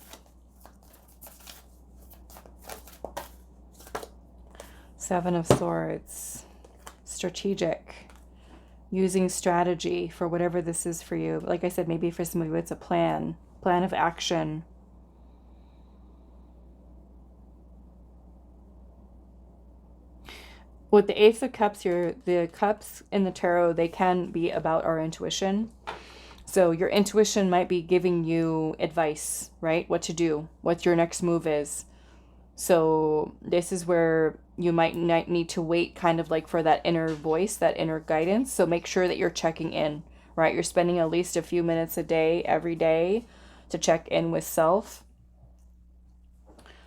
Seven of Swords. Strategic. Using strategy for whatever this is for you. Like I said, maybe for some of you it's a plan. Plan of action. With the Ace of Cups here, the cups in the tarot, they can be about our intuition. So your intuition might be giving you advice, right? What to do, what your next move is. So this is where you might need to wait kind of like for that inner voice, that inner guidance. So make sure that you're checking in, right? You're spending at least a few minutes a day, every day, to check in with self.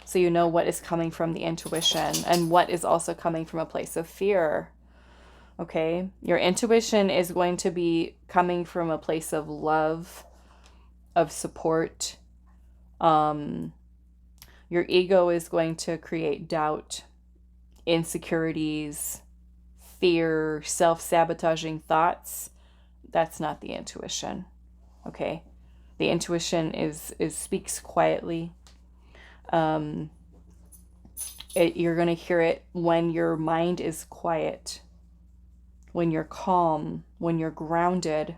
So you know what is coming from the intuition and what is also coming from a place of fear. Okay? Your intuition is going to be coming from a place of love, of support. Your ego is going to create doubt, insecurities, fear, self-sabotaging thoughts. That's not the intuition. Okay? The intuition speaks quietly. You're going to hear it when your mind is quiet, when you're calm, when you're grounded.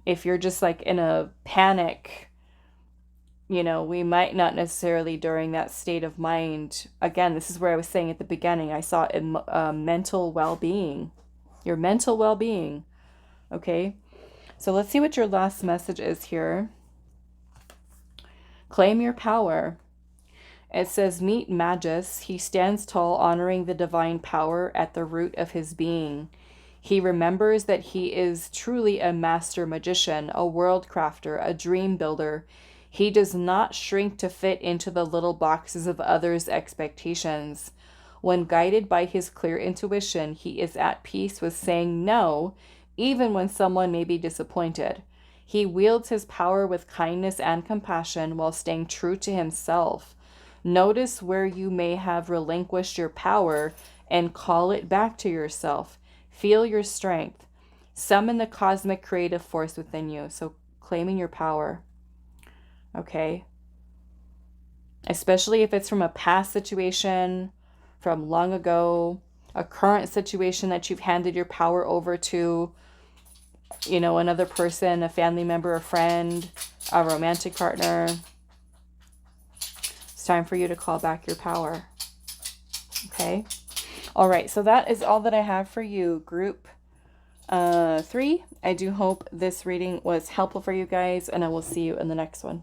If you're just like in a panic, you know, we might not necessarily during that state of mind. Again, this is where I was saying at the beginning, I saw mental well-being, your mental well-being. Okay. So let's see what your last message is here. Claim your power. It says, meet Magus. He stands tall, honoring the divine power at the root of his being. He remembers that he is truly a master magician, a world crafter, a dream builder. He does not shrink to fit into the little boxes of others' expectations. When guided by his clear intuition, he is at peace with saying no, even when someone may be disappointed. He wields his power with kindness and compassion while staying true to himself. Notice where you may have relinquished your power and call it back to yourself. Feel your strength. Summon the cosmic creative force within you. So claiming your power. Okay. Especially if it's from a past situation, from long ago, a current situation that you've handed your power over to, you know, another person, a family member, a friend, a romantic partner. It's time for you to call back your power. Okay. All right. So that is all that I have for you, group 3. I do hope this reading was helpful for you guys, and I will see you in the next one.